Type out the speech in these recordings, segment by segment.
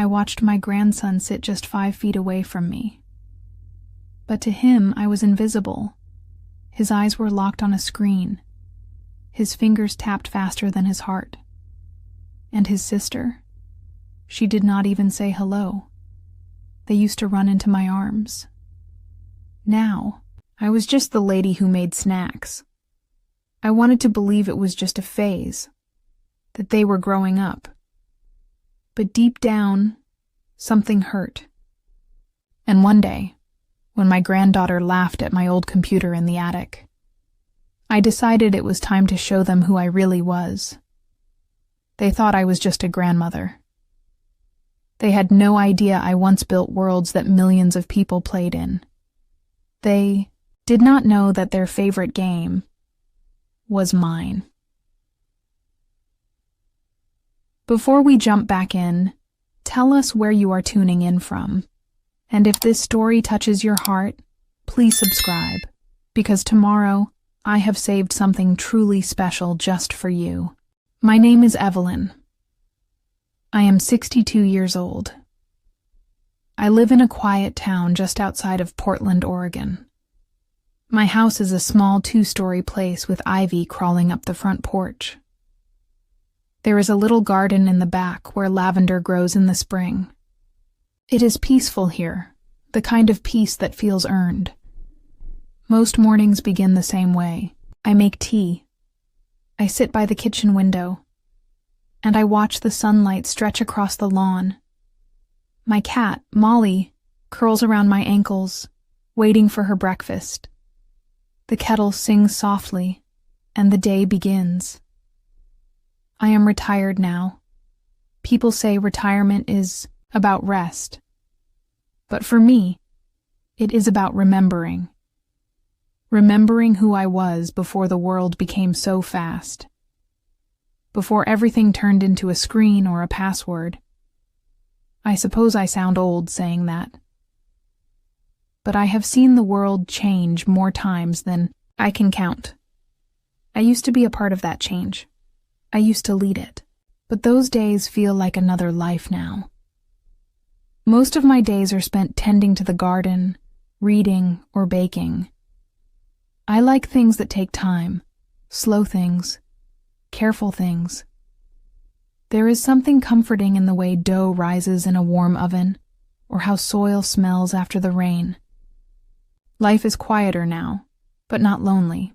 I watched my grandson sit just 5 feet away from me. But to him, I was invisible. His eyes were locked on a screen. His fingers tapped faster than his heart. And his sister? She did not even say hello. They used to run into my arms. Now, I was just the lady who made snacks. I wanted to believe it was just a phase, that they were growing up. But deep down, something hurt. And one day, when my granddaughter laughed at my old computer in the attic, I decided it was time to show them who I really was. They thought I was just a grandmother. They had no idea I once built worlds that millions of people played in. They did not know that their favorite game was mine. Before we jump back in, tell us where you are tuning in from. And if this story touches your heart, please subscribe, because tomorrow I have saved something truly special just for you. My name is Evelyn. I am 62 years old. I live in a quiet town just outside of Portland, Oregon. My house is a small 2-story place with ivy crawling up the front porch. There is a little garden in the back where lavender grows in the spring. It is peaceful here, the kind of peace that feels earned. Most mornings begin the same way. I make tea. I sit by the kitchen window, and I watch the sunlight stretch across the lawn. My cat, Molly, curls around my ankles, waiting for her breakfast. The kettle sings softly, and the day begins. I am retired now. People say retirement is about rest. But for me, it is about remembering. Remembering who I was before the world became so fast. Before everything turned into a screen or a password. I suppose I sound old saying that. But I have seen the world change more times than I can count. I used to be a part of that change. I used to lead it. But those days feel like another life now. Most of my days are spent tending to the garden, reading, or baking. I like things that take time, slow things, careful things. There is something comforting in the way dough rises in a warm oven, or how soil smells after the rain. Life is quieter now, but not lonely,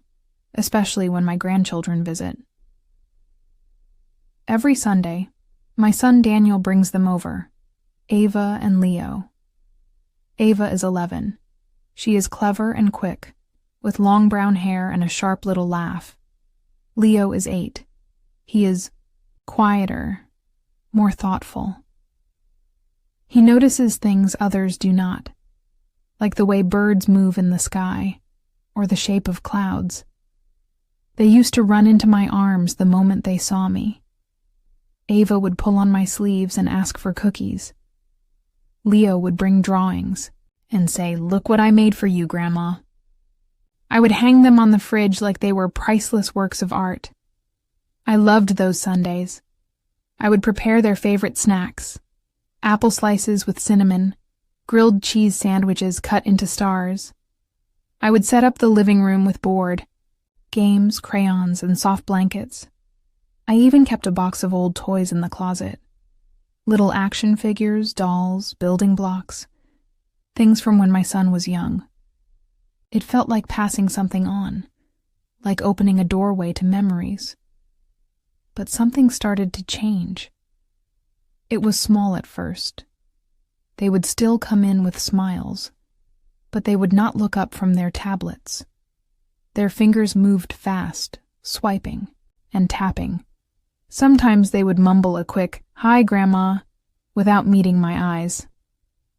especially when my grandchildren visit. Every Sunday, my son Daniel brings them over, Ava and Leo. Ava is 11. She is clever and quick, with long brown hair and a sharp little laugh. Leo is 8. He is quieter, more thoughtful. He notices things others do not, like the way birds move in the sky, or the shape of clouds. They used to run into my arms the moment they saw me. Ava would pull on my sleeves and ask for cookies. Leo would bring drawings and say, "Look what I made for you, Grandma." I would hang them on the fridge like they were priceless works of art. I loved those Sundays. I would prepare their favorite snacks, apple slices with cinnamon, grilled cheese sandwiches cut into stars. I would set up the living room with board, games, crayons, and soft blankets. I even kept a box of old toys in the closet. Little action figures, dolls, building blocks, things from when my son was young. It felt like passing something on, like opening a doorway to memories. But something started to change. It was small at first. They would still come in with smiles, but they would not look up from their tablets. Their fingers moved fast, swiping and tapping. Sometimes they would mumble a quick, "Hi, Grandma," without meeting my eyes.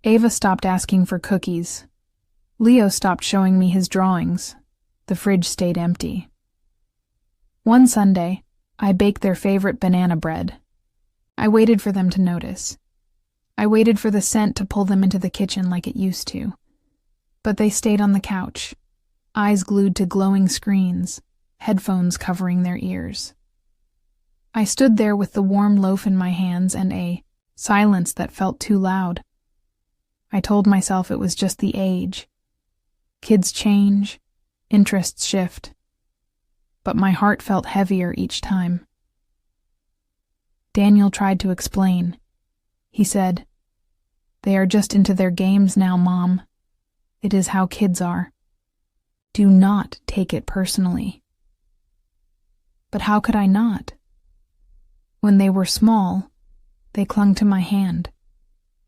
Ava stopped asking for cookies. Leo stopped showing me his drawings. The fridge stayed empty. One Sunday, I baked their favorite banana bread. I waited for them to notice. I waited for the scent to pull them into the kitchen like it used to. But they stayed on the couch, eyes glued to glowing screens, headphones covering their ears. I stood there with the warm loaf in my hands and a silence that felt too loud. I told myself it was just the age. Kids change, interests shift, but my heart felt heavier each time. Daniel tried to explain. He said, "They are just into their games now, Mom. It is how kids are. Do not take it personally." But how could I not? When they were small, they clung to my hand.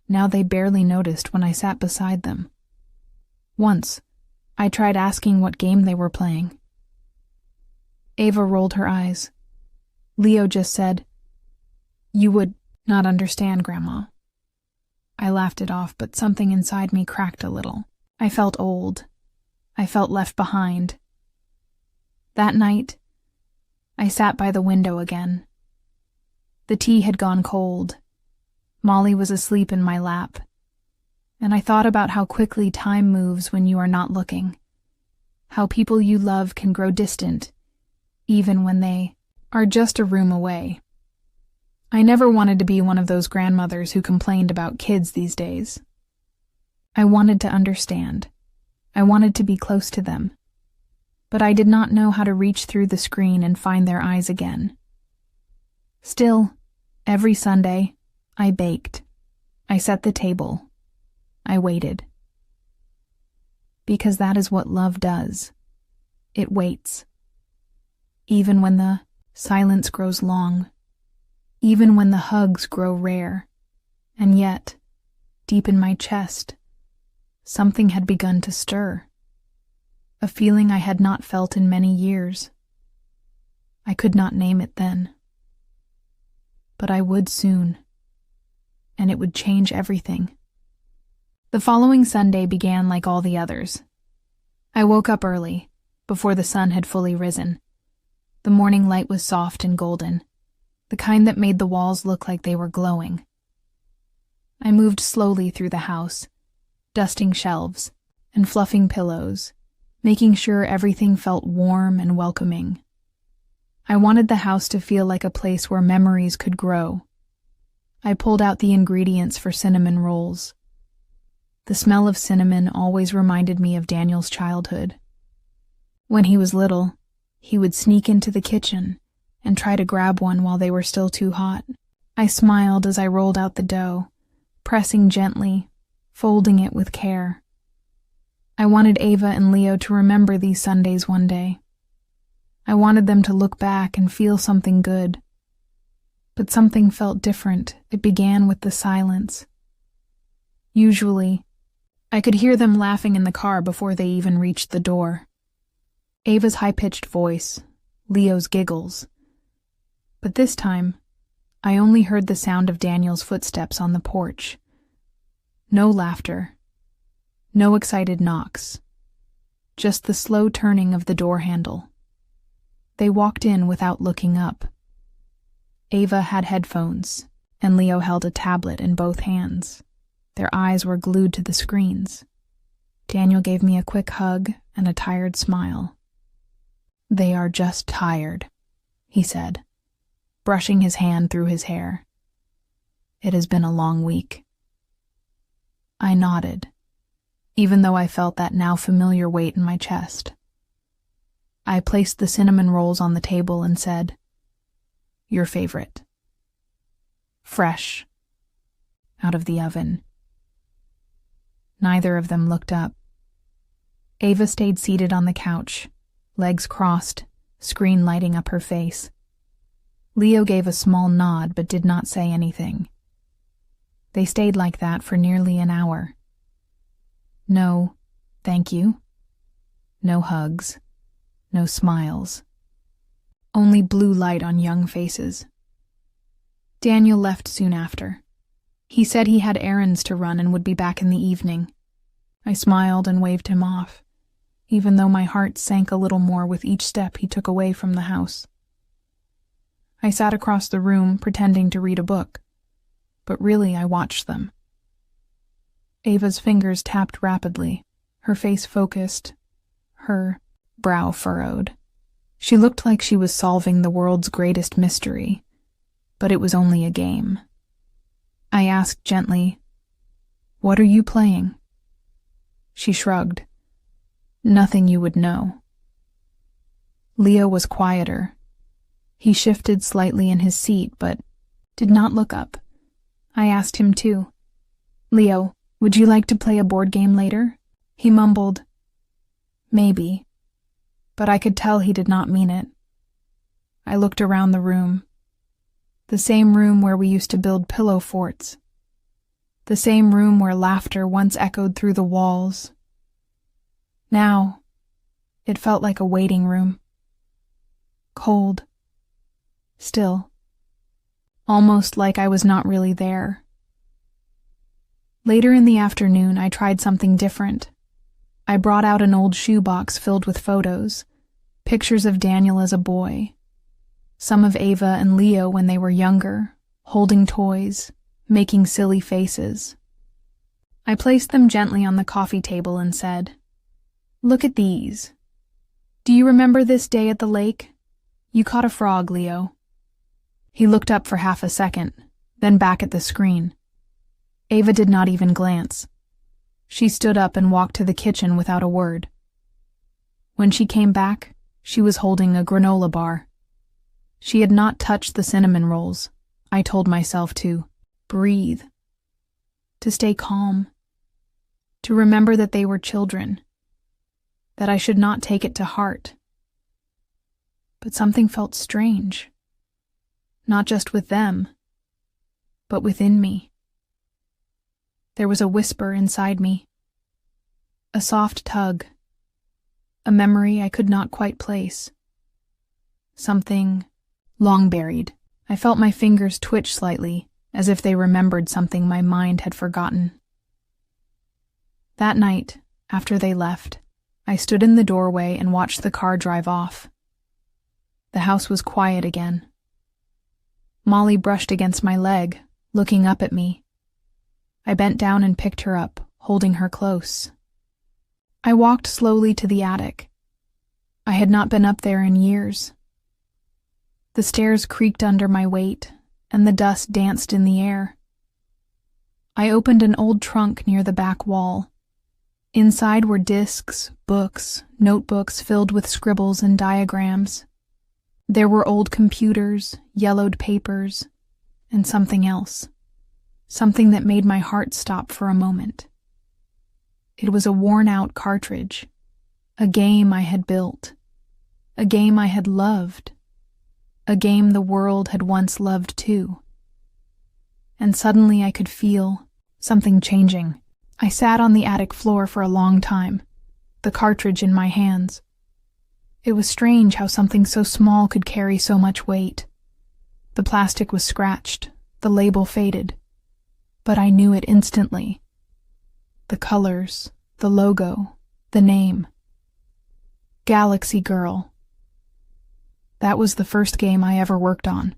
Now they barely noticed when I sat beside them. Once, I tried asking what game they were playing. Ava rolled her eyes. Leo just said, "You would not understand, Grandma." I laughed it off, but something inside me cracked a little. I felt old. I felt left behind. That night, I sat by the window again. The tea had gone cold. Molly was asleep in my lap, and I thought about how quickly time moves when you are not looking, how people you love can grow distant, even when they are just a room away. I never wanted to be one of those grandmothers who complained about kids these days. I wanted to understand. I wanted to be close to them, but I did not know how to reach through the screen and find their eyes again. Still, every Sunday, I baked. I set the table. I waited. Because that is what love does. It waits. Even when the silence grows long. Even when the hugs grow rare. And yet, deep in my chest, something had begun to stir. A feeling I had not felt in many years. I could not name it then. But I would soon. And it would change everything. The following Sunday began like all the others. I woke up early, before the sun had fully risen. The morning light was soft and golden, the kind that made the walls look like they were glowing. I moved slowly through the house, dusting shelves and fluffing pillows, making sure everything felt warm and welcoming. I wanted the house to feel like a place where memories could grow. I pulled out the ingredients for cinnamon rolls. The smell of cinnamon always reminded me of Daniel's childhood. When he was little, he would sneak into the kitchen and try to grab one while they were still too hot. I smiled as I rolled out the dough, pressing gently, folding it with care. I wanted Ava and Leo to remember these Sundays one day. I wanted them to look back and feel something good. But something felt different. It began with the silence. Usually, I could hear them laughing in the car before they even reached the door. Ava's high-pitched voice, Leo's giggles. But this time, I only heard the sound of Daniel's footsteps on the porch. No laughter. No excited knocks. Just the slow turning of the door handle. They walked in without looking up. Ava had headphones, and Leo held a tablet in both hands. Their eyes were glued to the screens. Daniel gave me a quick hug and a tired smile. "They are just tired," he said, brushing his hand through his hair. "It has been a long week." I nodded, even though I felt that now familiar weight in my chest. I placed the cinnamon rolls on the table and said, "Your favorite." Fresh, out of the oven. Neither of them looked up. Ava stayed seated on the couch, legs crossed, screen lighting up her face. Leo gave a small nod but did not say anything. They stayed like that for nearly an hour. No, thank you. No hugs. No smiles. Only blue light on young faces. Daniel left soon after. He said he had errands to run and would be back in the evening. I smiled and waved him off, even though my heart sank a little more with each step he took away from the house. I sat across the room pretending to read a book, but really I watched them. Ava's fingers tapped rapidly, her face focused, her brow furrowed. She looked like she was solving the world's greatest mystery, but it was only a game. I asked gently, "What are you playing?" She shrugged. "Nothing you would know." Leo was quieter. He shifted slightly in his seat, but did not look up. I asked him too. "Leo, would you like to play a board game later?" He mumbled, "Maybe," but I could tell he did not mean it. I looked around the room. The same room where we used to build pillow forts. The same room where laughter once echoed through the walls. Now, it felt like a waiting room. Cold. Still. Almost like I was not really there. Later in the afternoon, I tried something different. I brought out an old shoebox filled with photos, pictures of Daniel as a boy, some of Ava and Leo when they were younger, holding toys, making silly faces. I placed them gently on the coffee table and said, "Look at these. Do you remember this day at the lake? You caught a frog, Leo." He looked up for half a second, then back at the screen. Ava did not even glance. She stood up and walked to the kitchen without a word. When she came back, she was holding a granola bar. She had not touched the cinnamon rolls. I told myself to breathe, to stay calm, to remember that they were children, that I should not take it to heart. But something felt strange, not just with them, but within me. There was a whisper inside me, a soft tug, a memory I could not quite place. Something long buried. I felt my fingers twitch slightly, as if they remembered something my mind had forgotten. That night, after they left, I stood in the doorway and watched the car drive off. The house was quiet again. Molly brushed against my leg, looking up at me. I bent down and picked her up, holding her close. I walked slowly to the attic. I had not been up there in years. The stairs creaked under my weight, and the dust danced in the air. I opened an old trunk near the back wall. Inside were discs, books, notebooks filled with scribbles and diagrams. There were old computers, yellowed papers, and something else. Something that made my heart stop for a moment. It was a worn-out cartridge, a game I had built, a game I had loved, a game the world had once loved too. And suddenly I could feel something changing. I sat on the attic floor for a long time, the cartridge in my hands. It was strange how something so small could carry so much weight. The plastic was scratched, the label faded, but I knew it instantly. The colors, the logo, the name. Galaxy Girl. That was the first game I ever worked on.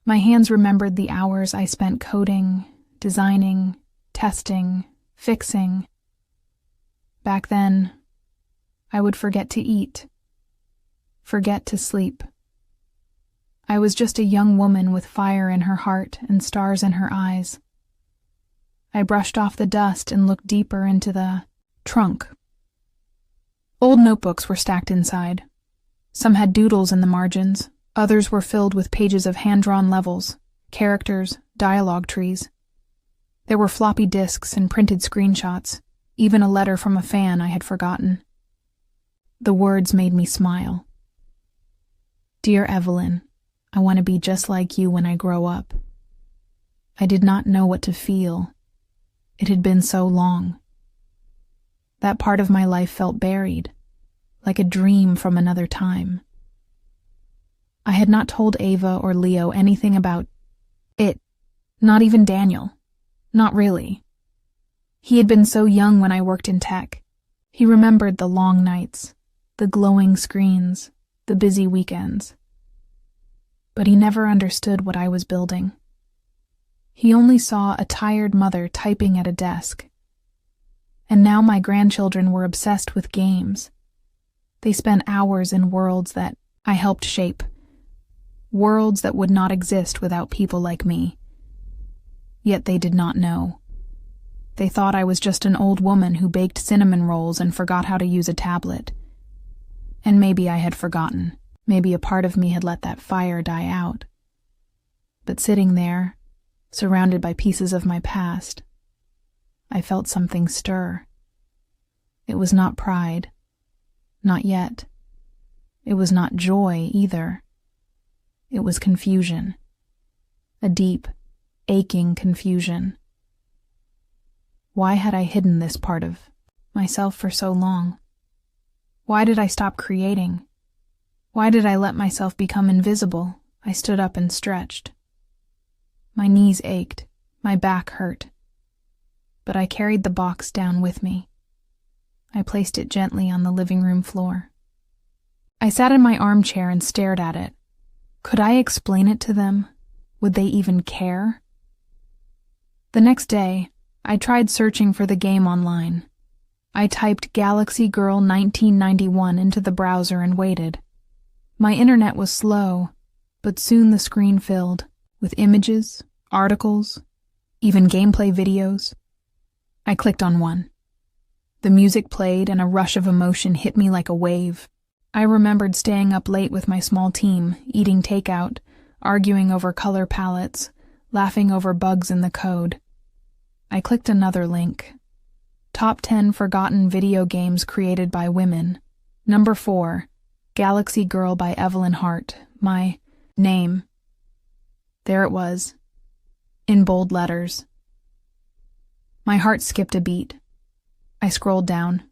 My hands remembered the hours I spent coding, designing, testing, fixing. Back then, I would forget to eat, forget to sleep. I was just a young woman with fire in her heart and stars in her eyes. I brushed off the dust and looked deeper into the trunk. Old notebooks were stacked inside. Some had doodles in the margins. Others were filled with pages of hand-drawn levels, characters, dialogue trees. There were floppy disks and printed screenshots, even a letter from a fan I had forgotten. The words made me smile. "Dear Evelyn, I want to be just like you when I grow up." I did not know what to feel. It had been so long. That part of my life felt buried, like a dream from another time. I had not told Ava or Leo anything about it, not even Daniel. Not really. He had been so young when I worked in tech. He remembered the long nights, the glowing screens, the busy weekends. But he never understood what I was building. He only saw a tired mother typing at a desk. And now my grandchildren were obsessed with games. They spent hours in worlds that I helped shape. Worlds that would not exist without people like me. Yet they did not know. They thought I was just an old woman who baked cinnamon rolls and forgot how to use a tablet. And maybe I had forgotten. Maybe a part of me had let that fire die out. But sitting there, surrounded by pieces of my past, I felt something stir. It was not pride. Not yet. It was not joy either. It was confusion. A deep, aching confusion. Why had I hidden this part of myself for so long? Why did I stop creating? Why did I let myself become invisible? I stood up and stretched. My knees ached, my back hurt. But I carried the box down with me. I placed it gently on the living room floor. I sat in my armchair and stared at it. Could I explain it to them? Would they even care? The next day, I tried searching for the game online. I typed Galaxy Girl 1991 into the browser and waited. My internet was slow, but soon the screen filled with images, articles, even gameplay videos. I clicked on one. The music played and a rush of emotion hit me like a wave. I remembered staying up late with my small team, eating takeout, arguing over color palettes, laughing over bugs in the code. I clicked another link. Top 10 Forgotten Video Games Created by Women. Number 4, Galaxy Girl by Evelyn Hart. My name. There it was, in bold letters. My heart skipped a beat. I scrolled down.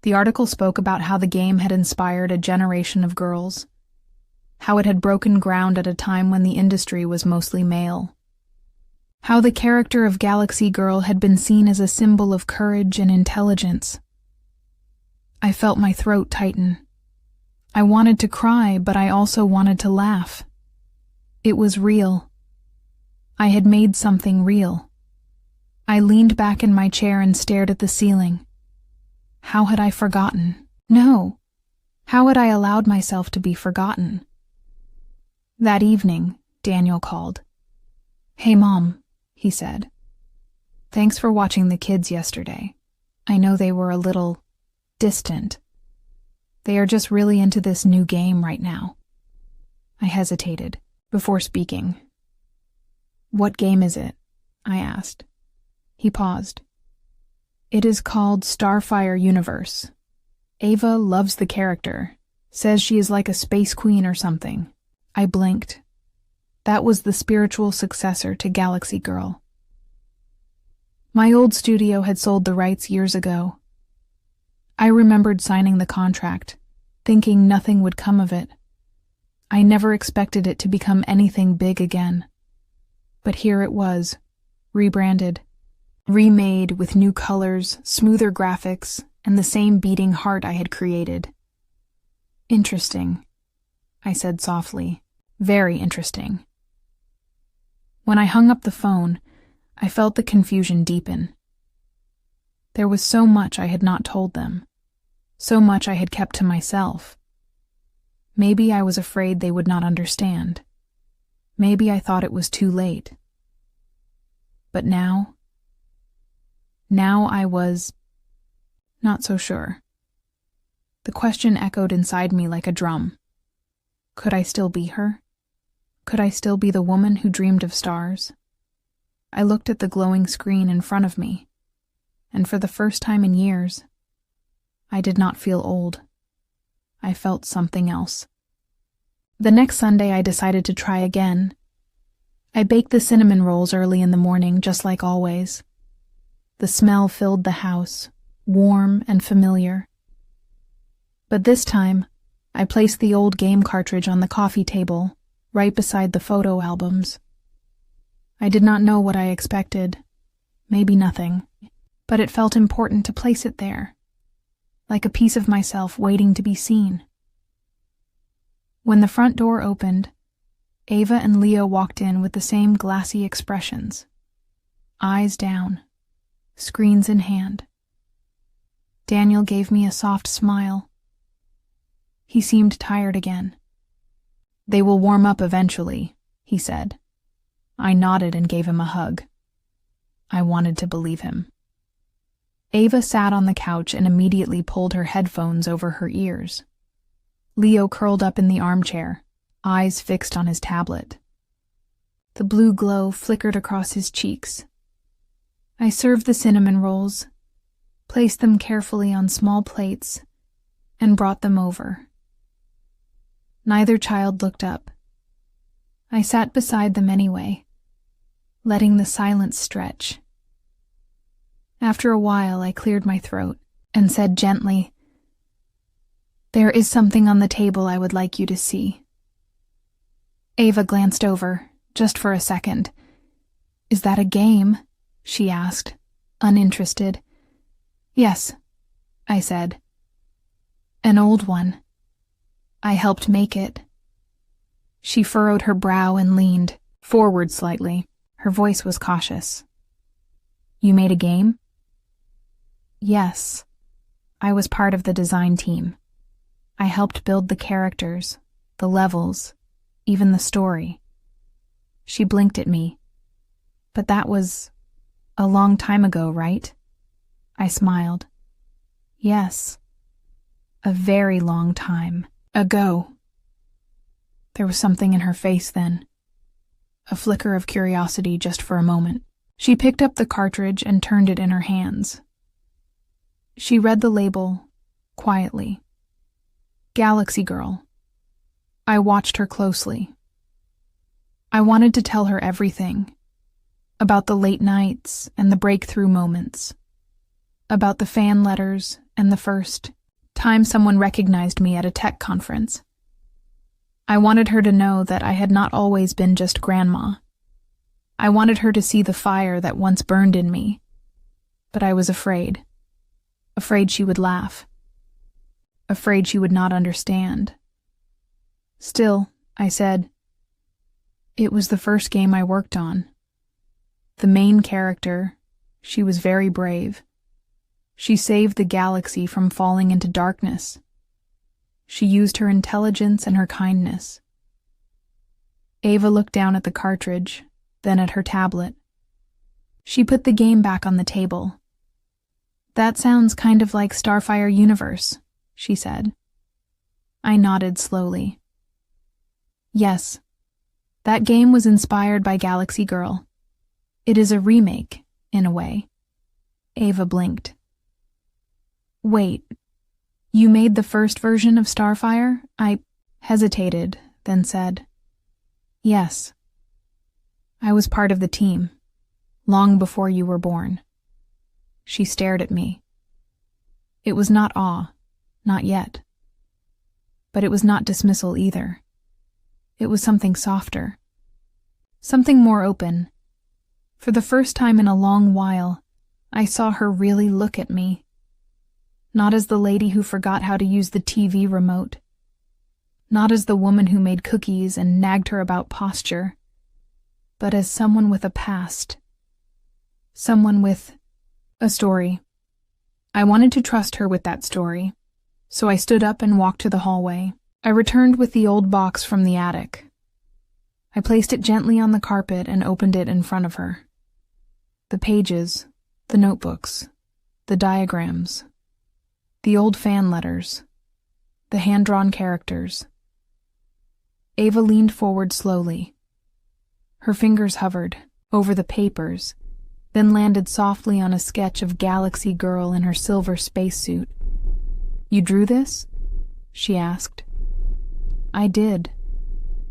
The article spoke about how the game had inspired a generation of girls, how it had broken ground at a time when the industry was mostly male, how the character of Galaxy Girl had been seen as a symbol of courage and intelligence. I felt my throat tighten. I wanted to cry, but I also wanted to laugh. It was real. I had made something real. I leaned back in my chair and stared at the ceiling. How had I forgotten? No. How had I allowed myself to be forgotten? That evening, Daniel called. "Hey, Mom," he said. "Thanks for watching the kids yesterday. I know they were a little distant. They are just really into this new game right now." I hesitated before speaking. "What game is it?" I asked. He paused. "It is called Starfire Universe. Ava loves the character, says she is like a space queen or something." I blinked. That was the spiritual successor to Galaxy Girl. My old studio had sold the rights years ago. I remembered signing the contract, thinking nothing would come of it. I never expected it to become anything big again. But here it was, rebranded, remade with new colors, smoother graphics, and the same beating heart I had created. "Interesting," I said softly. "Very interesting." When I hung up the phone, I felt the confusion deepen. There was so much I had not told them, so much I had kept to myself. Maybe I was afraid they would not understand. Maybe I thought it was too late. But now I was not so sure. The question echoed inside me like a drum. Could I still be her? Could I still be the woman who dreamed of stars? I looked at the glowing screen in front of me, and for the first time in years, I did not feel old. I felt something else. The next Sunday I decided to try again. I baked the cinnamon rolls early in the morning, just like always. The smell filled the house, warm and familiar. But this time, I placed the old game cartridge on the coffee table, right beside the photo albums. I did not know what I expected, maybe nothing, but it felt important to place it there, like a piece of myself waiting to be seen. When the front door opened, Ava and Leo walked in with the same glassy expressions, eyes down, screens in hand. Daniel gave me a soft smile. He seemed tired again. "They will warm up eventually," he said. I nodded and gave him a hug. I wanted to believe him. Ava sat on the couch and immediately pulled her headphones over her ears. Leo curled up in the armchair, eyes fixed on his tablet. The blue glow flickered across his cheeks. I served the cinnamon rolls, placed them carefully on small plates, and brought them over. Neither child looked up. I sat beside them anyway, letting the silence stretch. After a while, I cleared my throat and said gently, "There is something on the table I would like you to see." Ava glanced over, just for a second. "Is that a game?" she asked, uninterested. "Yes," I said. "An old one. I helped make it." She furrowed her brow and leaned forward slightly. Her voice was cautious. "You made a game?" "Yes. I was part of the design team. I helped build the characters, the levels, even the story." She blinked at me. "But that was a long time ago, right?" I smiled. "Yes. A very long time ago." There was something in her face then. A flicker of curiosity just for a moment. She picked up the cartridge and turned it in her hands. She read the label quietly. Galaxy Girl. I watched her closely. I wanted to tell her everything. About the late nights and the breakthrough moments. About the fan letters and the first time someone recognized me at a tech conference. I wanted her to know that I had not always been just grandma. I wanted her to see the fire that once burned in me. But I was afraid. Afraid she would laugh. Afraid she would not understand. Still, I said, "It was the first game I worked on. The main character, she was very brave. She saved the galaxy from falling into darkness. She used her intelligence and her kindness." Ava looked down at the cartridge, then at her tablet. She put the game back on the table. "That sounds kind of like Starfire Universe," she said. I nodded slowly. "Yes, that game was inspired by Galaxy Girl. It is a remake, in a way." Ava blinked. "Wait, you made the first version of Starfire?" I hesitated, then said, "Yes. I was part of the team, long before you were born." She stared at me. It was not awe, not yet. But it was not dismissal either. It was something softer. Something more open. For the first time in a long while, I saw her really look at me. Not as the lady who forgot how to use the TV remote. Not as the woman who made cookies and nagged her about posture. But as someone with a past. Someone with a story. I wanted to trust her with that story, so I stood up and walked to the hallway. I returned with the old box from the attic. I placed it gently on the carpet and opened it in front of her. The pages, the notebooks, the diagrams, the old fan letters, the hand-drawn characters. Ava leaned forward slowly. Her fingers hovered over the papers, then landed softly on a sketch of Galaxy Girl in her silver spacesuit. "You drew this?" she asked. I did.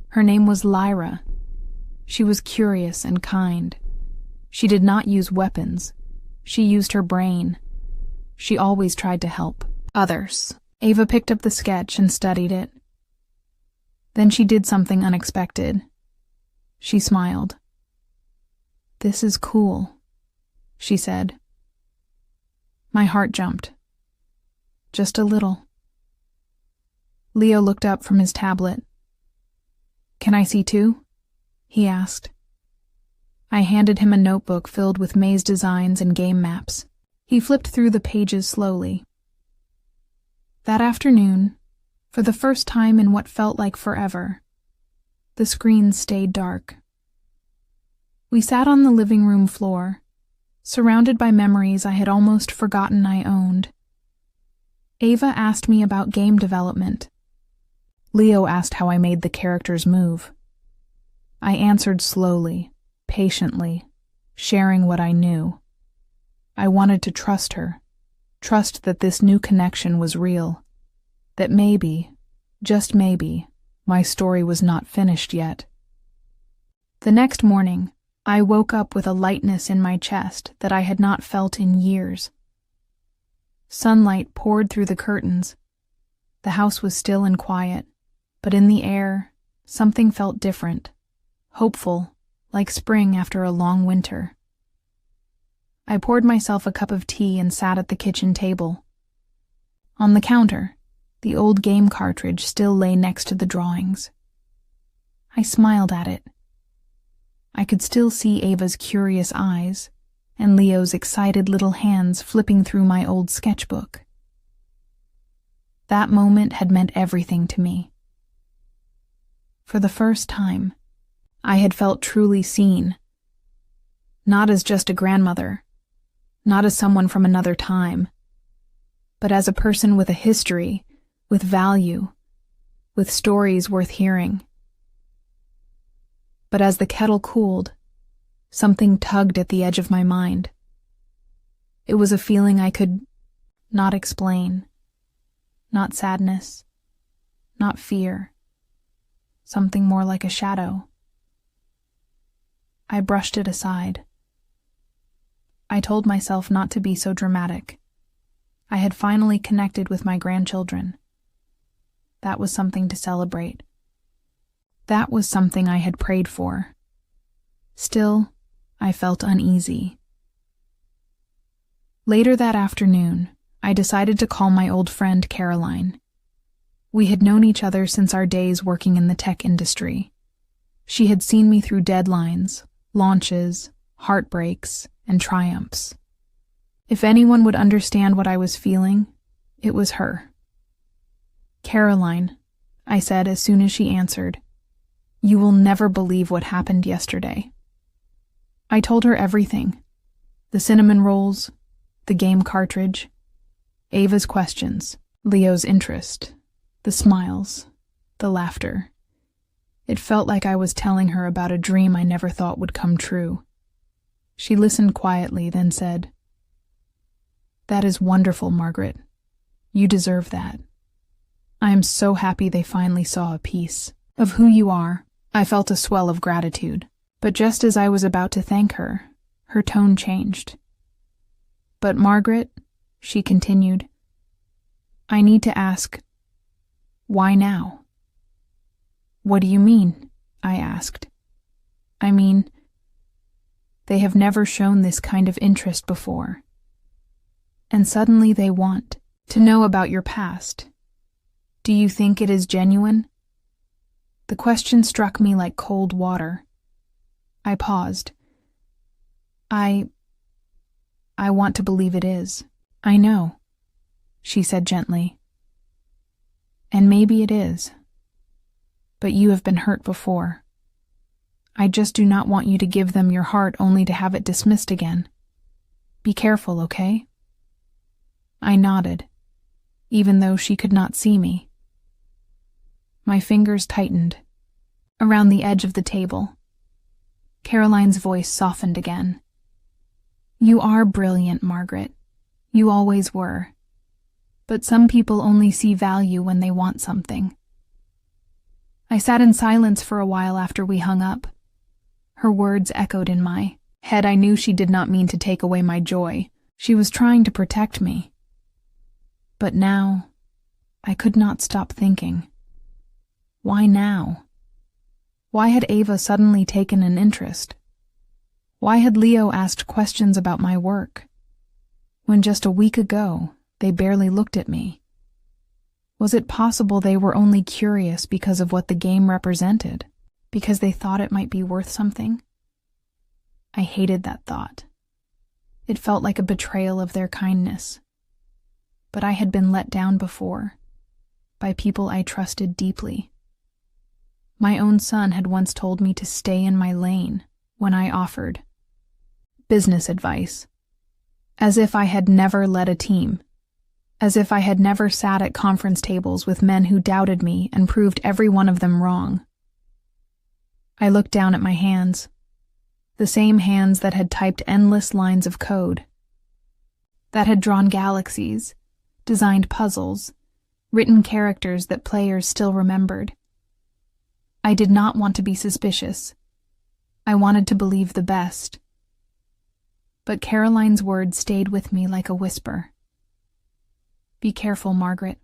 Her name was Lyra. She was curious and kind. She did not use weapons. She used her brain. She always tried to help others. Ava picked up the sketch and studied it. Then she did something unexpected. She smiled. "This is cool," she said. My heart jumped. Just a little. Leo looked up from his tablet. "Can I see too?" he asked. I handed him a notebook filled with maze designs and game maps. He flipped through the pages slowly. That afternoon, for the first time in what felt like forever, the screen stayed dark. We sat on the living room floor, surrounded by memories I had almost forgotten I owned. Ava asked me about game development. Leo asked how I made the characters move. I answered slowly, patiently, sharing what I knew. I wanted to trust her, trust that this new connection was real, that maybe, just maybe, my story was not finished yet. The next morning, I woke up with a lightness in my chest that I had not felt in years. Sunlight poured through the curtains. The house was still and quiet, but in the air, something felt different, hopeful, like spring after a long winter. I poured myself a cup of tea and sat at the kitchen table. On the counter, the old game cartridge still lay next to the drawings. I smiled at it. I could still see Ava's curious eyes and Leo's excited little hands flipping through my old sketchbook. That moment had meant everything to me. For the first time, I had felt truly seen, not as just a grandmother, not as someone from another time, but as a person with a history, with value, with stories worth hearing. But as the kettle cooled, something tugged at the edge of my mind. It was a feeling I could not explain, not sadness, not fear, something more like a shadow. I brushed it aside. I told myself not to be so dramatic. I had finally connected with my grandchildren. That was something to celebrate. That was something I had prayed for. Still, I felt uneasy. Later that afternoon, I decided to call my old friend Caroline. We had known each other since our days working in the tech industry. She had seen me through deadlines, launches, heartbreaks, and triumphs. If anyone would understand what I was feeling, it was her. "Caroline," I said as soon as she answered, "you will never believe what happened yesterday." I told her everything. The cinnamon rolls, the game cartridge, Ava's questions, Leo's interest, the smiles, the laughter. It felt like I was telling her about a dream I never thought would come true. She listened quietly, then said, "That is wonderful, Margaret. You deserve that. I am so happy they finally saw a piece of who you are." I felt a swell of gratitude, but just as I was about to thank her, her tone changed. "But Margaret," she continued, "I need to ask, why now?" "What do you mean?" I asked. "I mean, they have never shown this kind of interest before. And suddenly they want to know about your past. Do you think it is genuine?" The question struck me like cold water. I paused. I want to believe it is." "I know," she said gently. "And maybe it is. But you have been hurt before. I just do not want you to give them your heart only to have it dismissed again. Be careful, okay?" I nodded, even though she could not see me. My fingers tightened around the edge of the table. Caroline's voice softened again. "You are brilliant, Margaret. You always were. But some people only see value when they want something." I sat in silence for a while after we hung up. Her words echoed in my head. I knew she did not mean to take away my joy. She was trying to protect me. But now, I could not stop thinking. Why now? Why had Ava suddenly taken an interest? Why had Leo asked questions about my work, when just a week ago they barely looked at me? Was it possible they were only curious because of what the game represented, because they thought it might be worth something? I hated that thought. It felt like a betrayal of their kindness. But I had been let down before, by people I trusted deeply. My own son had once told me to stay in my lane when I offered business advice as if I had never led a team, as if I had never sat at conference tables with men who doubted me and proved every one of them wrong. I looked down at my hands, the same hands that had typed endless lines of code, that had drawn galaxies, designed puzzles, written characters that players still remembered. I did not want to be suspicious. I wanted to believe the best. But Caroline's words stayed with me like a whisper. Be careful, Margaret.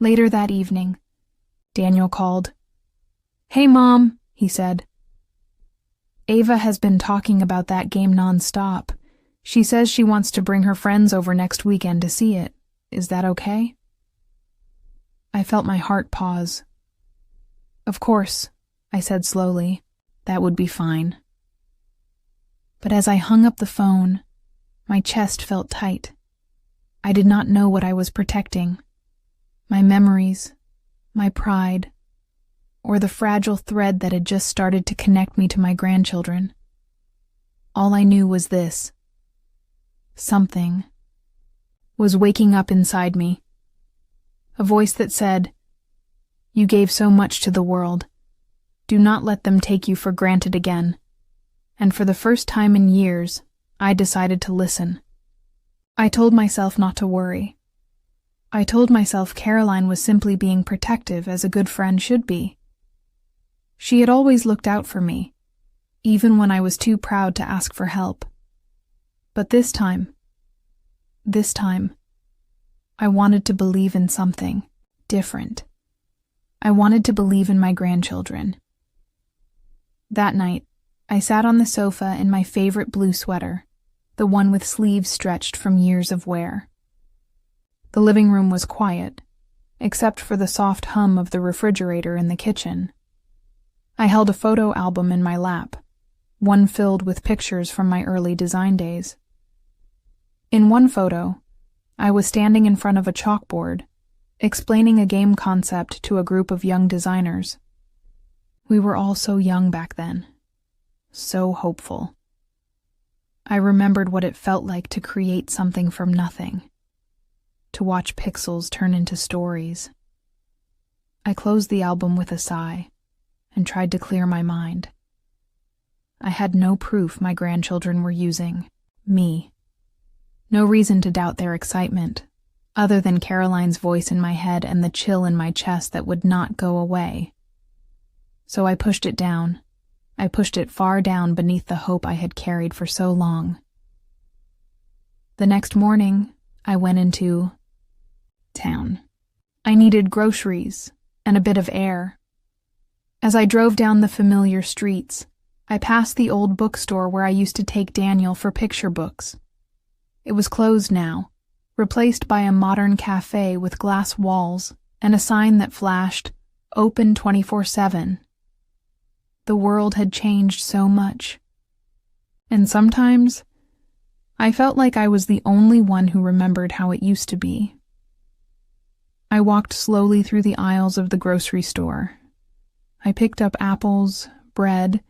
Later that evening, Daniel called. Hey, Mom, he said. Ava has been talking about that game nonstop. She says she wants to bring her friends over next weekend to see it. Is that okay? I felt my heart pause. Of course, I said slowly. That would be fine. But as I hung up the phone, my chest felt tight. I did not know what I was protecting. My memories, my pride, or the fragile thread that had just started to connect me to my grandchildren. All I knew was this. Something was waking up inside me. A voice that said, "You gave so much to the world. Do not let them take you for granted again." And for the first time in years, I decided to listen. I told myself not to worry. I told myself Caroline was simply being protective as a good friend should be. She had always looked out for me, even when I was too proud to ask for help. But this time, I wanted to believe in something different. I wanted to believe in my grandchildren. That night, I sat on the sofa in my favorite blue sweater, the one with sleeves stretched from years of wear. The living room was quiet, except for the soft hum of the refrigerator in the kitchen. I held a photo album in my lap, one filled with pictures from my early design days. In one photo, I was standing in front of a chalkboard, explaining a game concept to a group of young designers. We were all so young back then, so hopeful. I remembered what it felt like to create something from nothing, to watch pixels turn into stories. I closed the album with a sigh and tried to clear my mind. I had no proof my grandchildren were using me. No reason to doubt their excitement, other than Caroline's voice in my head and the chill in my chest that would not go away. So I pushed it down. I pushed it far down beneath the hope I had carried for so long. The next morning, I went into town. I needed groceries and a bit of air. As I drove down the familiar streets, I passed the old bookstore where I used to take Daniel for picture books. It was closed now, replaced by a modern cafe with glass walls and a sign that flashed, "Open 24/7. The world had changed so much. And sometimes, I felt like I was the only one who remembered how it used to be. I walked slowly through the aisles of the grocery store. I picked up apples, bread,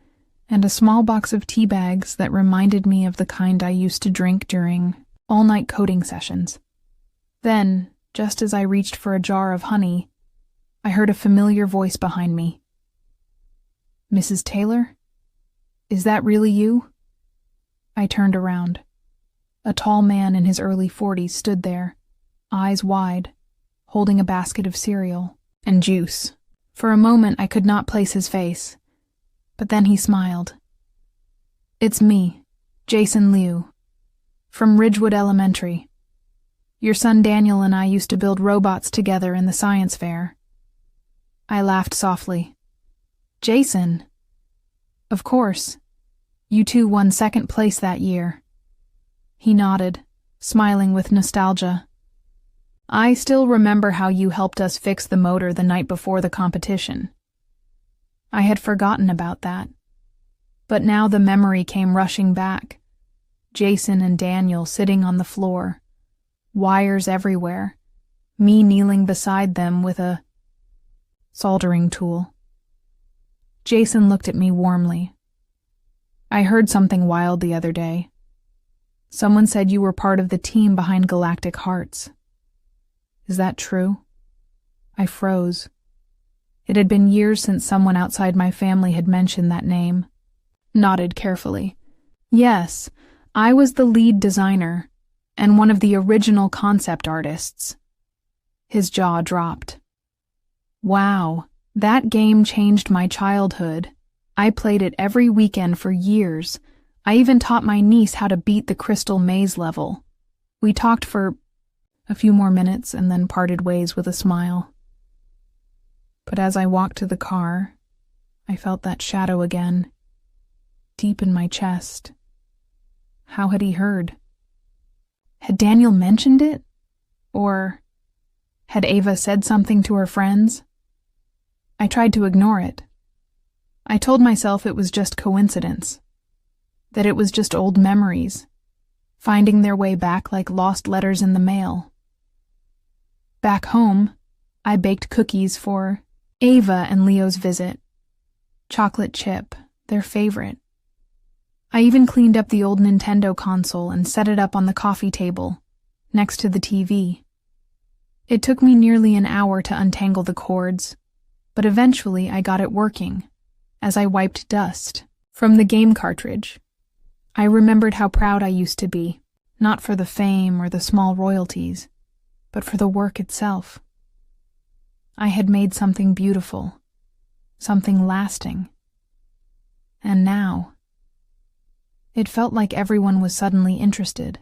and a small box of tea bags that reminded me of the kind I used to drink during all-night coding sessions. Then, just as I reached for a jar of honey, I heard a familiar voice behind me. "Mrs. Taylor? Is that really you?" I turned around. A tall man in his early 40s stood there, eyes wide, holding a basket of cereal and juice. For a moment I could not place his face, but then he smiled. "It's me, Jason Liu, from Ridgewood Elementary. Your son Daniel and I used to build robots together in the science fair." I laughed softly. "Jason? Of course. You two won second place that year." He nodded, smiling with nostalgia. "I still remember how you helped us fix the motor the night before the competition." I had forgotten about that. But now the memory came rushing back. Jason and Daniel sitting on the floor, wires everywhere, me kneeling beside them with a soldering tool. Jason looked at me warmly. "I heard something wild the other day. Someone said you were part of the team behind Galactic Hearts. Is that true? I froze. It had been years since someone outside my family had mentioned that name. Nodded carefully. Yes, I was the lead designer and one of the original concept artists. His jaw dropped. Wow, that game changed my childhood. I played it every weekend for years. I even taught my niece how to beat the Crystal Maze level. We talked for a few more minutes and then parted ways with a smile. But as I walked to the car, I felt that shadow again, deep in my chest. How had he heard? Had Daniel mentioned it? Or had Ava said something to her friends? I tried to ignore it. I told myself it was just coincidence, that it was just old memories, finding their way back like lost letters in the mail. Back home, I baked cookies for Ava and Leo's visit. Chocolate chip, their favorite. I even cleaned up the old Nintendo console and set it up on the coffee table, next to the TV. It took me nearly an hour to untangle the cords, but eventually I got it working, as I wiped dust from the game cartridge. I remembered how proud I used to be, not for the fame or the small royalties, but for the work itself. I had made something beautiful, something lasting. And now, it felt like everyone was suddenly interested.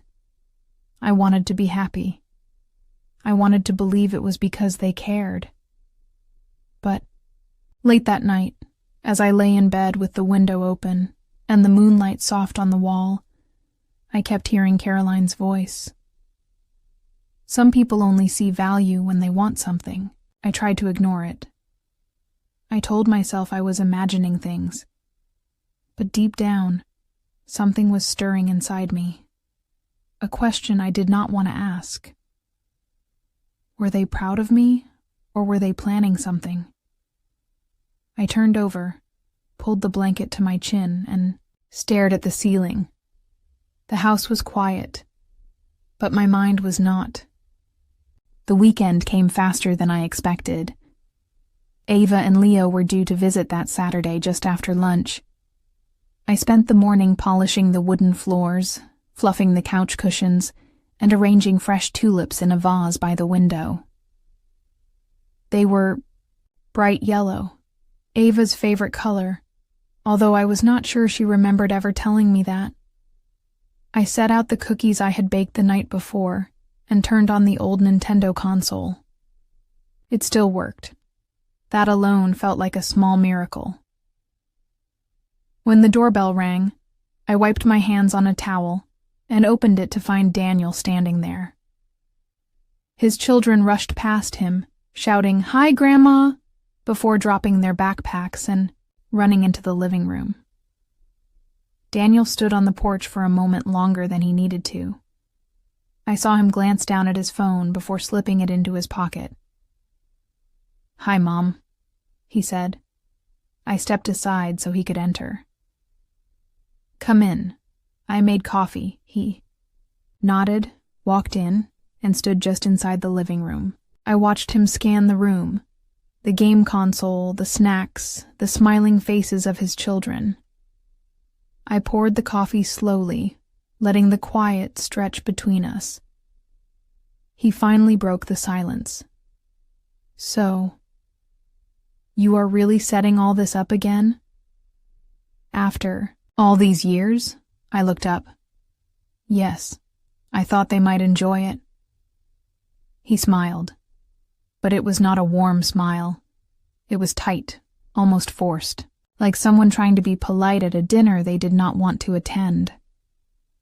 I wanted to be happy. I wanted to believe it was because they cared. But late that night, as I lay in bed with the window open and the moonlight soft on the wall, I kept hearing Caroline's voice. Some people only see value when they want something. I tried to ignore it. I told myself I was imagining things. But deep down, something was stirring inside me. A question I did not want to ask. Were they proud of me, or were they planning something? I turned over, pulled the blanket to my chin, and stared at the ceiling. The house was quiet, but my mind was not. The weekend came faster than I expected. Ava and Leo were due to visit that Saturday just after lunch. I spent the morning polishing the wooden floors, fluffing the couch cushions, and arranging fresh tulips in a vase by the window. They were bright yellow, Ava's favorite color, although I was not sure she remembered ever telling me that. I set out the cookies I had baked the night before and turned on the old Nintendo console. It still worked. That alone felt like a small miracle. When the doorbell rang, I wiped my hands on a towel and opened it to find Daniel standing there. His children rushed past him, shouting, "Hi, Grandma," before dropping their backpacks and running into the living room. Daniel stood on the porch for a moment longer than he needed to. I saw him glance down at his phone before slipping it into his pocket. "Hi, Mom," he said. I stepped aside so he could enter. "Come in. I made coffee," he nodded, walked in, and stood just inside the living room. I watched him scan the room, the game console, the snacks, the smiling faces of his children. I poured the coffee slowly, letting the quiet stretch between us. He finally broke the silence. "So, you are really setting all this up again?" "After all these years?" I looked up. "Yes, I thought they might enjoy it." He smiled, but it was not a warm smile. It was tight, almost forced, like someone trying to be polite at a dinner they did not want to attend.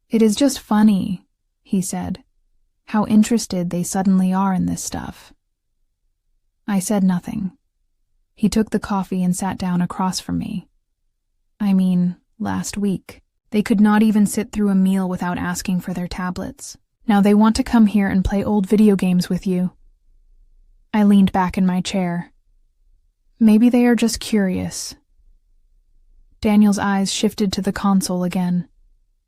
"It is just funny," he said, "how interested they suddenly are in this stuff." I said nothing. He took the coffee and sat down across from me. Last week. They could not even sit through a meal without asking for their tablets. Now they want to come here and play old video games with you. I leaned back in my chair. Maybe they are just curious. Daniel's eyes shifted to the console again.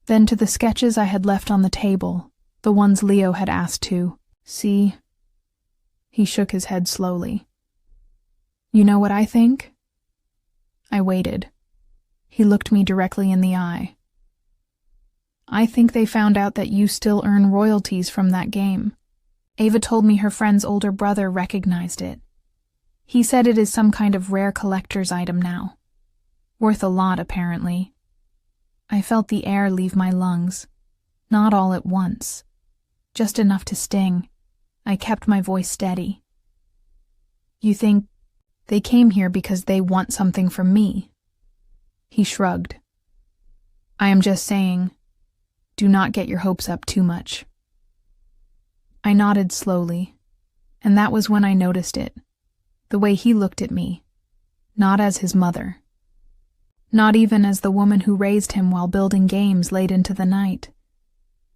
Then to the sketches I had left on the table, the ones Leo had asked to see. He shook his head slowly. You know what I think? I waited. He looked me directly in the eye. I think they found out that you still earn royalties from that game. Ava told me her friend's older brother recognized it. He said it is some kind of rare collector's item now. Worth a lot, apparently. I felt the air leave my lungs. Not all at once. Just enough to sting. I kept my voice steady. You think they came here because they want something from me? He shrugged. I am just saying, do not get your hopes up too much. I nodded slowly, and that was when I noticed it. The way he looked at me, not as his mother. Not even as the woman who raised him while building games late into the night.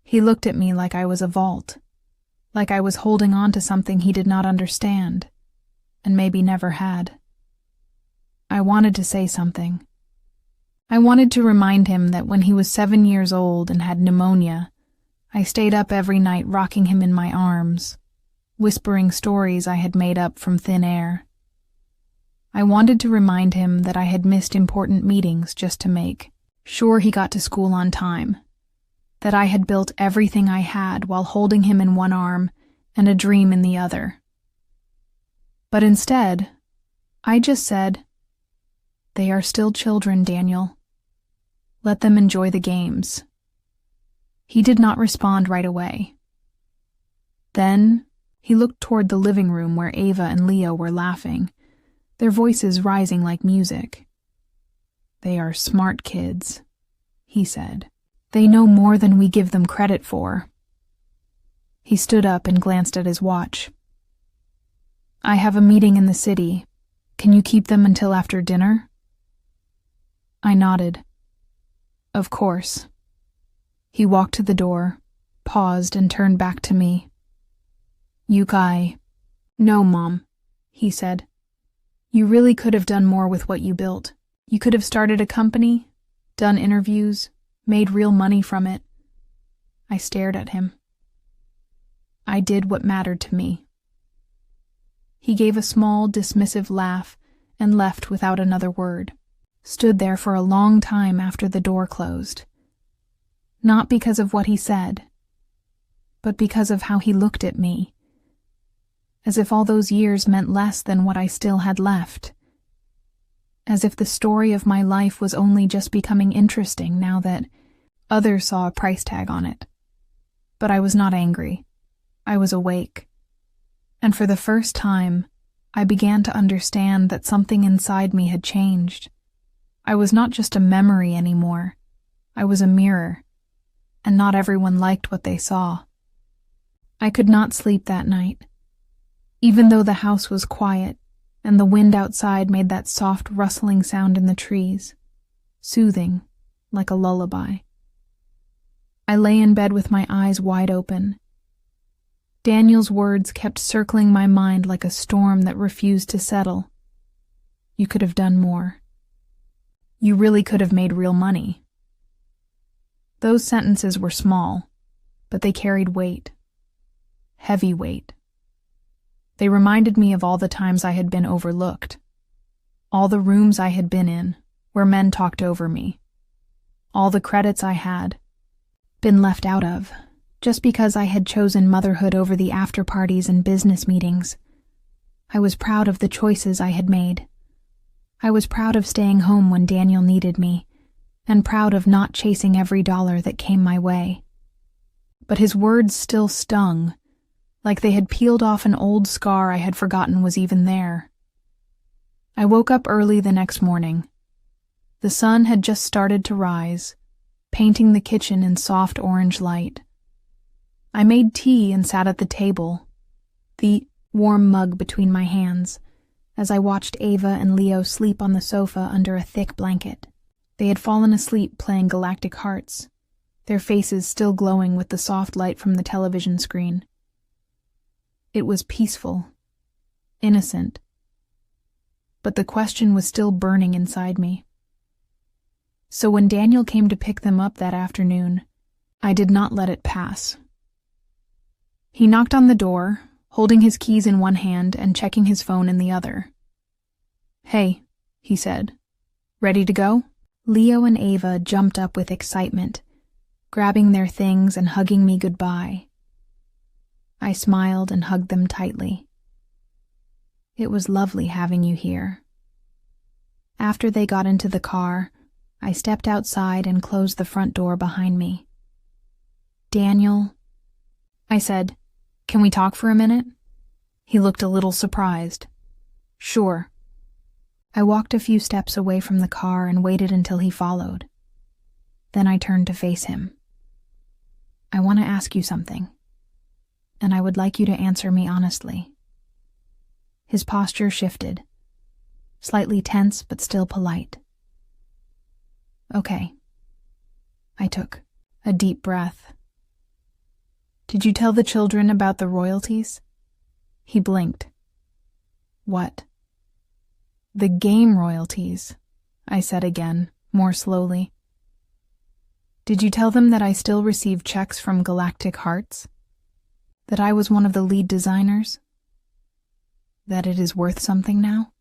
He looked at me like I was a vault, like I was holding on to something he did not understand, and maybe never had. I wanted to say something. I wanted to remind him that when he was 7 years old and had pneumonia, I stayed up every night rocking him in my arms, whispering stories I had made up from thin air. I wanted to remind him that I had missed important meetings just to make sure he got to school on time, that I had built everything I had while holding him in one arm and a dream in the other. But instead, I just said, "They are still children, Daniel. Let them enjoy the games." He did not respond right away. Then, he looked toward the living room where Ava and Leo were laughing, their voices rising like music. "They are smart kids," he said. "They know more than we give them credit for." He stood up and glanced at his watch. "I have a meeting in the city. Can you keep them until after dinner?" I nodded. Of course. He walked to the door, paused, and turned back to me. No, Mom," he said. "You really could have done more with what you built. You could have started a company, done interviews, made real money from it." I stared at him. I did what mattered to me. He gave a small, dismissive laugh and left without another word. Stood there for a long time after the door closed. Not because of what he said, but because of how he looked at me. As if all those years meant less than what I still had left. As if the story of my life was only just becoming interesting now that others saw a price tag on it. But I was not angry. I was awake. And for the first time, I began to understand that something inside me had changed. I was not just a memory anymore. I was a mirror, and not everyone liked what they saw. I could not sleep that night. Even though the house was quiet, and the wind outside made that soft rustling sound in the trees, soothing, like a lullaby. I lay in bed with my eyes wide open. Daniel's words kept circling my mind like a storm that refused to settle. You could have done more. You really could have made real money. Those sentences were small, but they carried weight. Heavy weight. They reminded me of all the times I had been overlooked. All the rooms I had been in, where men talked over me. All the credits I had been left out of, just because I had chosen motherhood over the after-parties and business meetings. I was proud of the choices I had made. I was proud of staying home when Daniel needed me, and proud of not chasing every dollar that came my way. But his words still stung, like they had peeled off an old scar I had forgotten was even there. I woke up early the next morning. The sun had just started to rise, painting the kitchen in soft orange light. I made tea and sat at the table, the warm mug between my hands, as I watched Ava and Leo sleep on the sofa under a thick blanket. They had fallen asleep playing Galactic Hearts, their faces still glowing with the soft light from the television screen. It was peaceful, innocent, but the question was still burning inside me. So when Daniel came to pick them up that afternoon, I did not let it pass. He knocked on the door, holding his keys in one hand and checking his phone in the other. "Hey," he said. "Ready to go?" Leo and Ava jumped up with excitement, grabbing their things and hugging me goodbye. I smiled and hugged them tightly. It was lovely having you here. After they got into the car, I stepped outside and closed the front door behind me. "Daniel," I said, "can we talk for a minute?" He looked a little surprised. "Sure." I walked a few steps away from the car and waited until he followed. Then I turned to face him. "I want to ask you something, and I would like you to answer me honestly." His posture shifted, slightly tense but still polite. "Okay." I took a deep breath. "Did you tell the children about the royalties?" He blinked. "What?" "The game royalties," I said again, more slowly. "Did you tell them that I still receive checks from Galactic Hearts? That I was one of the lead designers? That it is worth something now?"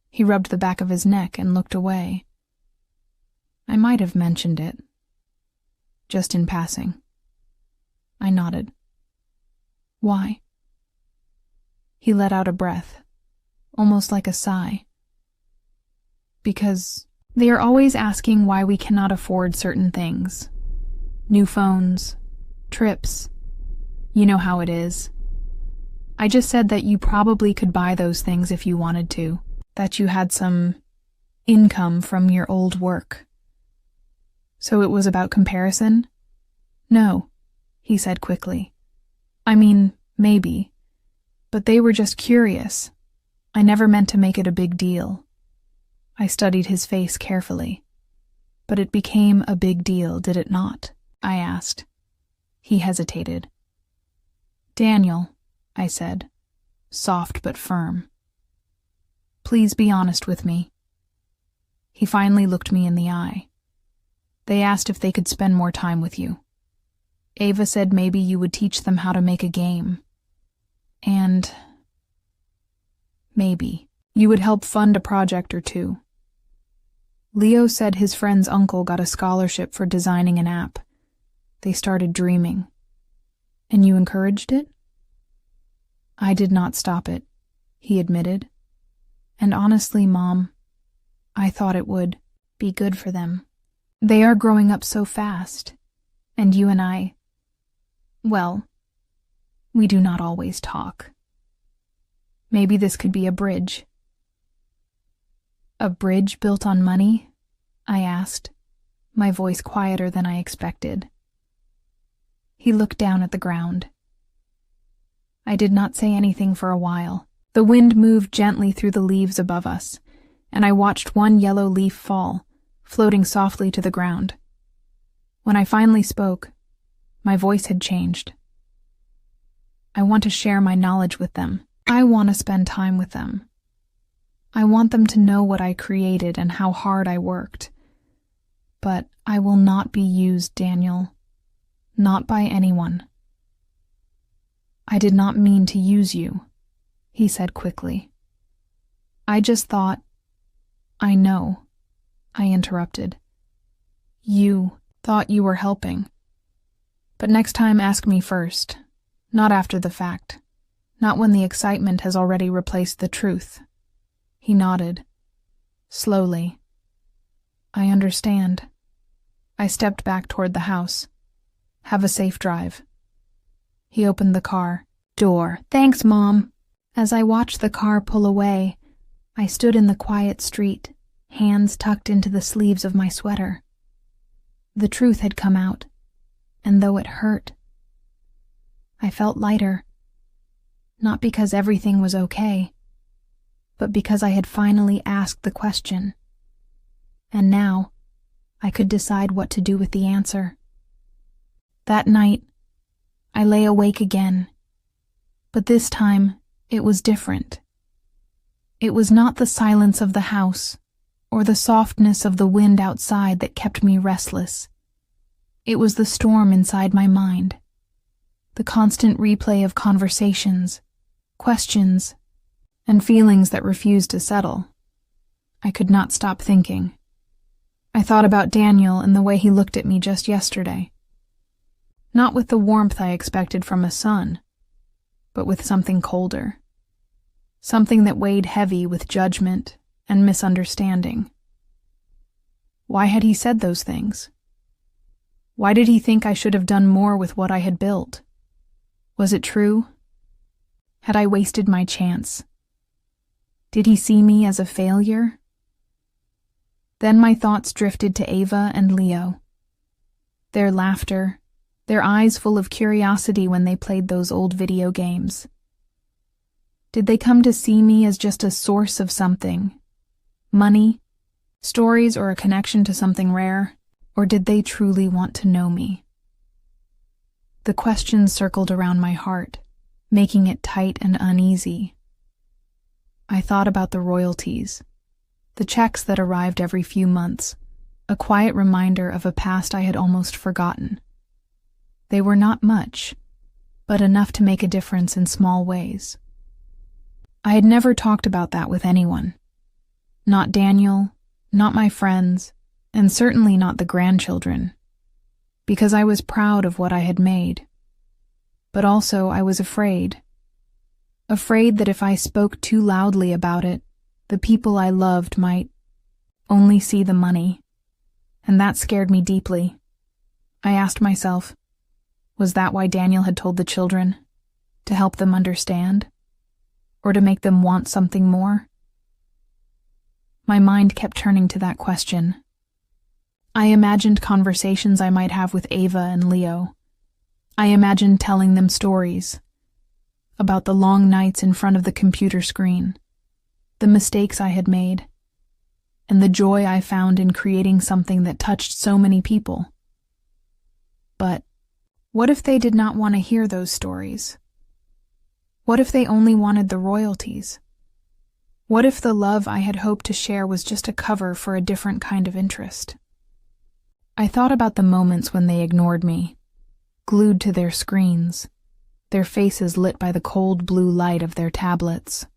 He rubbed the back of his neck and looked away. "I might have mentioned it. Just in passing." I nodded. "Why?" He let out a breath, almost like a sigh. "Because they are always asking why we cannot afford certain things. New phones, trips. You know how it is. I just said that you probably could buy those things if you wanted to, that you had some income from your old work. So it was about comparison?" "No," he said quickly. "I mean, maybe. But they were just curious. I never meant to make it a big deal." I studied his face carefully. "But it became a big deal, did it not?" I asked. He hesitated. "Daniel," I said, soft but firm. "Please be honest with me." He finally looked me in the eye. "They asked if they could spend more time with you. Ava said maybe you would teach them how to make a game. And maybe you would help fund a project or two. Leo said his friend's uncle got a scholarship for designing an app. They started dreaming. And you encouraged it?" "I did not stop it," he admitted. "And honestly, Mom, I thought it would be good for them. They are growing up so fast, and you and I, well, we do not always talk. Maybe this could be a bridge." "A bridge built on money?" I asked, my voice quieter than I expected. He looked down at the ground. I did not say anything for a while. The wind moved gently through the leaves above us, and I watched one yellow leaf fall, floating softly to the ground. When I finally spoke, my voice had changed. "I want to share my knowledge with them. I want to spend time with them. I want them to know what I created and how hard I worked. But I will not be used, Daniel. Not by anyone." "I did not mean to use you," he said quickly. "I just thought—" "I know," I interrupted. "You thought you were helping. But next time ask me first, not after the fact, not when the excitement has already replaced the truth." He nodded, slowly. "I understand." I stepped back toward the house. "Have a safe drive." He opened the car door. "Thanks, Mom." As I watched the car pull away, I stood in the quiet street, hands tucked into the sleeves of my sweater. The truth had come out, and though it hurt, I felt lighter. Not because everything was okay, but because I had finally asked the question. And now, I could decide what to do with the answer. That night, I lay awake again, but this time it was different. It was not the silence of the house, or the softness of the wind outside that kept me restless. It was the storm inside my mind, the constant replay of conversations, questions, and feelings that refused to settle. I could not stop thinking. I thought about Daniel and the way he looked at me just yesterday. Not with the warmth I expected from a son, but with something colder. Something that weighed heavy with judgment and misunderstanding. Why had he said those things? Why did he think I should have done more with what I had built? Was it true? Had I wasted my chance? Did he see me as a failure? Then my thoughts drifted to Ava and Leo. Their laughter, their eyes full of curiosity when they played those old video games. Did they come to see me as just a source of something? Money, stories, or a connection to something rare? Or did they truly want to know me? The questions circled around my heart, making it tight and uneasy. I thought about the royalties, the checks that arrived every few months, a quiet reminder of a past I had almost forgotten. They were not much, but enough to make a difference in small ways. I had never talked about that with anyone. Not Daniel, not my friends, and certainly not the grandchildren, because I was proud of what I had made. But also I was afraid that if I spoke too loudly about it, the people I loved might only see the money, and that scared me deeply. I asked myself, was that why Daniel had told the children? To help them understand? Or to make them want something more? My mind kept turning to that question. I imagined conversations I might have with Ava and Leo. I imagined telling them stories about the long nights in front of the computer screen, the mistakes I had made, and the joy I found in creating something that touched so many people. But what if they did not want to hear those stories? What if they only wanted the royalties? What if the love I had hoped to share was just a cover for a different kind of interest? I thought about the moments when they ignored me, glued to their screens, their faces lit by the cold blue light of their tablets.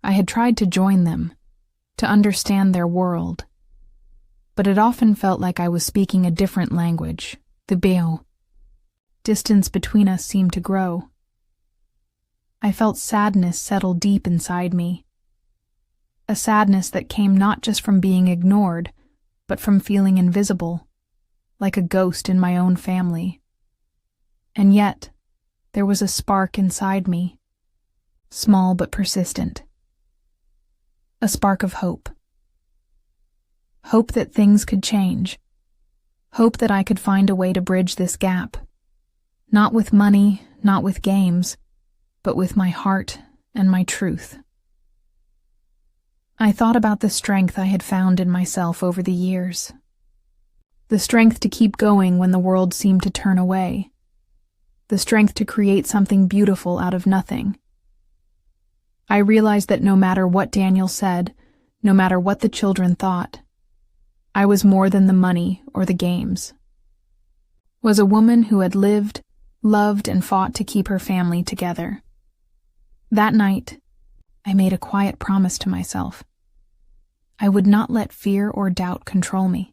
I had tried to join them, to understand their world, but it often felt like I was speaking a different language, the Béo. Distance between us seemed to grow. I felt sadness settle deep inside me, a sadness that came not just from being ignored, but from feeling invisible, like a ghost in my own family. And yet, there was a spark inside me, small but persistent. A spark of hope. Hope that things could change. Hope that I could find a way to bridge this gap. Not with money, not with games, but with my heart and my truth. I thought about the strength I had found in myself over the years. The strength to keep going when the world seemed to turn away. The strength to create something beautiful out of nothing. I realized that no matter what Daniel said, no matter what the children thought, I was more than the money or the games. Was a woman who had lived, loved, and fought to keep her family together. That night, I made a quiet promise to myself. I would not let fear or doubt control me.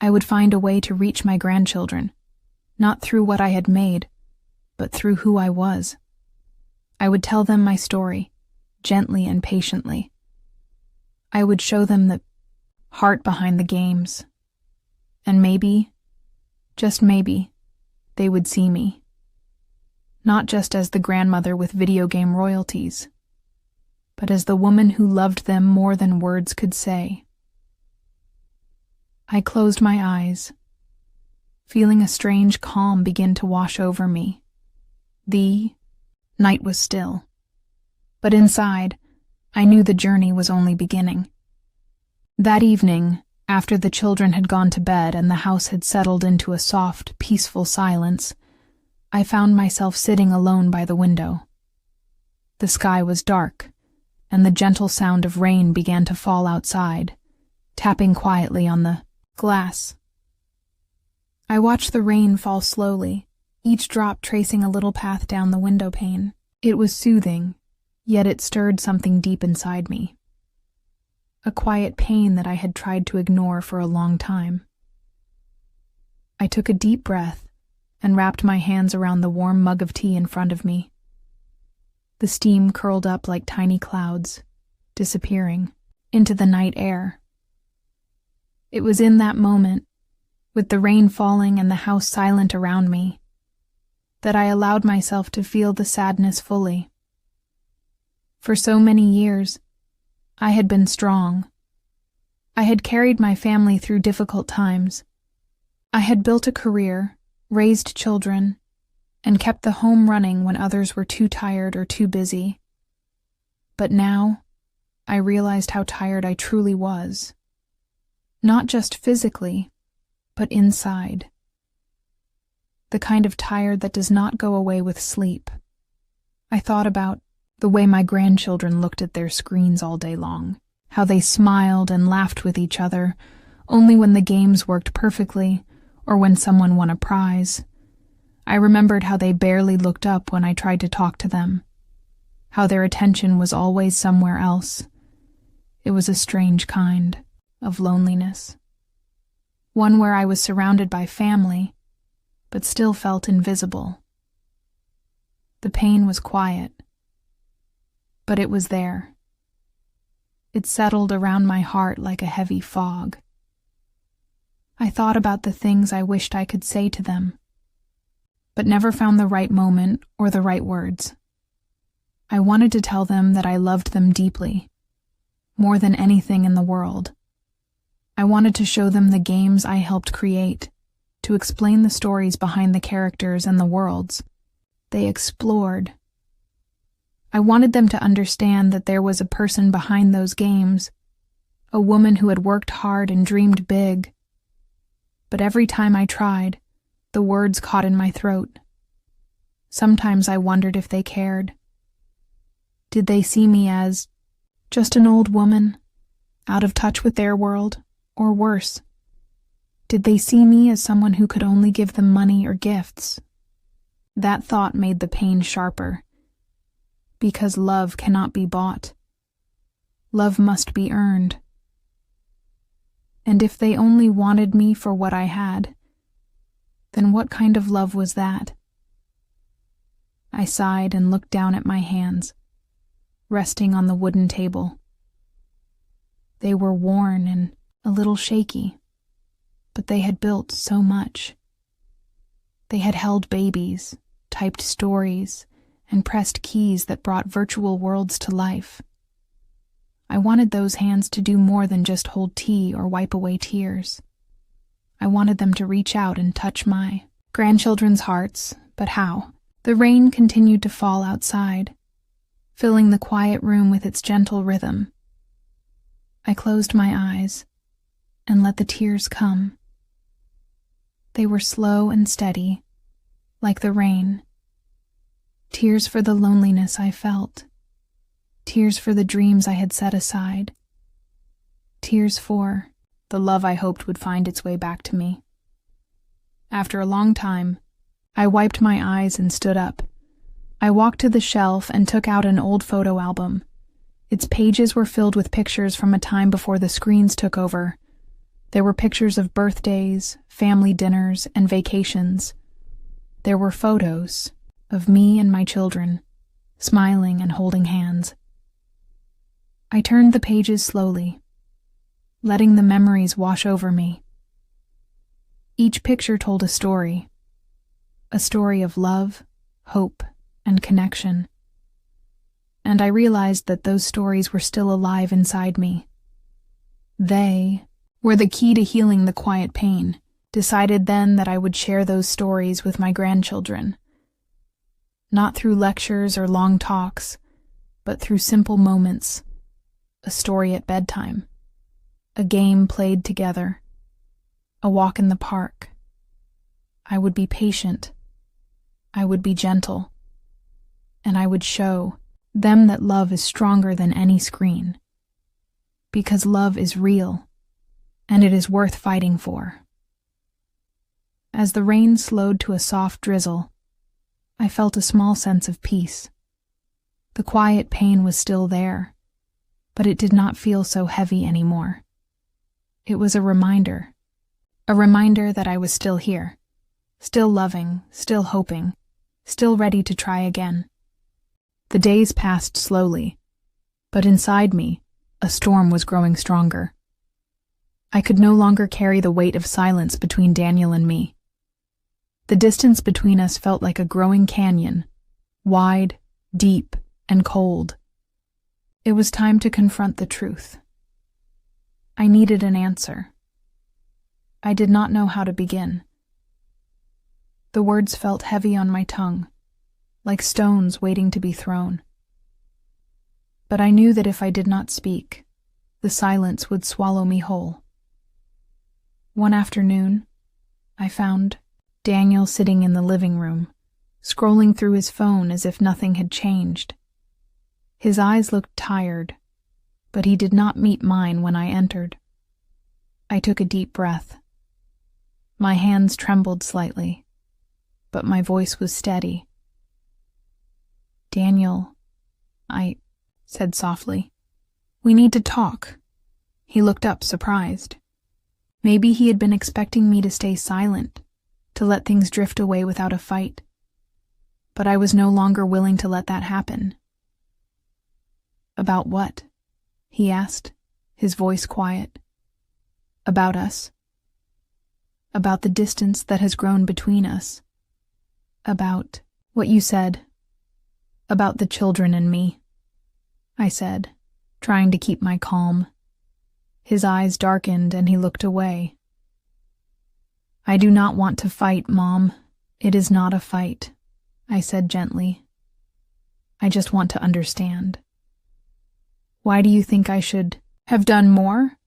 I would find a way to reach my grandchildren, not through what I had made, but through who I was. I would tell them my story, gently and patiently. I would show them the heart behind the games. And maybe, just maybe, they would see me. Not just as the grandmother with video game royalties, but as the woman who loved them more than words could say. I closed my eyes, feeling a strange calm begin to wash over me. The night was still, but inside, I knew the journey was only beginning. That evening, after the children had gone to bed and the house had settled into a soft, peaceful silence, I found myself sitting alone by the window. The sky was dark, and the gentle sound of rain began to fall outside, tapping quietly on the glass. I watched the rain fall slowly, each drop tracing a little path down the window pane. It was soothing, yet it stirred something deep inside me. A quiet pain that I had tried to ignore for a long time. I took a deep breath and wrapped my hands around the warm mug of tea in front of me. The steam curled up like tiny clouds, disappearing into the night air. It was in that moment, with the rain falling and the house silent around me, that I allowed myself to feel the sadness fully. For so many years, I had been strong. I had carried my family through difficult times. I had built a career, raised children, and kept the home running when others were too tired or too busy. But now, I realized how tired I truly was. Not just physically, but inside. The kind of tired that does not go away with sleep. I thought about the way my grandchildren looked at their screens all day long, how they smiled and laughed with each other, only when the games worked perfectly or when someone won a prize. I remembered how they barely looked up when I tried to talk to them, how their attention was always somewhere else. It was a strange kind of loneliness. One where I was surrounded by family, but still felt invisible. The pain was quiet, but it was there. It settled around my heart like a heavy fog. I thought about the things I wished I could say to them, but never found the right moment or the right words. I wanted to tell them that I loved them deeply, more than anything in the world. I wanted to show them the games I helped create, to explain the stories behind the characters and the worlds they explored. I wanted them to understand that there was a person behind those games, a woman who had worked hard and dreamed big. But every time I tried, the words caught in my throat. Sometimes I wondered if they cared. Did they see me as just an old woman, out of touch with their world, or worse? Did they see me as someone who could only give them money or gifts? That thought made the pain sharper. Because love cannot be bought. Love must be earned. And if they only wanted me for what I had, then what kind of love was that? I sighed and looked down at my hands, resting on the wooden table. They were worn and a little shaky, but they had built so much. They had held babies, typed stories, and pressed keys that brought virtual worlds to life. I wanted those hands to do more than just hold tea or wipe away tears. I wanted them to reach out and touch my grandchildren's hearts, but how? The rain continued to fall outside, filling the quiet room with its gentle rhythm. I closed my eyes and let the tears come. They were slow and steady, like the rain. Tears for the loneliness I felt. Tears for the dreams I had set aside. Tears for the love I hoped would find its way back to me. After a long time, I wiped my eyes and stood up. I walked to the shelf and took out an old photo album. Its pages were filled with pictures from a time before the screens took over. There were pictures of birthdays, family dinners, and vacations. There were photos of me and my children, smiling and holding hands. I turned the pages slowly, letting the memories wash over me. Each picture told a story of love, hope, and connection. And I realized that those stories were still alive inside me. They were the key to healing the quiet pain. Decided then that I would share those stories with my grandchildren. Not through lectures or long talks, but through simple moments. A story at bedtime. A game played together. A walk in the park. I would be patient. I would be gentle. And I would show them that love is stronger than any screen. Because love is real, and it is worth fighting for. As the rain slowed to a soft drizzle, I felt a small sense of peace. The quiet pain was still there, but it did not feel so heavy anymore. It was a reminder that I was still here, still loving, still hoping, still ready to try again. The days passed slowly, but inside me, a storm was growing stronger. I could no longer carry the weight of silence between Daniel and me. The distance between us felt like a growing canyon, wide, deep, and cold. It was time to confront the truth. I needed an answer. I did not know how to begin. The words felt heavy on my tongue, like stones waiting to be thrown. But I knew that if I did not speak, the silence would swallow me whole. One afternoon, I found Daniel sitting in the living room, scrolling through his phone as if nothing had changed. His eyes looked tired, but he did not meet mine when I entered. I took a deep breath. My hands trembled slightly, but my voice was steady. "Daniel," I said softly, "we need to talk." He looked up, surprised. Maybe he had been expecting me to stay silent, to let things drift away without a fight. But I was no longer willing to let that happen. "About what?" he asked, his voice quiet. "About us. About the distance that has grown between us. About what you said. About the children and me," I said, trying to keep my calm. His eyes darkened and he looked away. "I do not want to fight, Mom. It is not a fight," I said gently. "I just want to understand. Why do you think I should have done more?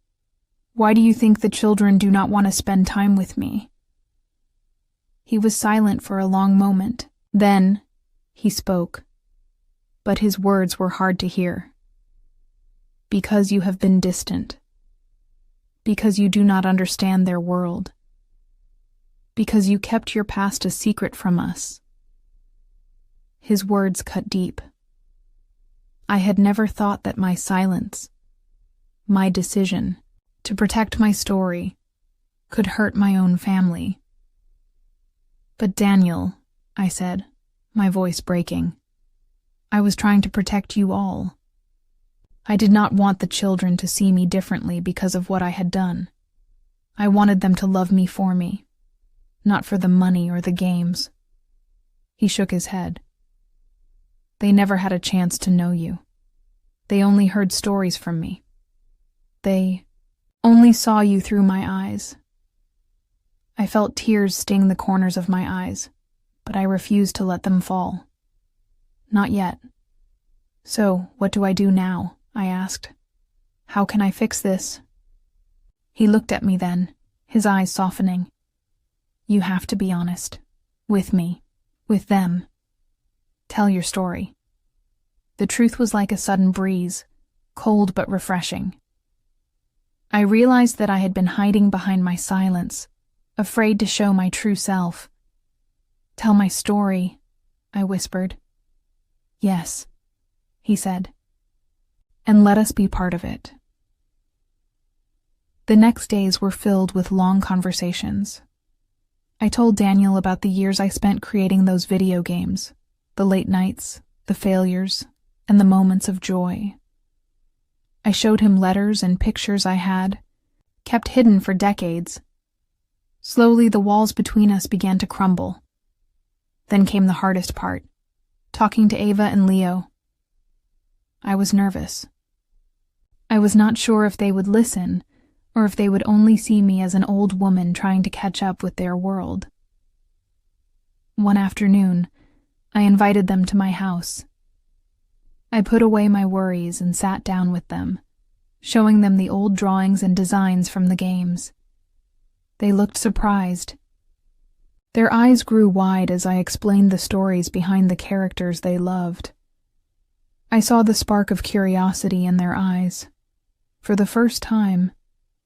Why do you think the children do not want to spend time with me?" He was silent for a long moment. Then he spoke, but his words were hard to hear. "Because you have been distant. Because you do not understand their world. Because you kept your past a secret from us." His words cut deep. I had never thought that my silence, my decision to protect my story, could hurt my own family. "But Daniel," I said, my voice breaking, "I was trying to protect you all. I did not want the children to see me differently because of what I had done. I wanted them to love me for me, not for the money or the games." He shook his head. "They never had a chance to know you. They only heard stories from me. They only saw you through my eyes." I felt tears sting the corners of my eyes, but I refused to let them fall. "Not yet." "So, what do I do now?" I asked. "How can I fix this?" He looked at me then, his eyes softening. "You have to be honest. With me. With them. Tell your story." The truth was like a sudden breeze, cold but refreshing. I realized that I had been hiding behind my silence, afraid to show my true self. "Tell my story," I whispered. "Yes," he said, "and let us be part of it." The next days were filled with long conversations. I told Daniel about the years I spent creating those video games, the late nights, the failures, and the moments of joy. I showed him letters and pictures I had, kept hidden for decades. Slowly, the walls between us began to crumble. Then came the hardest part, talking to Ava and Leo. I was nervous. I was not sure if they would listen, or if they would only see me as an old woman trying to catch up with their world. One afternoon, I invited them to my house. I put away my worries and sat down with them, showing them the old drawings and designs from the games. They looked surprised. Their eyes grew wide as I explained the stories behind the characters they loved. I saw the spark of curiosity in their eyes. For the first time,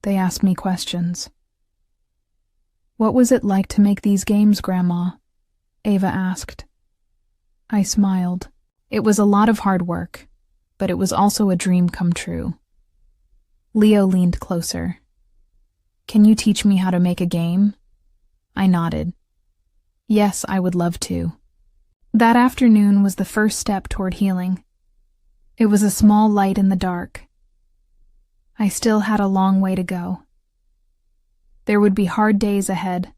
they asked me questions. "What was it like to make these games, Grandma?" Ava asked. I smiled. It was a lot of hard work, but it was also a dream come true. Leo leaned closer. "Can you teach me how to make a game?" I nodded. Yes, I would love to. That afternoon was the first step toward healing. It was a small light in the dark. I still had a long way to go. There would be hard days ahead,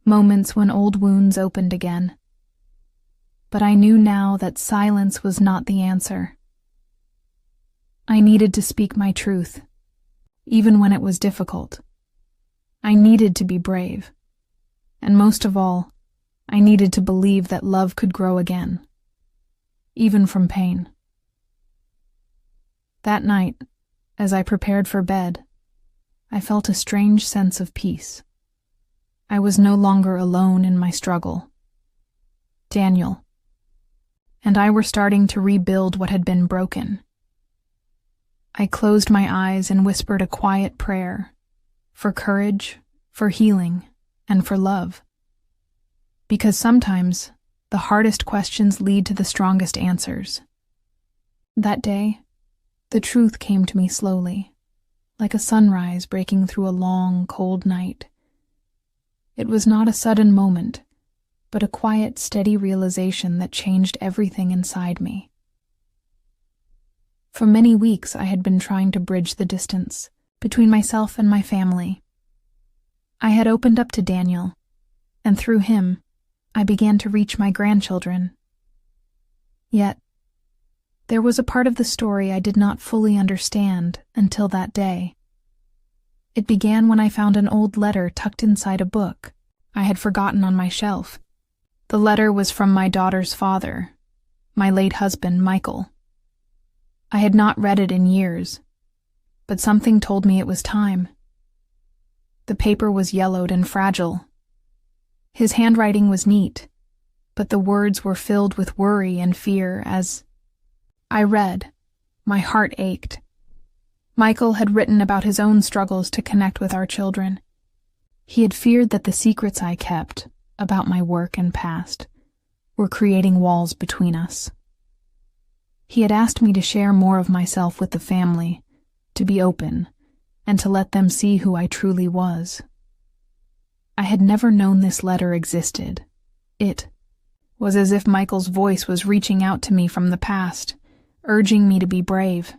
moments when old wounds opened again. But I knew now that silence was not the answer. I needed to speak my truth, even when it was difficult. I needed to be brave. And most of all, I needed to believe that love could grow again, even from pain. That night, as I prepared for bed, I felt a strange sense of peace. I was no longer alone in my struggle. Daniel and I were starting to rebuild what had been broken. I closed my eyes and whispered a quiet prayer for courage, for healing, and for love. Because sometimes the hardest questions lead to the strongest answers. That day, the truth came to me slowly, like a sunrise breaking through a long, cold night. It was not a sudden moment, but a quiet, steady realization that changed everything inside me. For many weeks, I had been trying to bridge the distance between myself and my family. I had opened up to Daniel, and through him, I began to reach my grandchildren. Yet, there was a part of the story I did not fully understand until that day. It began when I found an old letter tucked inside a book I had forgotten on my shelf. The letter was from my daughter's father, my late husband, Michael. I had not read it in years, but something told me it was time. The paper was yellowed and fragile. His handwriting was neat, but the words were filled with worry and fear as I read. My heart ached. Michael had written about his own struggles to connect with our children. He had feared that the secrets I kept about my work and past were creating walls between us. He had asked me to share more of myself with the family, to be open, and to let them see who I truly was. I had never known this letter existed. It was as if Michael's voice was reaching out to me from the past, urging me to be brave.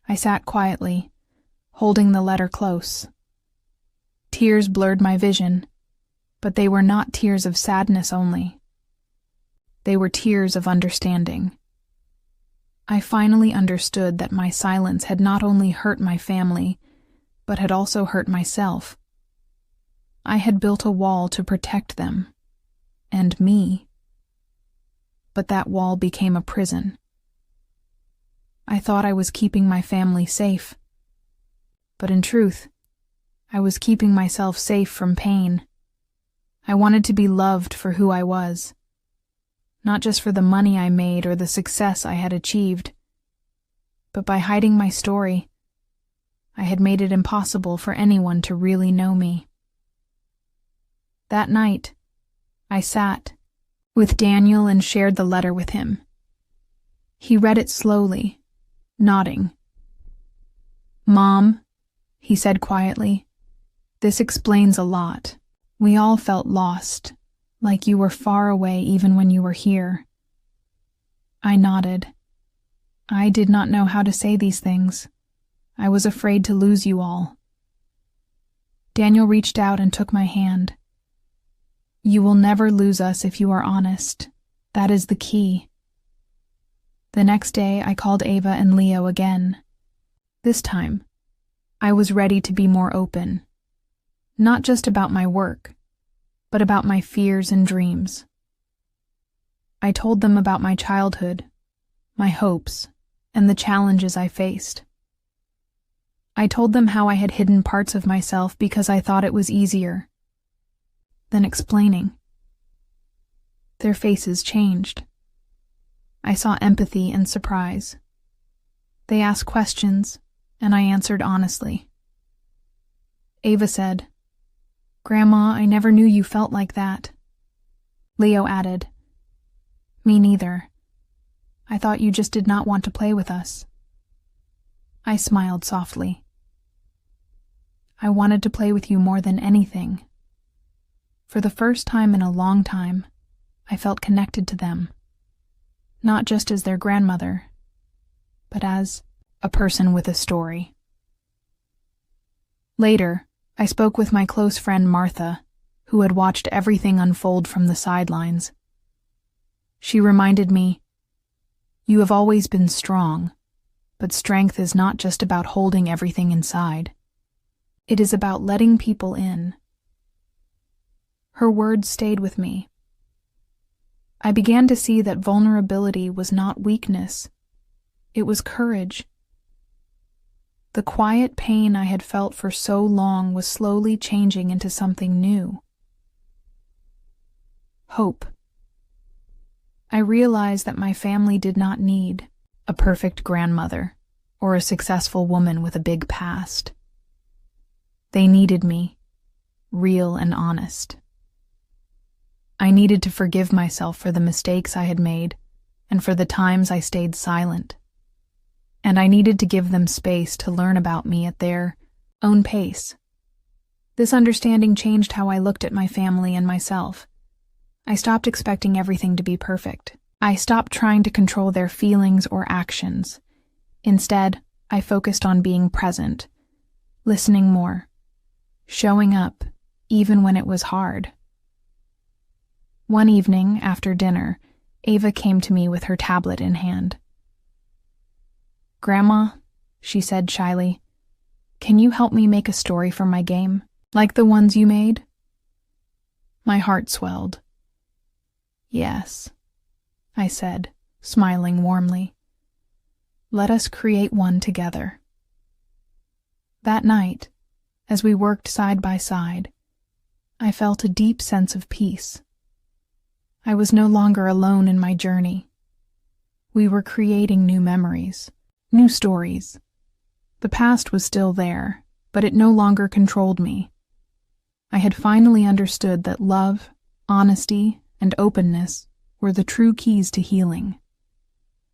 I sat quietly, holding the letter close. Tears blurred my vision, but they were not tears of sadness only. They were tears of understanding. I finally understood that my silence had not only hurt my family, but had also hurt myself. I had built a wall to protect them, and me. But that wall became a prison. I thought I was keeping my family safe, but in truth, I was keeping myself safe from pain. I wanted to be loved for who I was, not just for the money I made or the success I had achieved, but by hiding my story, I had made it impossible for anyone to really know me. That night, I sat with Daniel and shared the letter with him. He read it slowly, nodding. "Mom," he said quietly, "this explains a lot. We all felt lost, like you were far away even when you were here." I nodded. I did not know how to say these things. I was afraid to lose you all. Daniel reached out and took my hand. "You will never lose us if you are honest. That is the key." The next day, I called Ava and Leo again. This time, I was ready to be more open. Not just about my work, but about my fears and dreams. I told them about my childhood, my hopes, and the challenges I faced. I told them how I had hidden parts of myself because I thought it was easier than explaining. Their faces changed. I saw empathy and surprise. They asked questions, and I answered honestly. Ava said, "Grandma, I never knew you felt like that." Leo added, "Me neither. I thought you just did not want to play with us." I smiled softly. "I wanted to play with you more than anything." For the first time in a long time, I felt connected to them, not just as their grandmother, but as a person with a story. Later, I spoke with my close friend Martha, who had watched everything unfold from the sidelines. She reminded me, "You have always been strong, but strength is not just about holding everything inside. It is about letting people in." Her words stayed with me. I began to see that vulnerability was not weakness. It was courage. The quiet pain I had felt for so long was slowly changing into something new. Hope. I realized that my family did not need a perfect grandmother or a successful woman with a big past. They needed me, real and honest. I needed to forgive myself for the mistakes I had made and for the times I stayed silent. And I needed to give them space to learn about me at their own pace. This understanding changed how I looked at my family and myself. I stopped expecting everything to be perfect. I stopped trying to control their feelings or actions. Instead, I focused on being present, listening more, showing up, even when it was hard. One evening, after dinner, Ava came to me with her tablet in hand. "Grandma," she said shyly, "can you help me make a story for my game, like the ones you made?" My heart swelled. "Yes," I said, smiling warmly. "Let us create one together." That night, as we worked side by side, I felt a deep sense of peace. I was no longer alone in my journey. We were creating new memories, new stories. The past was still there, but it no longer controlled me. I had finally understood that love, honesty, and openness were the true keys to healing.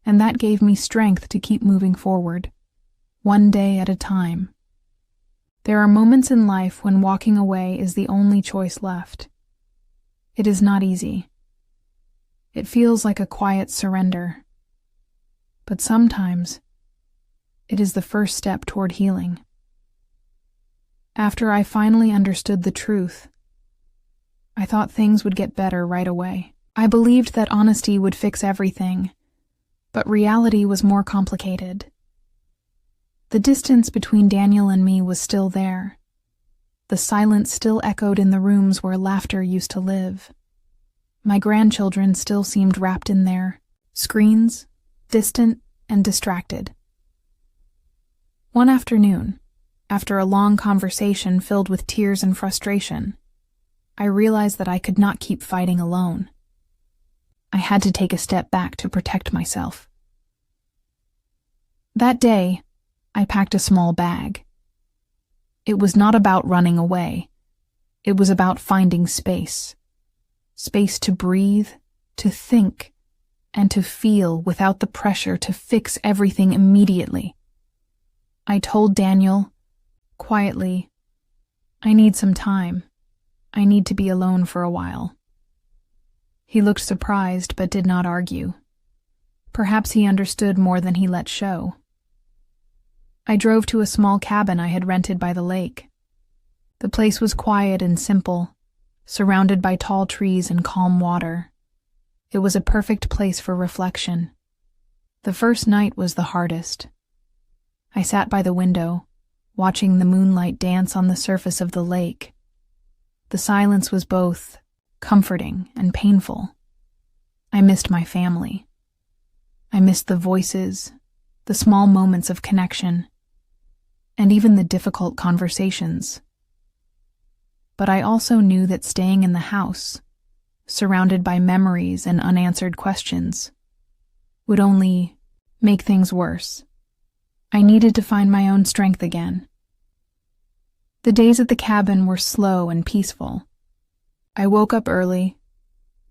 And that gave me strength to keep moving forward, one day at a time. There are moments in life when walking away is the only choice left. It is not easy. It feels like a quiet surrender. But sometimes, it is the first step toward healing. After I finally understood the truth, I thought things would get better right away. I believed that honesty would fix everything, but reality was more complicated. The distance between Daniel and me was still there. The silence still echoed in the rooms where laughter used to live. My grandchildren still seemed wrapped in their screens, distant and distracted. One afternoon, after a long conversation filled with tears and frustration, I realized that I could not keep fighting alone. I had to take a step back to protect myself. That day, I packed a small bag. It was not about running away. It was about finding space. Space to breathe, to think, and to feel without the pressure to fix everything immediately. I told Daniel, quietly, "I need some time. I need to be alone for a while." He looked surprised but did not argue. Perhaps he understood more than he let show. I drove to a small cabin I had rented by the lake. The place was quiet and simple, surrounded by tall trees and calm water. It was a perfect place for reflection. The first night was the hardest. I sat by the window, watching the moonlight dance on the surface of the lake. The silence was both comforting and painful. I missed my family. I missed the voices, the small moments of connection, and even the difficult conversations. But I also knew that staying in the house, surrounded by memories and unanswered questions, would only make things worse. I needed to find my own strength again. The days at the cabin were slow and peaceful. I woke up early,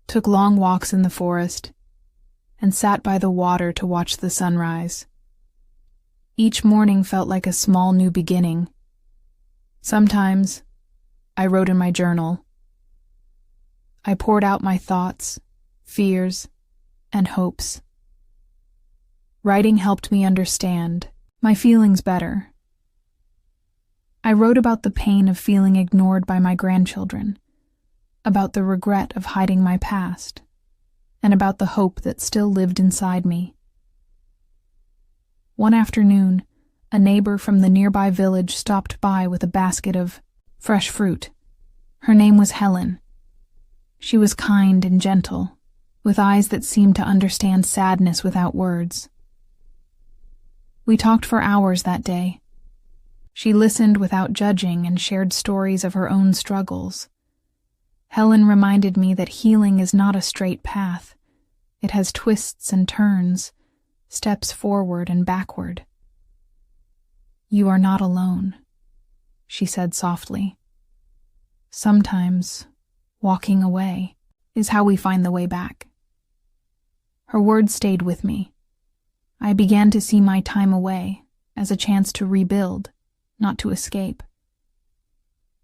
took long walks in the forest, and sat by the water to watch the sunrise. Each morning felt like a small new beginning. Sometimes I wrote in my journal. I poured out my thoughts, fears, and hopes. Writing helped me understand my feelings better. I wrote about the pain of feeling ignored by my grandchildren, about the regret of hiding my past, and about the hope that still lived inside me. One afternoon, a neighbor from the nearby village stopped by with a basket of fresh fruit. Her name was Helen. She was kind and gentle, with eyes that seemed to understand sadness without words. We talked for hours that day. She listened without judging and shared stories of her own struggles. Helen reminded me that healing is not a straight path. It has twists and turns, steps forward and backward. "You are not alone," she said softly. "Sometimes walking away is how we find the way back." Her words stayed with me. I began to see my time away as a chance to rebuild, not to escape.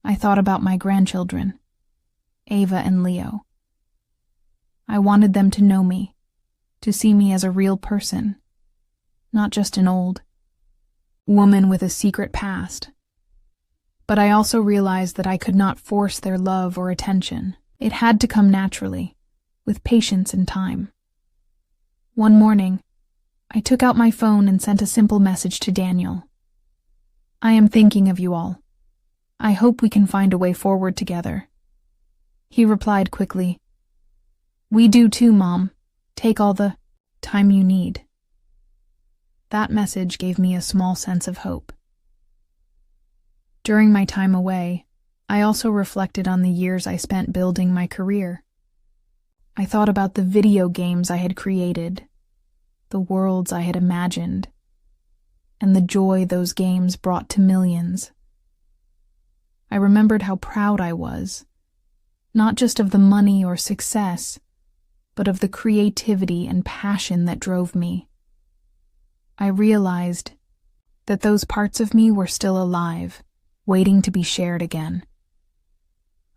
I thought about my grandchildren, Ava and Leo. I wanted them to know me, to see me as a real person, not just an old woman with a secret past. But I also realized that I could not force their love or attention. It had to come naturally, with patience and time. One morning, I took out my phone and sent a simple message to Daniel. "I am thinking of you all. I hope we can find a way forward together." He replied quickly, "We do too, Mom. Take all the time you need." That message gave me a small sense of hope. During my time away, I also reflected on the years I spent building my career. I thought about the video games I had created, the worlds I had imagined, and the joy those games brought to millions. I remembered how proud I was, not just of the money or success, but of the creativity and passion that drove me. I realized that those parts of me were still alive, waiting to be shared again.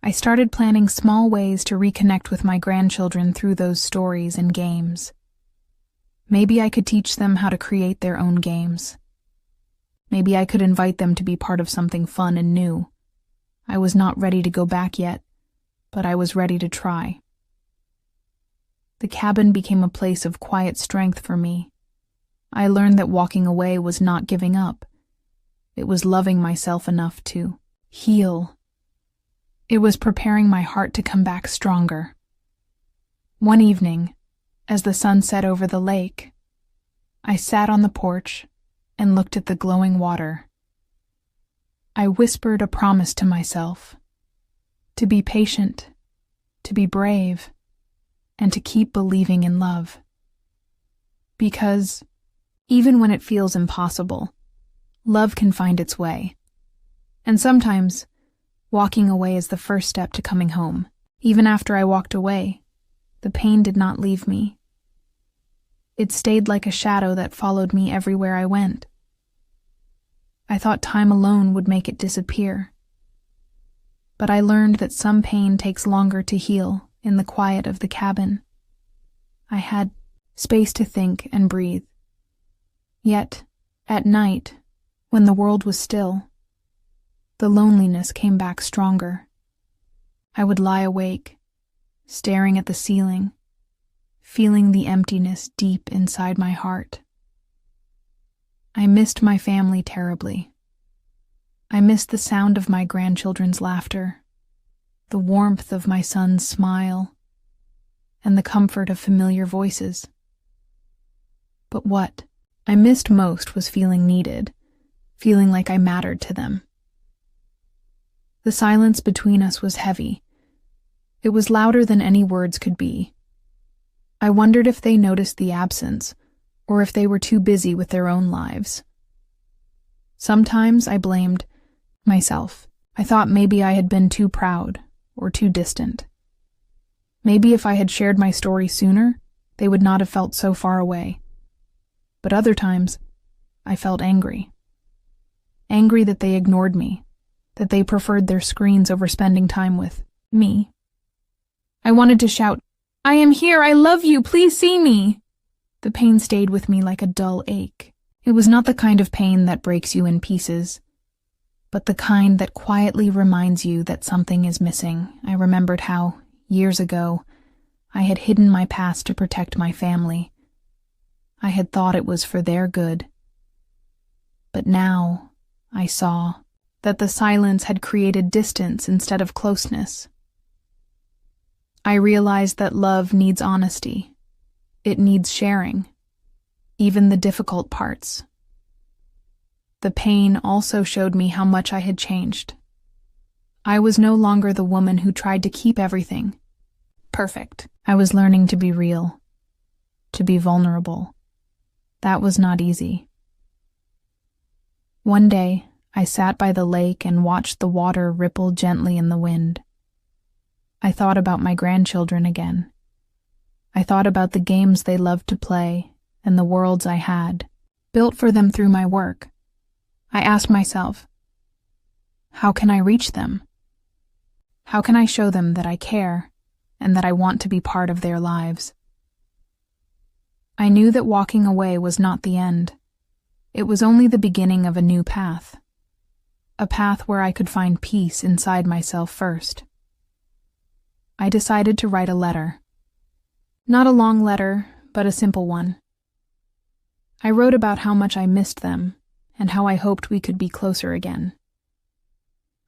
I started planning small ways to reconnect with my grandchildren through those stories and games. Maybe I could teach them how to create their own games. Maybe I could invite them to be part of something fun and new. I was not ready to go back yet, but I was ready to try. The cabin became a place of quiet strength for me. I learned that walking away was not giving up. It was loving myself enough to heal. It was preparing my heart to come back stronger. One evening, as the sun set over the lake, I sat on the porch and looked at the glowing water. I whispered a promise to myself, to be patient, to be brave, and to keep believing in love. Because even when it feels impossible, love can find its way. And sometimes, walking away is the first step to coming home. Even after I walked away, the pain did not leave me. It stayed like a shadow that followed me everywhere I went. I thought time alone would make it disappear. But I learned that some pain takes longer to heal in the quiet of the cabin. I had space to think and breathe. Yet, at night, when the world was still, the loneliness came back stronger. I would lie awake, staring at the ceiling, feeling the emptiness deep inside my heart. I missed my family terribly. I missed the sound of my grandchildren's laughter, the warmth of my son's smile, and the comfort of familiar voices. But what I missed most was feeling needed, feeling like I mattered to them. The silence between us was heavy. It was louder than any words could be. I wondered if they noticed the absence, or if they were too busy with their own lives. Sometimes I blamed myself. I thought maybe I had been too proud or too distant. Maybe if I had shared my story sooner, they would not have felt so far away. But other times, I felt angry. Angry that they ignored me, that they preferred their screens over spending time with me. I wanted to shout, "I am here, I love you, please see me!" The pain stayed with me like a dull ache. It was not the kind of pain that breaks you in pieces, but the kind that quietly reminds you that something is missing. I remembered how, years ago, I had hidden my past to protect my family. I had thought it was for their good. But now, I saw that the silence had created distance instead of closeness. I realized that love needs honesty. It needs sharing, even the difficult parts. The pain also showed me how much I had changed. I was no longer the woman who tried to keep everything perfect. I was learning to be real, to be vulnerable. That was not easy. One day, I sat by the lake and watched the water ripple gently in the wind. I thought about my grandchildren again. I thought about the games they loved to play and the worlds I had, built for them through my work. I asked myself, how can I reach them? How can I show them that I care and that I want to be part of their lives? I knew that walking away was not the end. It was only the beginning of a new path. A path where I could find peace inside myself first. I decided to write a letter. Not a long letter, but a simple one. I wrote about how much I missed them and how I hoped we could be closer again.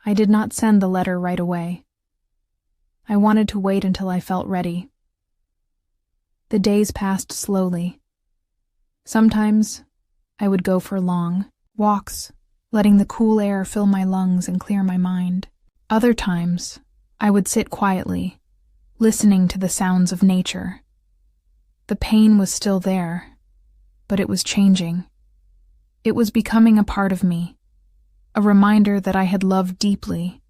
I did not send the letter right away. I wanted to wait until I felt ready. The days passed slowly. Sometimes I would go for long walks, letting the cool air fill my lungs and clear my mind. Other times, I would sit quietly, listening to the sounds of nature. The pain was still there, but it was changing. It was becoming a part of me, a reminder that I had loved deeply,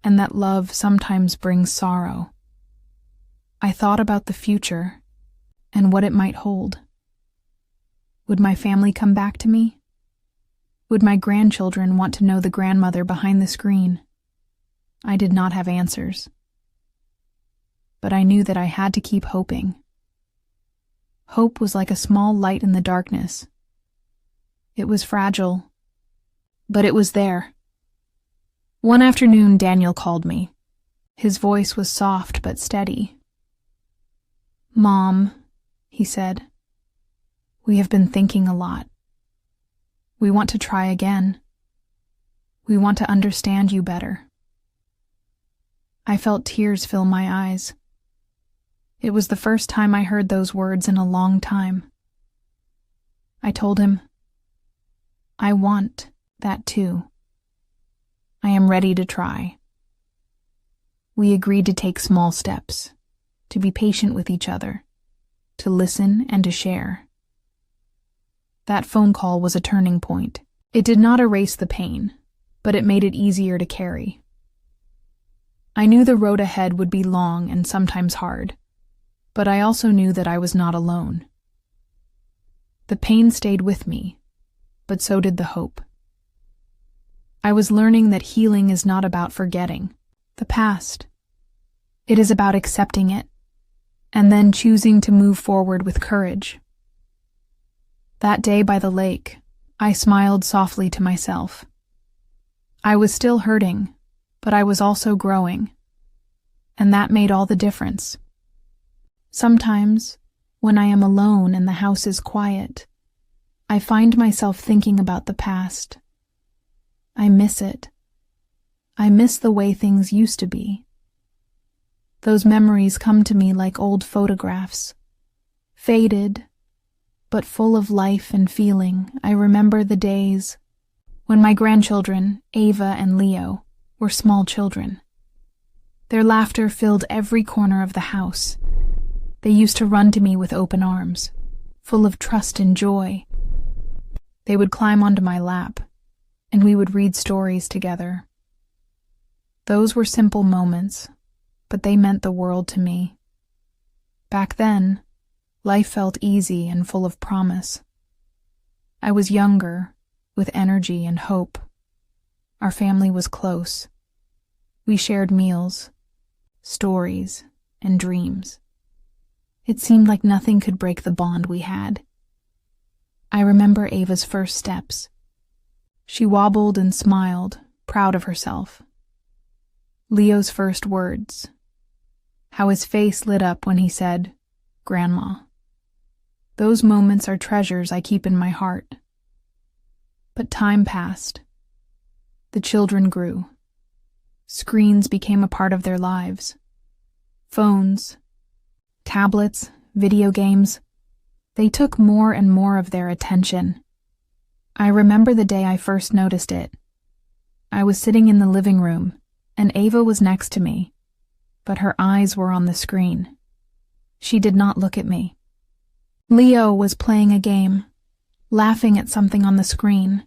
and that love sometimes brings sorrow. I thought about the future and what it might hold. Would my family come back to me? Would my grandchildren want to know the grandmother behind the screen? I did not have answers. But I knew that I had to keep hoping. Hope was like a small light in the darkness. It was fragile, but it was there. One afternoon, Daniel called me. His voice was soft but steady. "Mom," he said, "we have been thinking a lot. We want to try again. We want to understand you better." I felt tears fill my eyes. It was the first time I heard those words in a long time. I told him, "I want that too. I am ready to try." We agreed to take small steps, to be patient with each other, to listen and to share. That phone call was a turning point. It did not erase the pain, but it made it easier to carry. I knew the road ahead would be long and sometimes hard, but I also knew that I was not alone. The pain stayed with me, but so did the hope. I was learning that healing is not about forgetting the past. It is about accepting it, and then choosing to move forward with courage. That day by the lake, I smiled softly to myself. I was still hurting, but I was also growing, and that made all the difference. Sometimes, when I am alone and the house is quiet, I find myself thinking about the past. I miss it. I miss the way things used to be. Those memories come to me like old photographs, faded, but full of life and feeling. I remember the days when my grandchildren, Ava and Leo, were small children. Their laughter filled every corner of the house. They used to run to me with open arms. full of trust and joy. They would climb onto my lap, and we would read stories together. Those were simple moments, but they meant the world to me. Back then, life felt easy and full of promise. I was younger, with energy and hope. Our family was close. We shared meals, stories, and dreams. It seemed like nothing could break the bond we had. I remember Ava's first steps. She wobbled and smiled, proud of herself. Leo's first words. How his face lit up when he said, "Grandma." Those moments are treasures I keep in my heart. But time passed. The children grew. Screens became a part of their lives. Phones, tablets, video games, they took more and more of their attention. I remember the day I first noticed it. I was sitting in the living room, and Ava was next to me, but her eyes were on the screen. She did not look at me. Leo was playing a game, laughing at something on the screen,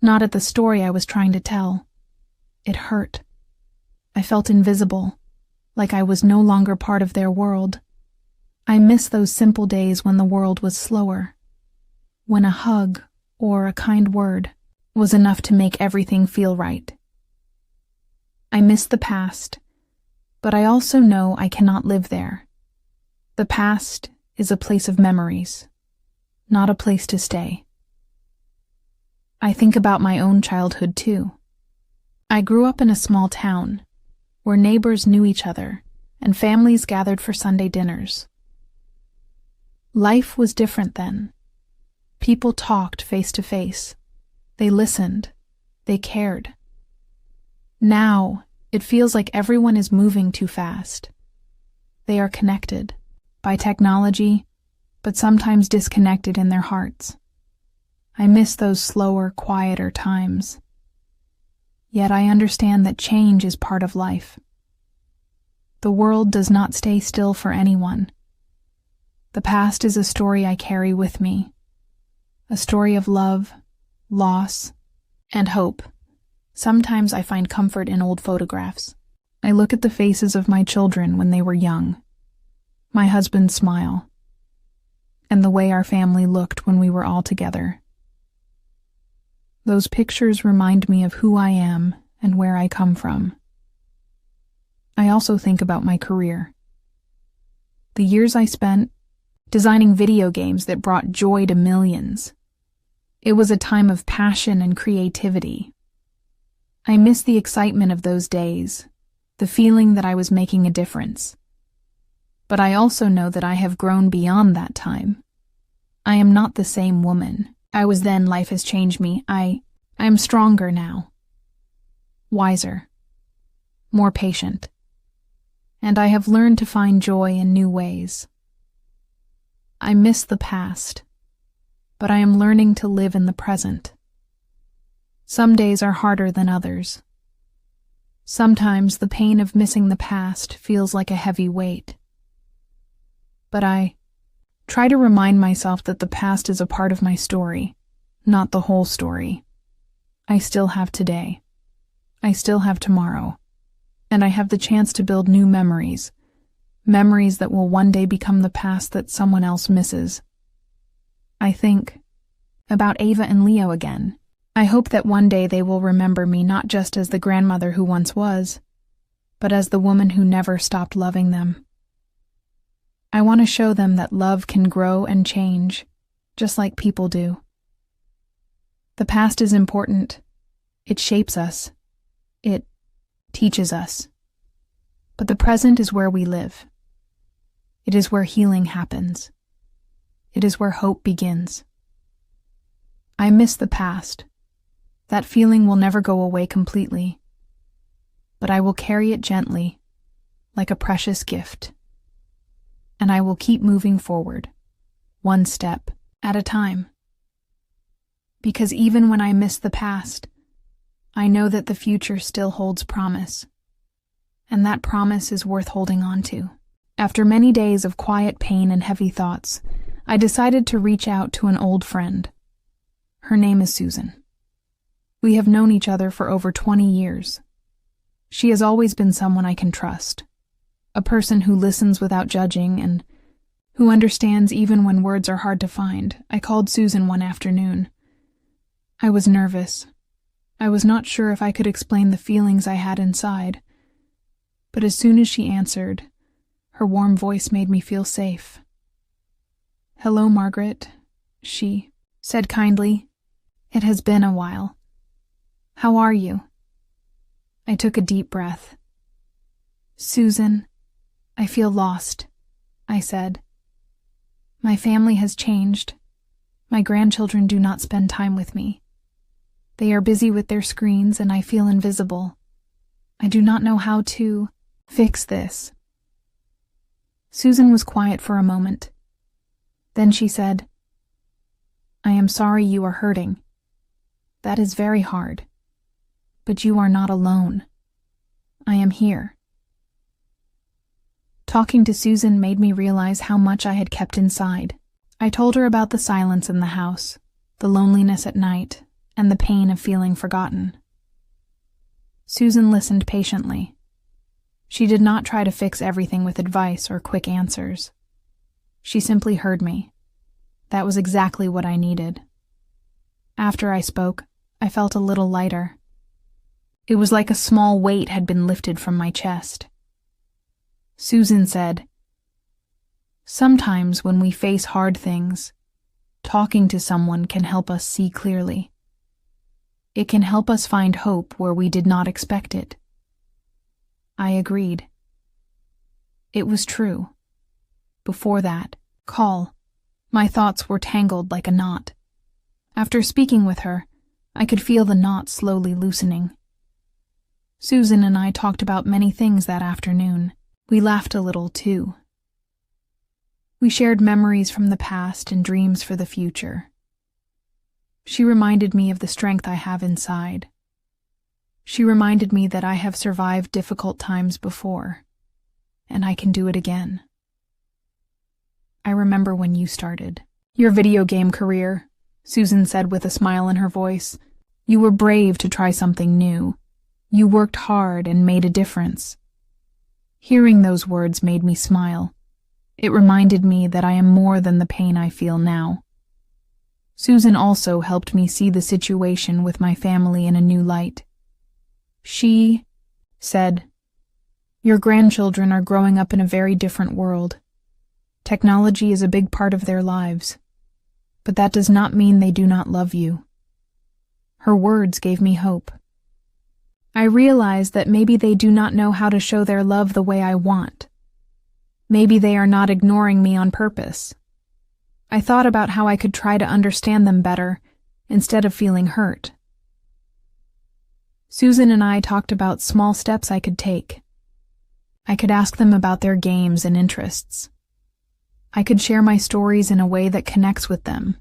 not at the story I was trying to tell. It hurt. I felt invisible, like I was no longer part of their world. I miss those simple days when the world was slower, when a hug or a kind word was enough to make everything feel right. I miss the past, but I also know I cannot live there. The past is a place of memories, not a place to stay. I think about my own childhood too. I grew up in a small town where neighbors knew each other and families gathered for Sunday dinners. Life was different then. People talked face to face. They listened. They cared. Now, it feels like everyone is moving too fast. They are connected by technology, but sometimes disconnected in their hearts. I miss those slower, quieter times. Yet I understand that change is part of life. The world does not stay still for anyone. The past is a story I carry with me, a story of love, loss, and hope. Sometimes I find comfort in old photographs. I look at the faces of my children when they were young, my husband's smile, and the way our family looked when we were all together. Those pictures remind me of who I am and where I come from. I also think about my career. The years I spent designing video games that brought joy to millions. It was a time of passion and creativity. I miss the excitement of those days, the feeling that I was making a difference. But I also know that I have grown beyond that time. I am not the same woman I was then. Life has changed me. I am stronger now, wiser, more patient, and I have learned to find joy in new ways. I miss the past, but I am learning to live in the present. Some days are harder than others. Sometimes the pain of missing the past feels like a heavy weight. But I try to remind myself that the past is a part of my story, not the whole story. I still have today. I still have tomorrow. And I have the chance to build new memories. Memories that will one day become the past that someone else misses. I think about Ava and Leo again. I hope that one day they will remember me not just as the grandmother who once was, but as the woman who never stopped loving them. I want to show them that love can grow and change, just like people do. The past is important. It shapes us. It teaches us. But the present is where we live. It is where healing happens. It is where hope begins. I miss the past. That feeling will never go away completely. But I will carry it gently, like a precious gift. And I will keep moving forward, one step at a time. Because even when I miss the past, I know that the future still holds promise. And that promise is worth holding on to. After many days of quiet pain and heavy thoughts, I decided to reach out to an old friend. Her name is Susan. We have known each other for over 20 years. She has always been someone I can trust, a person who listens without judging and who understands even when words are hard to find. I called Susan one afternoon. I was nervous. I was not sure if I could explain the feelings I had inside. But as soon as she answered, her warm voice made me feel safe. "Hello, Margaret," she said kindly. "It has been a while. How are you?" I took a deep breath. "Susan, I feel lost," I said. "My family has changed. My grandchildren do not spend time with me. They are busy with their screens and I feel invisible. I do not know how to fix this." Susan was quiet for a moment. Then she said, "I am sorry you are hurting. That is very hard. But you are not alone. I am here." Talking to Susan made me realize how much I had kept inside. I told her about the silence in the house, the loneliness at night, and the pain of feeling forgotten. Susan listened patiently. She did not try to fix everything with advice or quick answers. She simply heard me. That was exactly what I needed. After I spoke, I felt a little lighter. It was like a small weight had been lifted from my chest. Susan said, "Sometimes when we face hard things, talking to someone can help us see clearly. It can help us find hope where we did not expect it." I agreed. It was true. Before that call, my thoughts were tangled like a knot. After speaking with her, I could feel the knot slowly loosening. Susan and I talked about many things that afternoon. We laughed a little, too. We shared memories from the past and dreams for the future. She reminded me of the strength I have inside. She reminded me that I have survived difficult times before, and I can do it again. "I remember when you started your video game career," Susan said with a smile in her voice. "You were brave to try something new. You worked hard and made a difference." Hearing those words made me smile. It reminded me that I am more than the pain I feel now. Susan also helped me see the situation with my family in a new light. She said, "Your grandchildren are growing up in a very different world. Technology is a big part of their lives, but that does not mean they do not love you." Her words gave me hope. I realized that maybe they do not know how to show their love the way I want. Maybe they are not ignoring me on purpose. I thought about how I could try to understand them better instead of feeling hurt. Susan and I talked about small steps I could take. I could ask them about their games and interests. I could share my stories in a way that connects with them.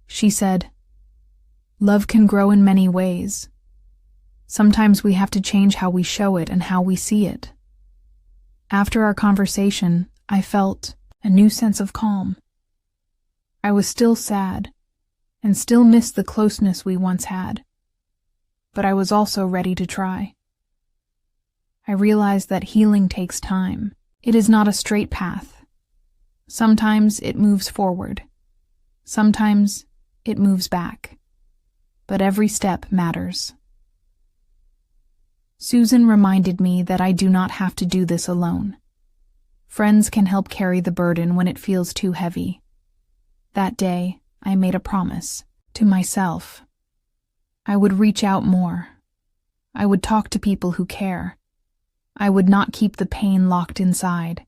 She said, "Love can grow in many ways. Sometimes we have to change how we show it and how we see it." After our conversation, I felt a new sense of calm. I was still sad and still missed the closeness we once had, but I was also ready to try. I realized that healing takes time. It is not a straight path. Sometimes it moves forward. Sometimes it moves back. But every step matters. Susan reminded me that I do not have to do this alone. Friends can help carry the burden when it feels too heavy. That day, I made a promise to myself. I would reach out more. I would talk to people who care. I would not keep the pain locked inside.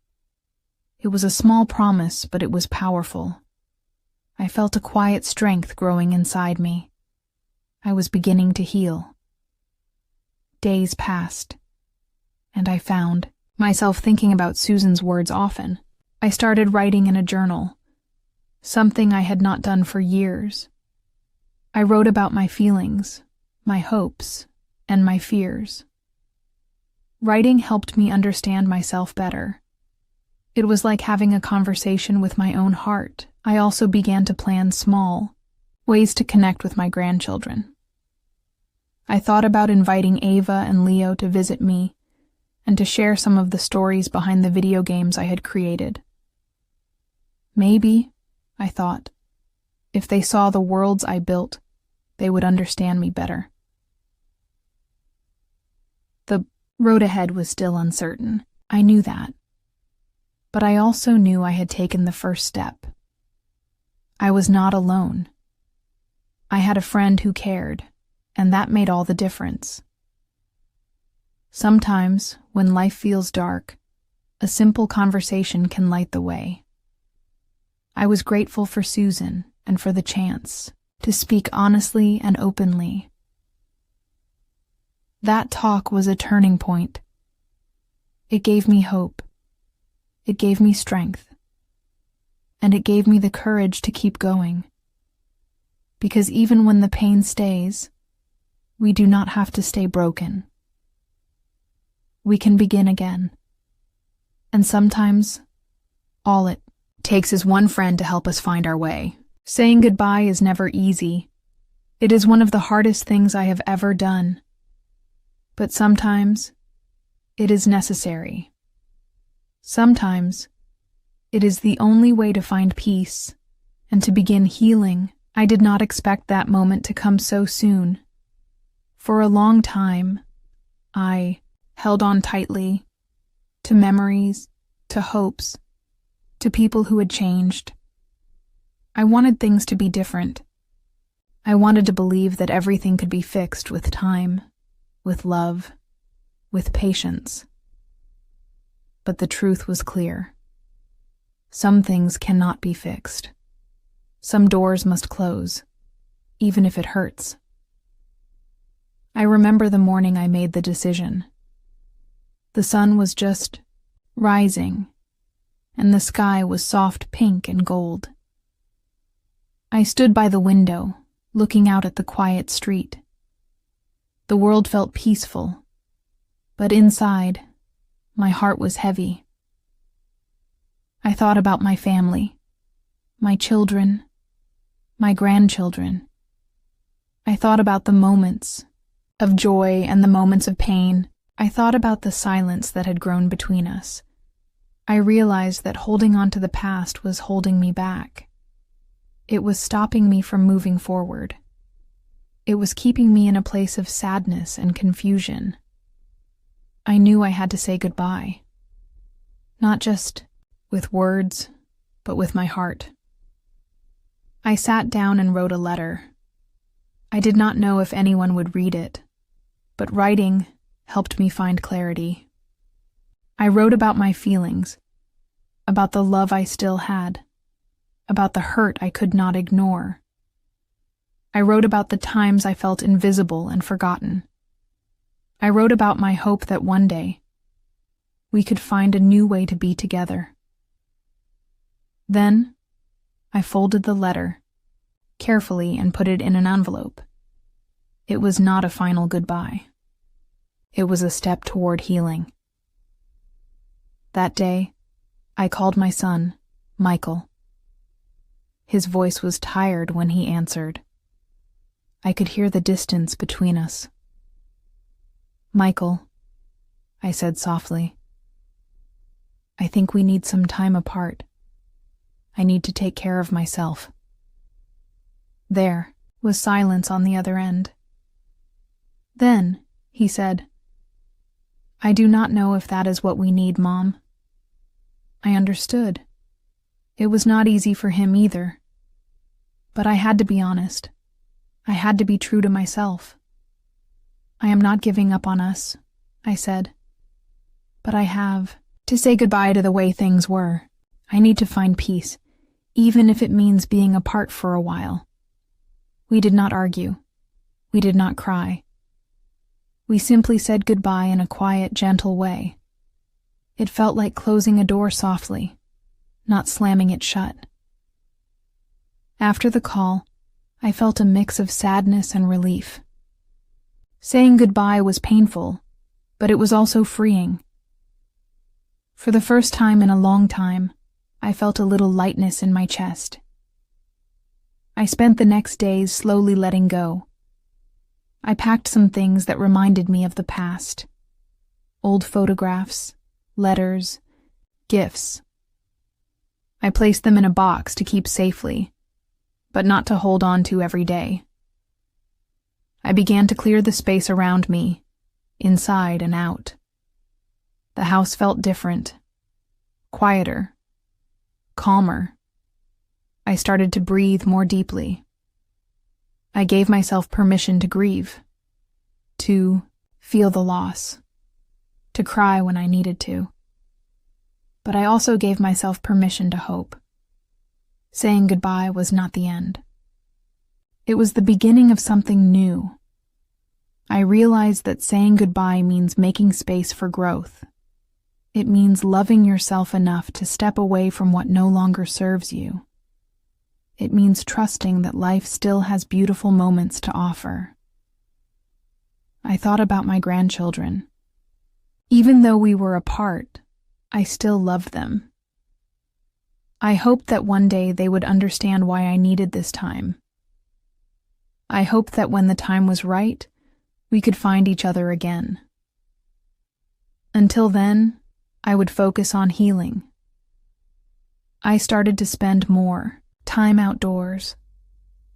It was a small promise, but it was powerful. I felt a quiet strength growing inside me. I was beginning to heal. Days passed, and I found myself thinking about Susan's words often. I started writing in a journal, something I had not done for years. I wrote about my feelings, my hopes, and my fears. Writing helped me understand myself better. It was like having a conversation with my own heart I also began to plan small ways to connect with my grandchildren. I thought about inviting Ava and Leo to visit me and to share some of the stories behind the video games I had created. Maybe, I thought, if they saw the worlds I built, they would understand me better. The road ahead was still uncertain. I knew that. But I also knew I had taken the first step. I was not alone. I had a friend who cared, and that made all the difference. Sometimes, when life feels dark, a simple conversation can light the way. I was grateful for Susan and for the chance to speak honestly and openly. That talk was a turning point. It gave me hope. It gave me strength. And it gave me the courage to keep going. Because even when the pain stays, we do not have to stay broken. We can begin again. And sometimes, all it takes is one friend to help us find our way. Saying goodbye is never easy. It is one of the hardest things I have ever done. But sometimes, it is necessary. Sometimes, it is the only way to find peace and to begin healing. I did not expect that moment to come so soon. For a long time, I held on tightly to memories, to hopes, to people who had changed. I wanted things to be different. I wanted to believe that everything could be fixed with time, with love, with patience. But the truth was clear. Some things cannot be fixed. Some doors must close, even if it hurts. I remember the morning I made the decision. The sun was just rising, and the sky was soft pink and gold. I stood by the window, looking out at the quiet street. The world felt peaceful, but inside, my heart was heavy. I thought about my family, my children, my grandchildren. I thought about the moments of joy and the moments of pain. I thought about the silence that had grown between us. I realized that holding on to the past was holding me back. It was stopping me from moving forward. It was keeping me in a place of sadness and confusion. I knew I had to say goodbye. Not just with words, but with my heart. I sat down and wrote a letter. I did not know if anyone would read it, but writing helped me find clarity. I wrote about my feelings, about the love I still had, about the hurt I could not ignore. I wrote about the times I felt invisible and forgotten. I wrote about my hope that one day we could find a new way to be together. Then, I folded the letter carefully and put it in an envelope. It was not a final goodbye. It was a step toward healing. That day, I called my son, Michael. His voice was tired when he answered. I could hear the distance between us. Michael, I said softly, I think we need some time apart. I need to take care of myself. There was silence on the other end. Then, he said, I do not know if that is what we need, Mom. I understood. It was not easy for him either. But I had to be honest. I had to be true to myself. I am not giving up on us, I said. But I have to say goodbye to the way things were. I need to find peace, even if it means being apart for a while. We did not argue. We did not cry. We simply said goodbye in a quiet, gentle way. It felt like closing a door softly, not slamming it shut. After the call, I felt a mix of sadness and relief. Saying goodbye was painful, but it was also freeing. For the first time in a long time, I felt a little lightness in my chest, I spent the next days slowly letting go. I packed some things that reminded me of the past. Old photographs, letters, gifts. I placed them in a box to keep safely, but not to hold on to every day. I began to clear the space around me, inside and out. The house felt different, quieter, calmer. I started to breathe more deeply. I gave myself permission to grieve, to feel the loss, to cry when I needed to. But I also gave myself permission to hope. Saying goodbye was not the end. It was the beginning of something new. I realized that saying goodbye means making space for growth. It means loving yourself enough to step away from what no longer serves you. It means trusting that life still has beautiful moments to offer. I thought about my grandchildren. Even though we were apart, I still loved them. I hoped that one day they would understand why I needed this time. I hoped that when the time was right, we could find each other again. Until then, I would focus on healing. I started to spend more time outdoors,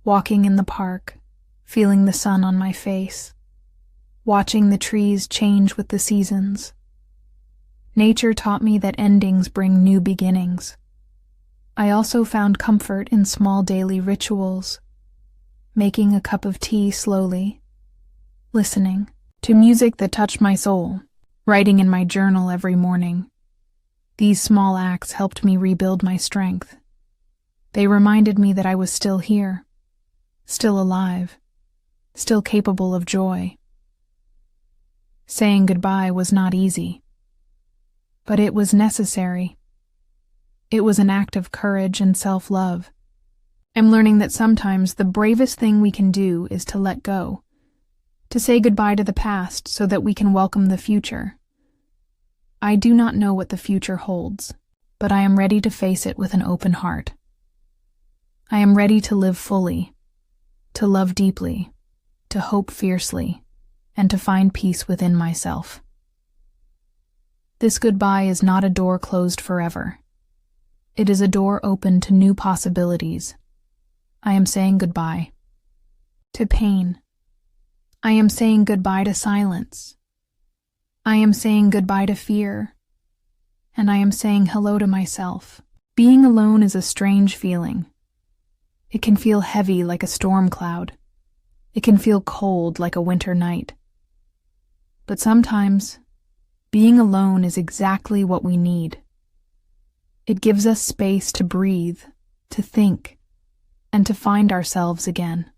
walking in the park, feeling the sun on my face, watching the trees change with the seasons. Nature taught me that endings bring new beginnings. I also found comfort in small daily rituals, making a cup of tea slowly, listening to music that touched my soul, writing in my journal every morning. These small acts helped me rebuild my strength. They reminded me that I was still here, still alive, still capable of joy. Saying goodbye was not easy, but it was necessary. It was an act of courage and self-love. I'm learning that sometimes the bravest thing we can do is to let go, to say goodbye to the past so that we can welcome the future. I do not know what the future holds, but I am ready to face it with an open heart. I am ready to live fully, to love deeply, to hope fiercely, and to find peace within myself. This goodbye is not a door closed forever. It is a door open to new possibilities. I am saying goodbye to pain. I am saying goodbye to silence. I am saying goodbye to fear. And I am saying hello to myself. Being alone is a strange feeling. It can feel heavy like a storm cloud. It can feel cold like a winter night. But sometimes, being alone is exactly what we need. It gives us space to breathe, to think, and to find ourselves again.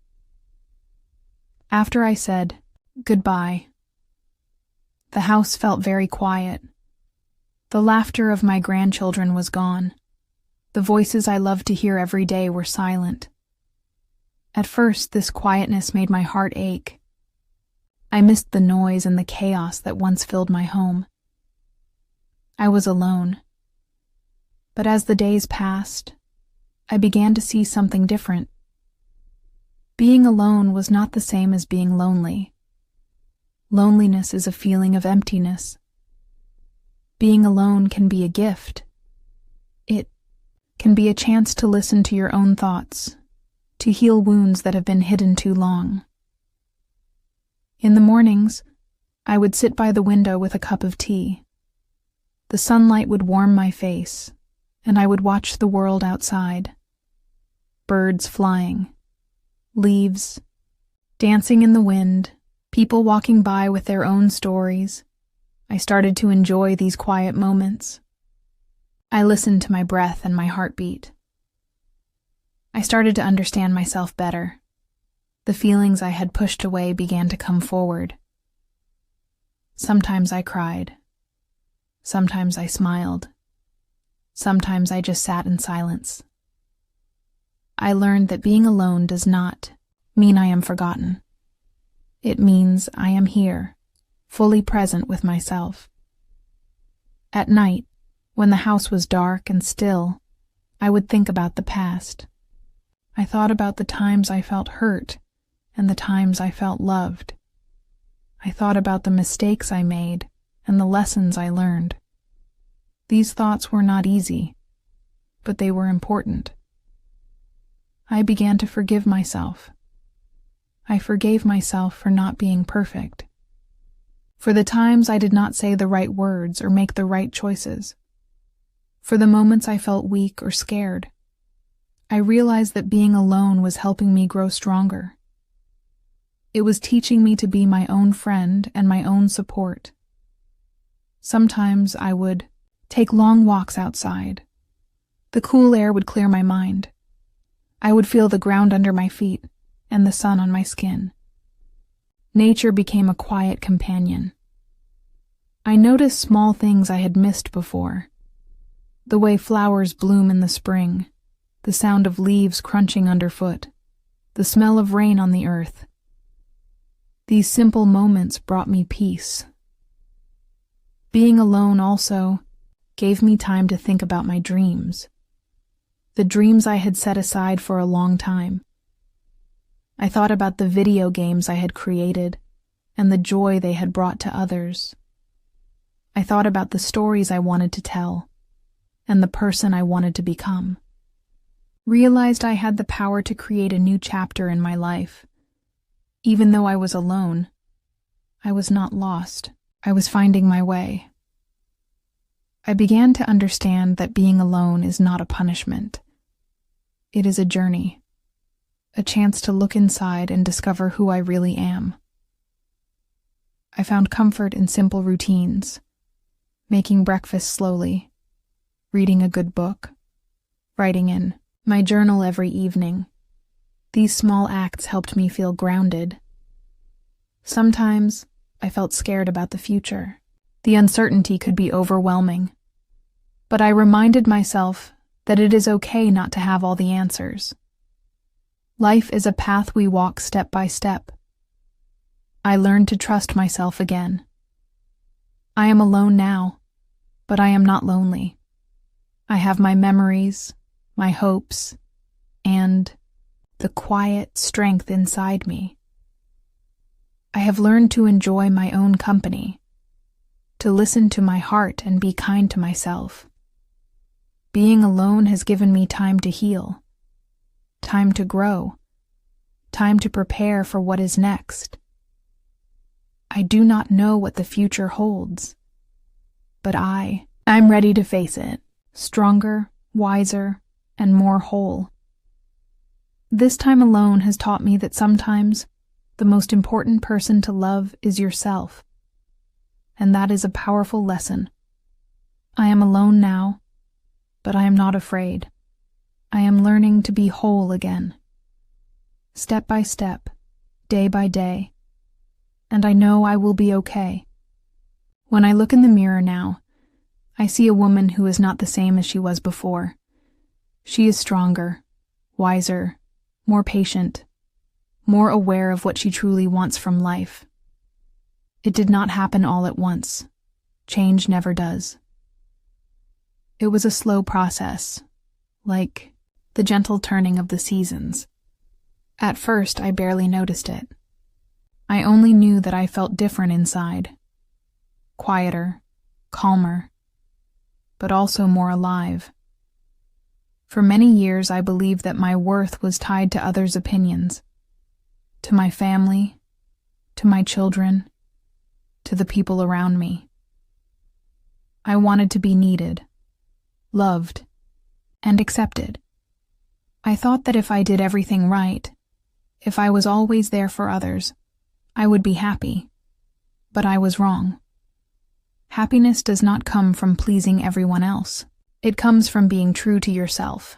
After I said goodbye, the house felt very quiet. The laughter of my grandchildren was gone. The voices I loved to hear every day were silent. At first, this quietness made my heart ache. I missed the noise and the chaos that once filled my home. I was alone. But as the days passed, I began to see something different. Being alone was not the same as being lonely. Loneliness is a feeling of emptiness. Being alone can be a gift. It can be a chance to listen to your own thoughts, to heal wounds that have been hidden too long. In the mornings, I would sit by the window with a cup of tea. The sunlight would warm my face, and I would watch the world outside. Birds flying, leaves dancing in the wind, people walking by with their own stories. I started to enjoy these quiet moments. I listened to my breath and my heartbeat. I started to understand myself better. The feelings I had pushed away began to come forward. Sometimes I cried. Sometimes I smiled. Sometimes I just sat in silence. I learned that being alone does not mean I am forgotten. It means I am here, fully present with myself. At night, when the house was dark and still, I would think about the past. I thought about the times I felt hurt and the times I felt loved. I thought about the mistakes I made and the lessons I learned. These thoughts were not easy, but they were important. I began to forgive myself. I forgave myself for not being perfect, for the times I did not say the right words or make the right choices, for the moments I felt weak or scared. I realized that being alone was helping me grow stronger. It was teaching me to be my own friend and my own support. Sometimes I would take long walks outside. The cool air would clear my mind. I would feel the ground under my feet and the sun on my skin. Nature became a quiet companion. I noticed small things I had missed before. The way flowers bloom in the spring, the sound of leaves crunching underfoot, the smell of rain on the earth. These simple moments brought me peace. Being alone also gave me time to think about my dreams, the dreams I had set aside for a long time. I thought about the video games I had created and the joy they had brought to others. I thought about the stories I wanted to tell and the person I wanted to become. Realized I had the power to create a new chapter in my life. Even though I was alone, I was not lost. I was finding my way. I began to understand that being alone is not a punishment. It is a journey, a chance to look inside and discover who I really am. I found comfort in simple routines, making breakfast slowly, reading a good book, writing in my journal every evening. These small acts helped me feel grounded. Sometimes I felt scared about the future. The uncertainty could be overwhelming. But I reminded myself that it is okay not to have all the answers. Life is a path we walk step by step. I learned to trust myself again. I am alone now, but I am not lonely. I have my memories, my hopes, and the quiet strength inside me. I have learned to enjoy my own company, to listen to my heart and be kind to myself. Being alone has given me time to heal, time to grow, time to prepare for what is next. I do not know what the future holds, but I'm ready to face it, stronger, wiser, and more whole. This time alone has taught me that sometimes the most important person to love is yourself, and that is a powerful lesson. I am alone now, but I am not afraid. I am learning to be whole again, step by step, day by day, and I know I will be okay. When I look in the mirror now, I see a woman who is not the same as she was before. She is stronger, wiser, more patient, more aware of what she truly wants from life. It did not happen all at once. Change never does. It was a slow process, like the gentle turning of the seasons. At first, I barely noticed it. I only knew that I felt different inside, quieter, calmer, but also more alive. For many years, I believed that my worth was tied to others' opinions, to my family, to my children, to the people around me. I wanted to be needed, loved, and accepted. I thought that if I did everything right, if I was always there for others, I would be happy. But I was wrong. Happiness does not come from pleasing everyone else. It comes from being true to yourself.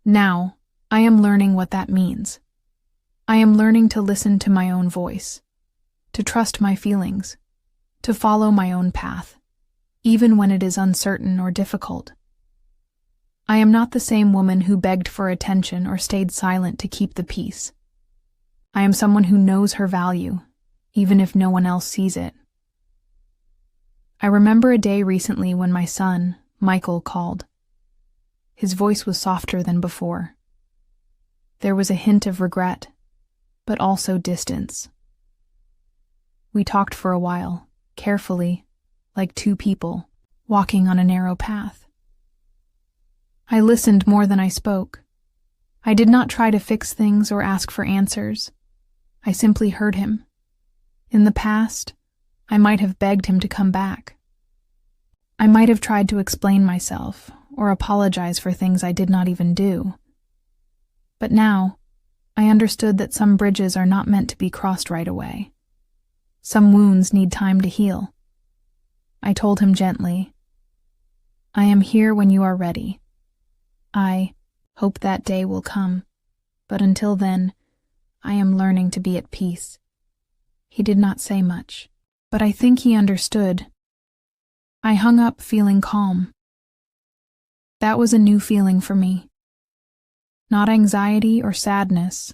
Now, I am learning what that means. I am learning to listen to my own voice, to trust my feelings, to follow my own path, even when it is uncertain or difficult. I am not the same woman who begged for attention or stayed silent to keep the peace. I am someone who knows her value, even if no one else sees it. I remember a day recently when my son, Michael, called. His voice was softer than before. There was a hint of regret, but also distance. We talked for a while, carefully, like two people, walking on a narrow path. I listened more than I spoke. I did not try to fix things or ask for answers. I simply heard him. In the past, I might have begged him to come back. I might have tried to explain myself or apologize for things I did not even do. But now, I understood that some bridges are not meant to be crossed right away. Some wounds need time to heal. I told him gently, "I am here when you are ready. I hope that day will come, but until then, I am learning to be at peace." He did not say much, but I think he understood. I hung up feeling calm. That was a new feeling for me. Not anxiety or sadness,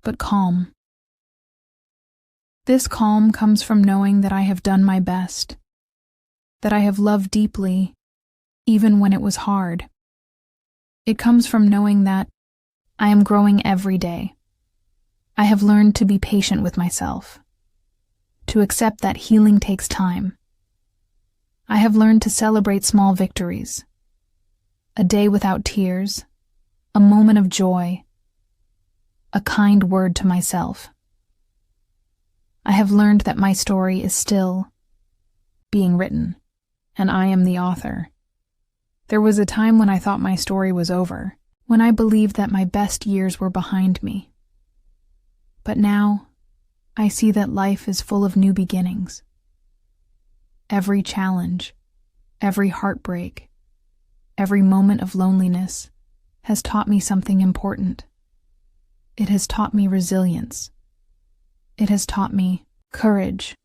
but calm. This calm comes from knowing that I have done my best, that I have loved deeply, even when it was hard. It comes from knowing that I am growing every day. I have learned to be patient with myself, to accept that healing takes time. I have learned to celebrate small victories. A day without tears, a moment of joy, a kind word to myself. I have learned that my story is still being written, and I am the author. There was a time when I thought my story was over, when I believed that my best years were behind me. But now, I see that life is full of new beginnings. Every challenge, every heartbreak, every moment of loneliness has taught me something important. It has taught me resilience. It has taught me courage.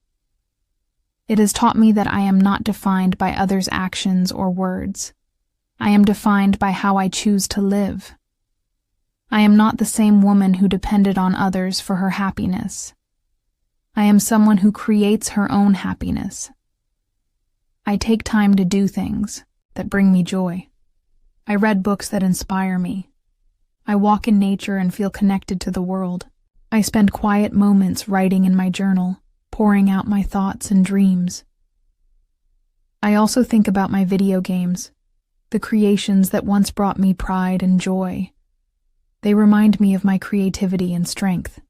It has taught me that I am not defined by others' actions or words. I am defined by how I choose to live. I am not the same woman who depended on others for her happiness. I am someone who creates her own happiness. I take time to do things that bring me joy. I read books that inspire me. I walk in nature and feel connected to the world. I spend quiet moments writing in my journal, pouring out my thoughts and dreams. I also think about my video games, the creations that once brought me pride and joy. They remind me of my creativity and strength.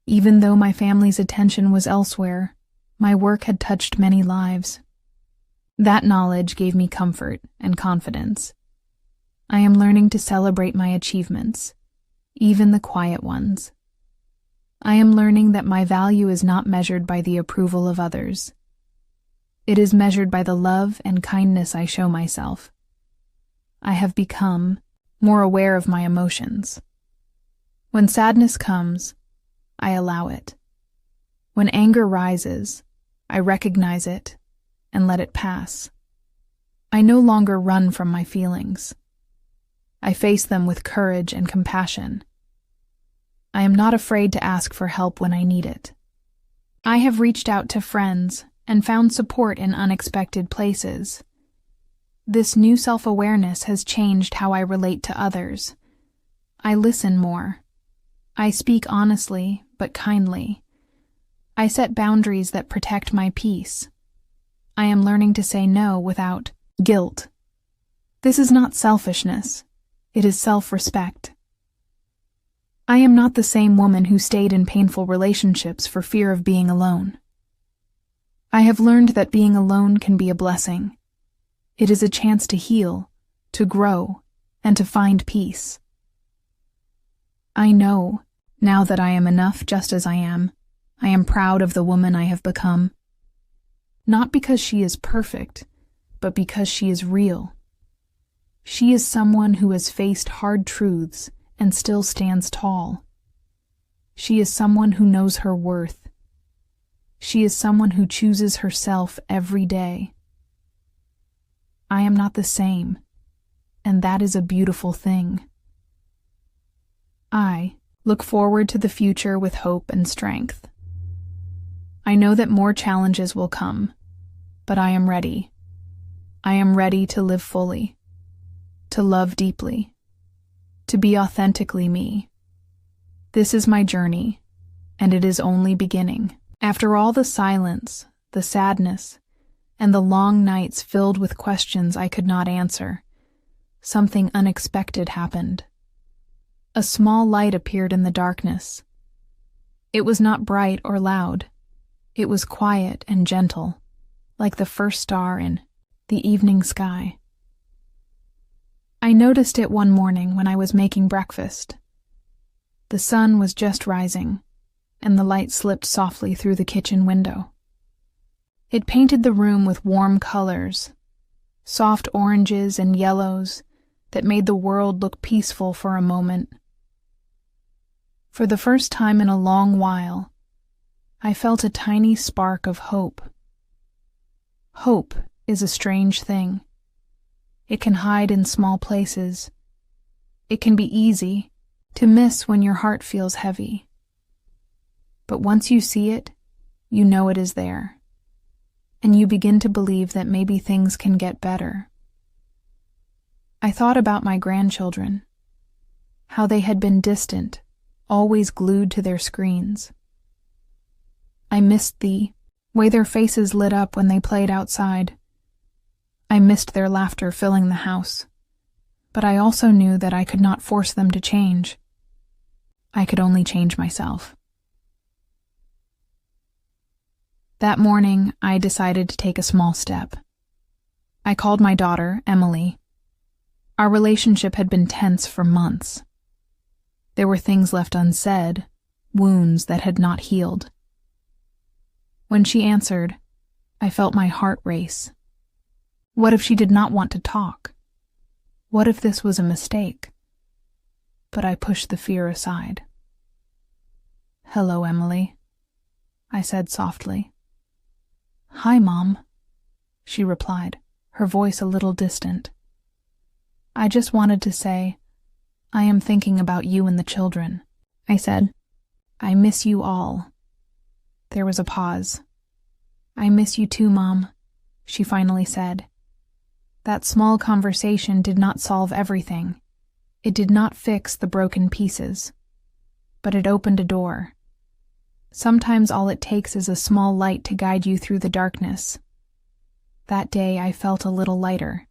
Even though my family's attention was elsewhere, my work had touched many lives. That knowledge gave me comfort and confidence. I am learning to celebrate my achievements, even the quiet ones. I am learning that my value is not measured by the approval of others. It is measured by the love and kindness I show myself. I have become more aware of my emotions. When sadness comes, I allow it. When anger rises, I recognize it and let it pass. I no longer run from my feelings. I face them with courage and compassion. I am not afraid to ask for help when I need it. I have reached out to friends and found support in unexpected places. This new self-awareness has changed how I relate to others. I listen more. I speak honestly, but kindly. I set boundaries that protect my peace. I am learning to say no without guilt. This is not selfishness. It is self-respect. I am not the same woman who stayed in painful relationships for fear of being alone. I have learned that being alone can be a blessing. It is a chance to heal, to grow, and to find peace. I know, now that I am enough just as I am proud of the woman I have become. Not because she is perfect, but because she is real. She is someone who has faced hard truths and still stands tall. She is someone who knows her worth. She is someone who chooses herself every day. I am not the same, and that is a beautiful thing. I look forward to the future with hope and strength. I know that more challenges will come, but I am ready. I am ready to live fully, to love deeply, to be authentically me. This is my journey, and it is only beginning. After all the silence, the sadness, and the long nights filled with questions I could not answer, something unexpected happened. A small light appeared in the darkness. It was not bright or loud. It was quiet and gentle, like the first star in the evening sky. I noticed it one morning when I was making breakfast. The sun was just rising, and the light slipped softly through the kitchen window. It painted the room with warm colors, soft oranges and yellows that made the world look peaceful for a moment. For the first time in a long while, I felt a tiny spark of hope. Hope is a strange thing. It can hide in small places. It can be easy to miss when your heart feels heavy. But once you see it, you know it is there, and you begin to believe that maybe things can get better. I thought about my grandchildren, how they had been distant, always glued to their screens. I missed the way their faces lit up when they played outside. I missed their laughter filling the house, but I also knew that I could not force them to change. I could only change myself. That morning, I decided to take a small step. I called my daughter, Emily. Our relationship had been tense for months. There were things left unsaid, wounds that had not healed. When she answered, I felt my heart race. What if she did not want to talk? What if this was a mistake? But I pushed the fear aside. "Hello, Emily," I said softly. "Hi, Mom," she replied, her voice a little distant. "I just wanted to say, I am thinking about you and the children," I said. "I miss you all." There was a pause. "I miss you too, Mom," she finally said. That small conversation did not solve everything. It did not fix the broken pieces. But it opened a door. Sometimes all it takes is a small light to guide you through the darkness. That day I felt a little lighter.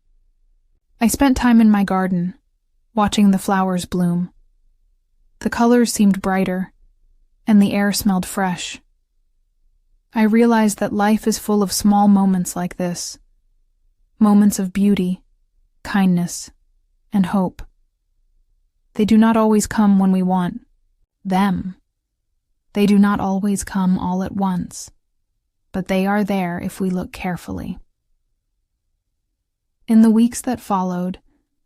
I spent time in my garden, watching the flowers bloom. The colors seemed brighter, and the air smelled fresh. I realized that life is full of small moments like this. Moments of beauty, kindness, and hope. They do not always come when we want them. They do not always come all at once, but they are there if we look carefully. In the weeks that followed,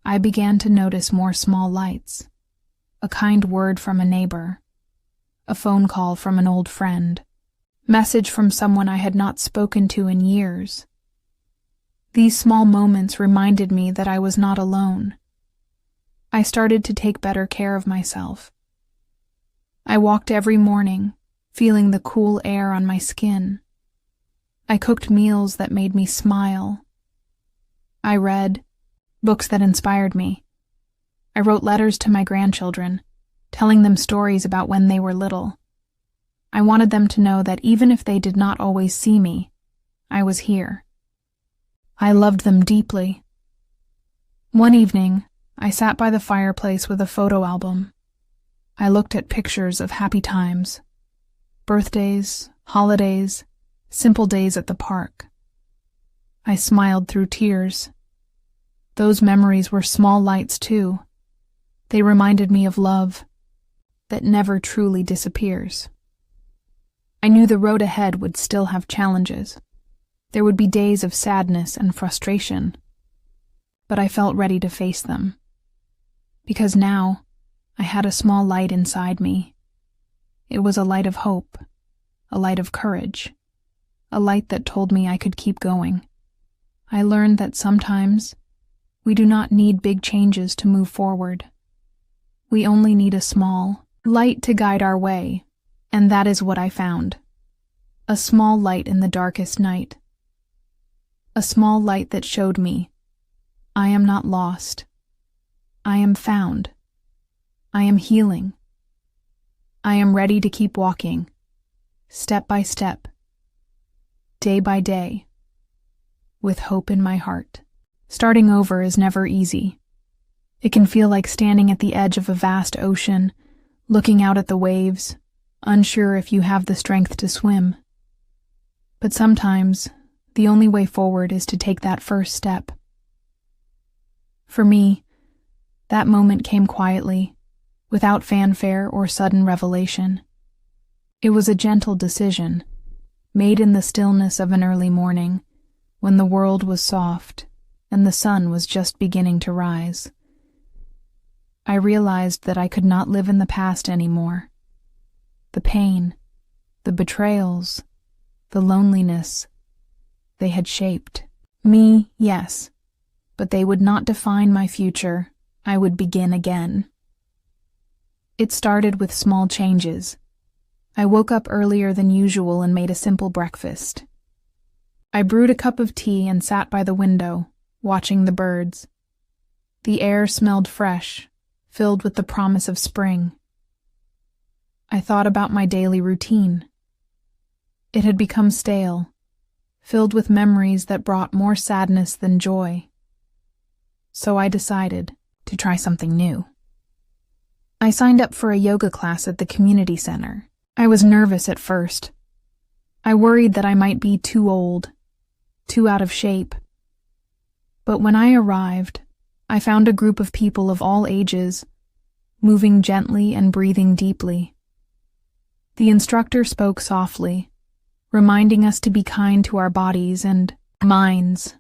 I began to notice more small lights. A kind word from a neighbor, a phone call from an old friend, message from someone I had not spoken to in years. These small moments reminded me that I was not alone. I started to take better care of myself. I walked every morning, feeling the cool air on my skin. I cooked meals that made me smile. I read books that inspired me. I wrote letters to my grandchildren, telling them stories about when they were little. I wanted them to know that even if they did not always see me, I was here. I loved them deeply. One evening, I sat by the fireplace with a photo album. I looked at pictures of happy times, birthdays, holidays, simple days at the park. I smiled through tears. Those memories were small lights too. They reminded me of love that never truly disappears. I knew the road ahead would still have challenges. There would be days of sadness and frustration, but I felt ready to face them. Because now, I had a small light inside me. It was a light of hope, a light of courage, a light that told me I could keep going. I learned that sometimes we do not need big changes to move forward. We only need a small light to guide our way, and that is what I found. A small light in the darkest night. A small light that showed me, I am not lost. I am found, I am healing. I am ready to keep walking, step by step, day by day, with hope in my heart. Starting over is never easy. It can feel like standing at the edge of a vast ocean, looking out at the waves, unsure if you have the strength to swim. But sometimes, the only way forward is to take that first step. For me, that moment came quietly, without fanfare or sudden revelation. It was a gentle decision, made in the stillness of an early morning, when the world was soft and the sun was just beginning to rise. I realized that I could not live in the past anymore. The pain, the betrayals, the loneliness, they had shaped me, yes, but they would not define my future. I would begin again. It started with small changes. I woke up earlier than usual and made a simple breakfast. I brewed a cup of tea and sat by the window, watching the birds. The air smelled fresh, filled with the promise of spring. I thought about my daily routine. It had become stale, filled with memories that brought more sadness than joy. So I decided to try something new. I signed up for a yoga class at the community center. I was nervous at first. I worried that I might be too old, too out of shape. But when I arrived, I found a group of people of all ages, moving gently and breathing deeply. The instructor spoke softly, reminding us to be kind to our bodies and minds.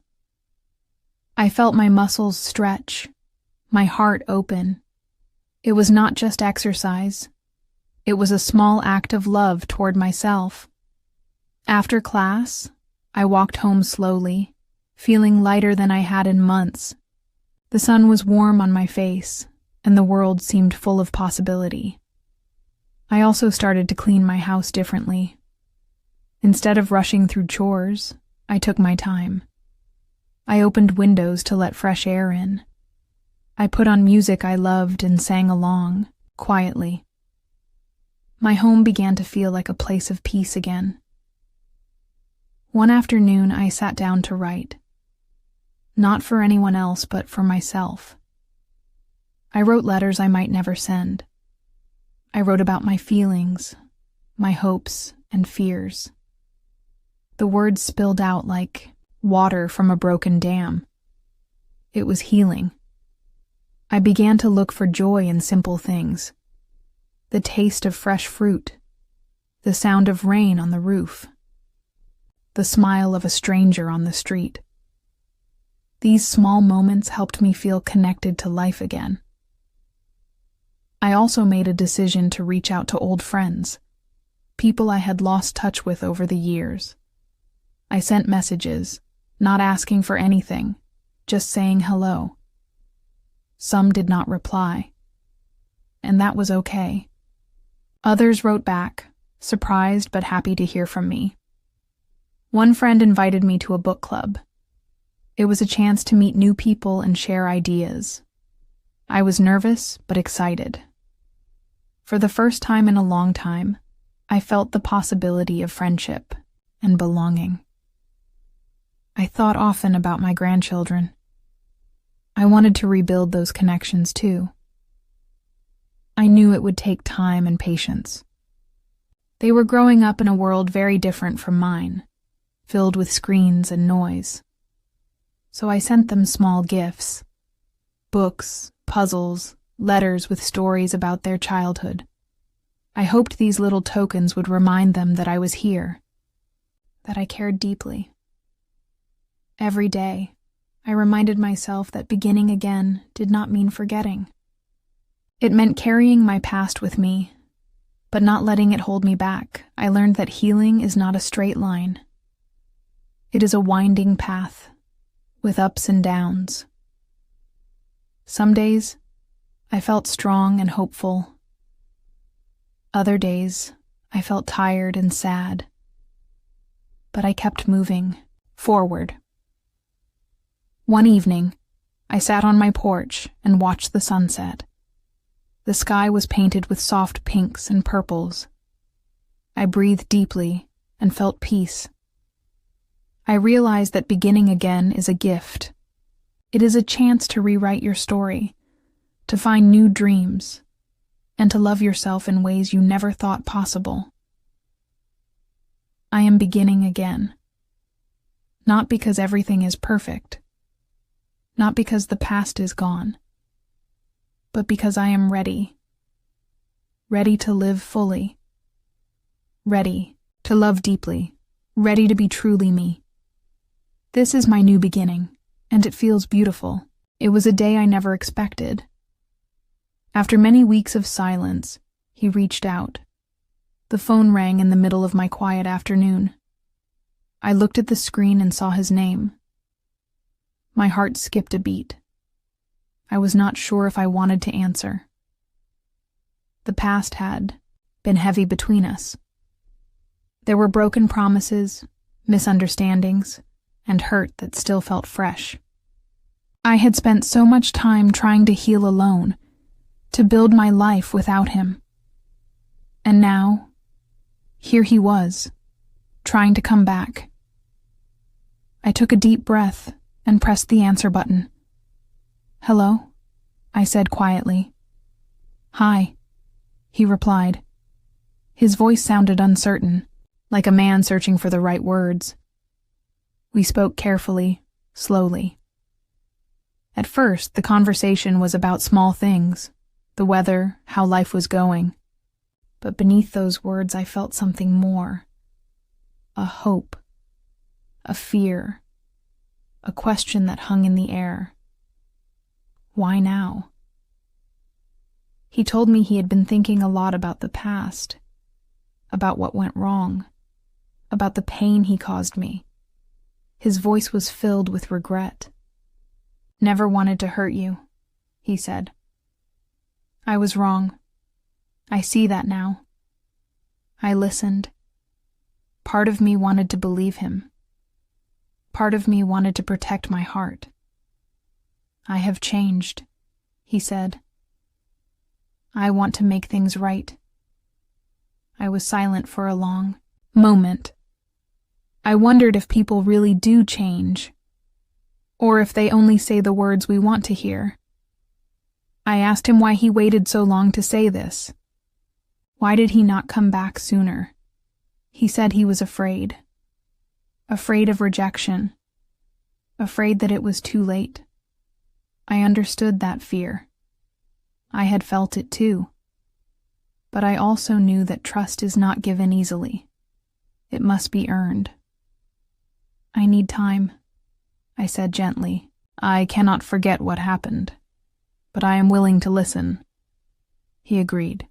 I felt my muscles stretch, my heart open. It was not just exercise. It was a small act of love toward myself. After class, I walked home slowly, feeling lighter than I had in months. The sun was warm on my face, and the world seemed full of possibility. I also started to clean my house differently. Instead of rushing through chores, I took my time. I opened windows to let fresh air in. I put on music I loved and sang along, quietly. My home began to feel like a place of peace again. One afternoon, I sat down to write. Not for anyone else, but for myself. I wrote letters I might never send. I wrote about my feelings, my hopes and fears. The words spilled out like water from a broken dam. It was healing. I began to look for joy in simple things. The taste of fresh fruit, the sound of rain on the roof, the smile of a stranger on the street. These small moments helped me feel connected to life again. I also made a decision to reach out to old friends, people I had lost touch with over the years. I sent messages, not asking for anything, just saying hello. Some did not reply, and that was okay. Others wrote back, surprised but happy to hear from me. One friend invited me to a book club. It was a chance to meet new people and share ideas. I was nervous but excited. For the first time in a long time, I felt the possibility of friendship and belonging. I thought often about my grandchildren. I wanted to rebuild those connections too. I knew it would take time and patience. They were growing up in a world very different from mine, filled with screens and noise. So I sent them small gifts, books, puzzles, letters with stories about their childhood. I hoped these little tokens would remind them that I was here, that I cared deeply. Every day, I reminded myself that beginning again did not mean forgetting. It meant carrying my past with me, but not letting it hold me back. I learned that healing is not a straight line. It is a winding path, with ups and downs. Some days, I felt strong and hopeful. Other days, I felt tired and sad. But I kept moving forward. One evening, I sat on my porch and watched the sunset. The sky was painted with soft pinks and purples. I breathed deeply and felt peace. I realized that beginning again is a gift. It is a chance to rewrite your story, to find new dreams, and to love yourself in ways you never thought possible. I am beginning again. Not because everything is perfect, not because the past is gone, but because I am ready. Ready to live fully. Ready to love deeply. Ready to be truly me. This is my new beginning, and it feels beautiful. It was a day I never expected. After many weeks of silence, he reached out. The phone rang in the middle of my quiet afternoon. I looked at the screen and saw his name. My heart skipped a beat. I was not sure if I wanted to answer. The past had been heavy between us. There were broken promises, misunderstandings, and hurt that still felt fresh. I had spent so much time trying to heal alone, to build my life without him. And now, here he was, trying to come back. I took a deep breath and pressed the answer button. "Hello?" I said quietly. "Hi," he replied. His voice sounded uncertain, like a man searching for the right words. We spoke carefully, slowly. At first, the conversation was about small things, the weather, how life was going. But beneath those words, I felt something more. A hope, a fear, a question that hung in the air. Why now? He told me he had been thinking a lot about the past, about what went wrong, about the pain he caused me. His voice was filled with regret. "Never wanted to hurt you," he said. "I was wrong. I see that now." I listened. Part of me wanted to believe him. Part of me wanted to protect my heart. "I have changed," he said. "I want to make things right." I was silent for a long moment. I wondered if people really do change, or if they only say the words we want to hear. I asked him why he waited so long to say this. Why did he not come back sooner? He said he was afraid. Afraid of rejection. Afraid that it was too late. I understood that fear. I had felt it too. But I also knew that trust is not given easily. It must be earned. "I need time," I said gently. "I cannot forget what happened, but I am willing to listen." He agreed.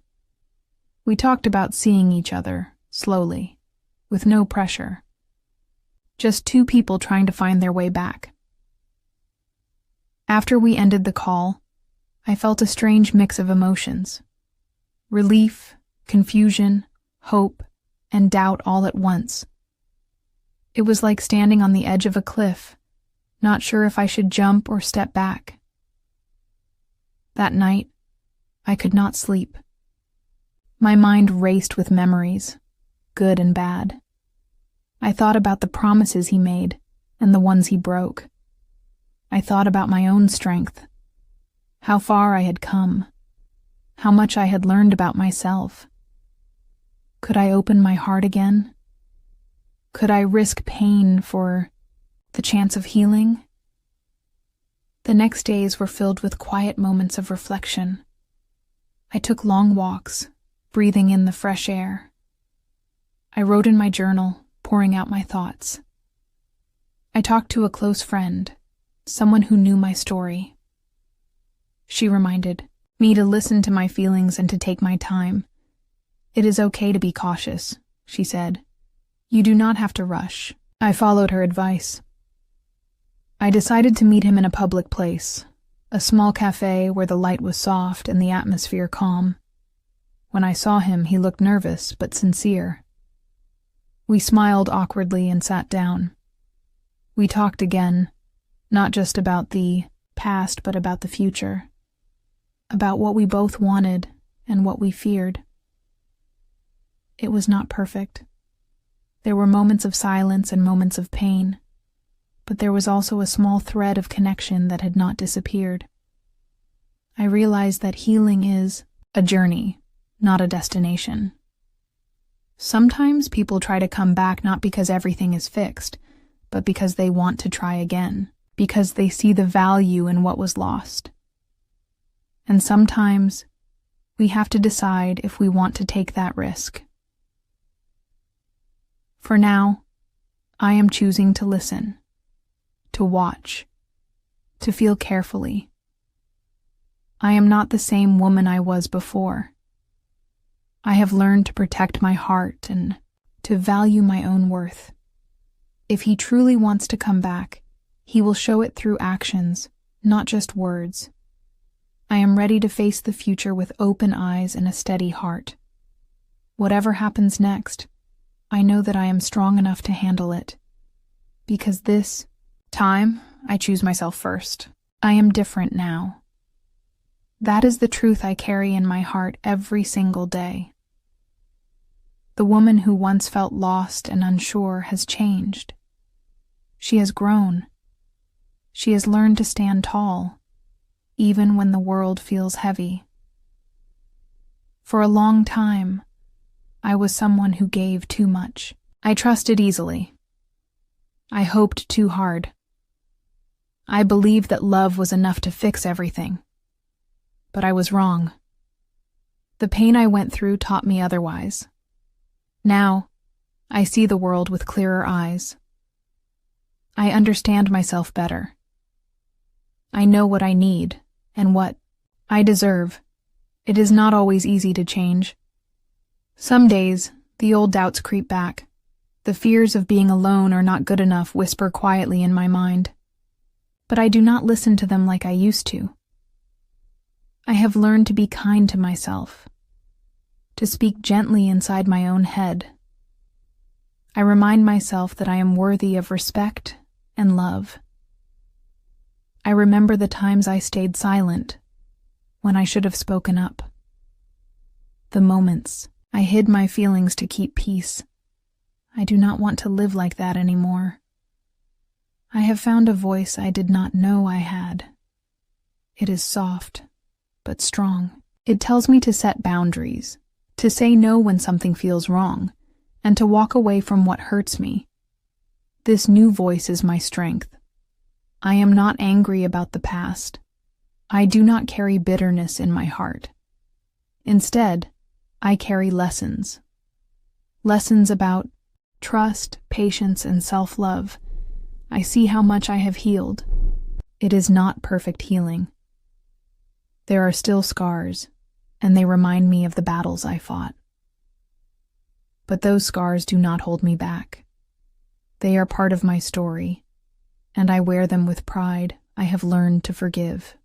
We talked about seeing each other, slowly, with no pressure. Just two people trying to find their way back. After we ended the call, I felt a strange mix of emotions. Relief, confusion, hope, and doubt all at once. It was like standing on the edge of a cliff, not sure if I should jump or step back. That night, I could not sleep. My mind raced with memories, good and bad. I thought about the promises he made and the ones he broke. I thought about my own strength, how far I had come, how much I had learned about myself. Could I open my heart again? Could I risk pain for the chance of healing? The next days were filled with quiet moments of reflection. I took long walks, breathing in the fresh air. I wrote in my journal, pouring out my thoughts. I talked to a close friend, someone who knew my story. She reminded me to listen to my feelings and to take my time. "It is okay to be cautious," she said. "You do not have to rush." I followed her advice. I decided to meet him in a public place, a small cafe where the light was soft and the atmosphere calm. When I saw him, he looked nervous but sincere. We smiled awkwardly and sat down. We talked again, not just about the past but about the future. about what we both wanted and what we feared. It was not perfect. There were moments of silence and moments of pain, but there was also a small thread of connection that had not disappeared. I realized that healing is a journey, not a destination. Sometimes people try to come back not because everything is fixed, but because they want to try again, because they see the value in what was lost. And sometimes we have to decide if we want to take that risk. For now, I am choosing to listen, to watch, to feel carefully. I am not the same woman I was before. I have learned to protect my heart and to value my own worth. If he truly wants to come back, he will show it through actions, not just words. I am ready to face the future with open eyes and a steady heart. Whatever happens next, I know that I am strong enough to handle it. Because this time, I choose myself first. I am different now. That is the truth I carry in my heart every single day. The woman who once felt lost and unsure has changed. She has grown. She has learned to stand tall, even when the world feels heavy. For a long time, I was someone who gave too much. I trusted easily. I hoped too hard. I believed that love was enough to fix everything. But I was wrong. The pain I went through taught me otherwise. Now, I see the world with clearer eyes. I understand myself better. I know what I need and what I deserve. It is not always easy to change. Some days, the old doubts creep back. The fears of being alone or not good enough whisper quietly in my mind. But I do not listen to them like I used to. I have learned to be kind to myself, to speak gently inside my own head. I remind myself that I am worthy of respect and love. I remember the times I stayed silent when I should have spoken up. The moments I hid my feelings to keep peace. I do not want to live like that anymore. I have found a voice I did not know I had. It is soft, but strong. It tells me to set boundaries, to say no when something feels wrong, and to walk away from what hurts me. This new voice is my strength. I am not angry about the past. I do not carry bitterness in my heart. Instead, I carry lessons. Lessons about trust, patience, and self-love. I see how much I have healed. It is not perfect healing. There are still scars, and they remind me of the battles I fought. But those scars do not hold me back. They are part of my story, and I wear them with pride. I have learned to forgive.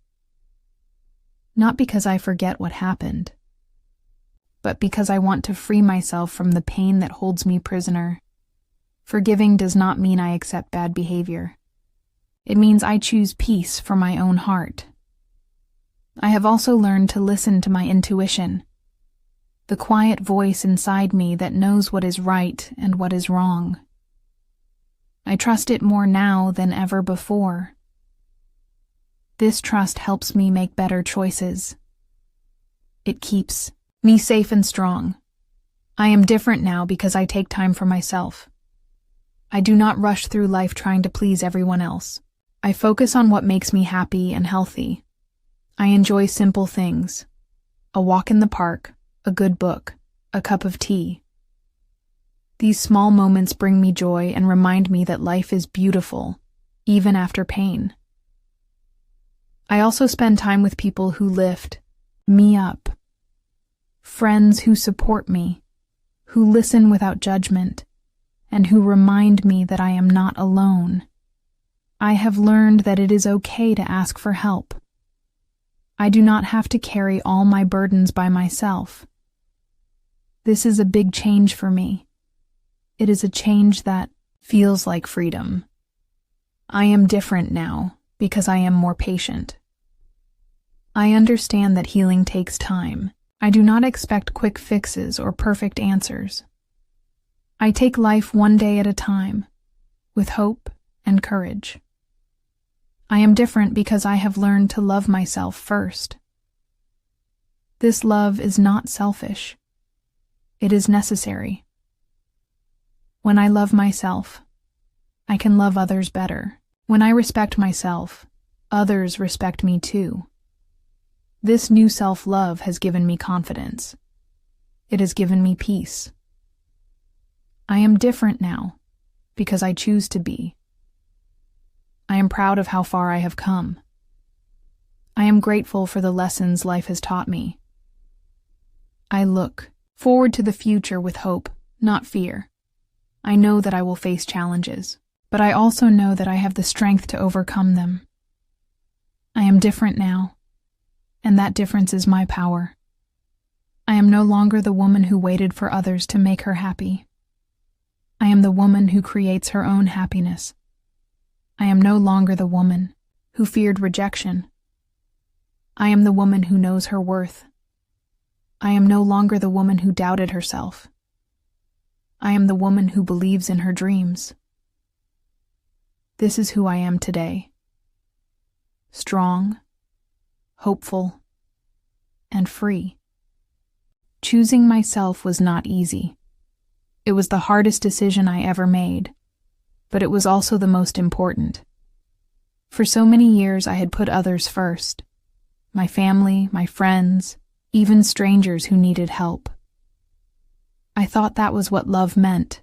Not because I forget what happened, but because I want to free myself from the pain that holds me prisoner. Forgiving does not mean I accept bad behavior. It means I choose peace for my own heart. I have also learned to listen to my intuition, the quiet voice inside me that knows what is right and what is wrong. I trust it more now than ever before. This trust helps me make better choices. It keeps me safe and strong. I am different now because I take time for myself. I do not rush through life trying to please everyone else. I focus on what makes me happy and healthy. I enjoy simple things: a walk in the park, a good book, a cup of tea. These small moments bring me joy and remind me that life is beautiful, even after pain. I also spend time with people who lift me up. Friends who support me, who listen without judgment, and who remind me that I am not alone. I have learned that it is okay to ask for help. I do not have to carry all my burdens by myself. This is a big change for me. It is a change that feels like freedom. I am different now because I am more patient. I understand that healing takes time. I do not expect quick fixes or perfect answers. I take life one day at a time, with hope and courage. I am different because I have learned to love myself first. This love is not selfish. It is necessary. When I love myself, I can love others better. When I respect myself, others respect me too. This new self-love has given me confidence. It has given me peace. I am different now because I choose to be. I am proud of how far I have come. I am grateful for the lessons life has taught me. I look forward to the future with hope, not fear. I know that I will face challenges, but I also know that I have the strength to overcome them. I am different now, and that difference is my power. I am no longer the woman who waited for others to make her happy. I am the woman who creates her own happiness. I am no longer the woman who feared rejection. I am the woman who knows her worth. I am no longer the woman who doubted herself. I am the woman who believes in her dreams. This is who I am today. Strong, hopeful, and free. Choosing myself was not easy. It was the hardest decision I ever made, but it was also the most important. For so many years I had put others first. My family, my friends, even strangers who needed help. I thought that was what love meant.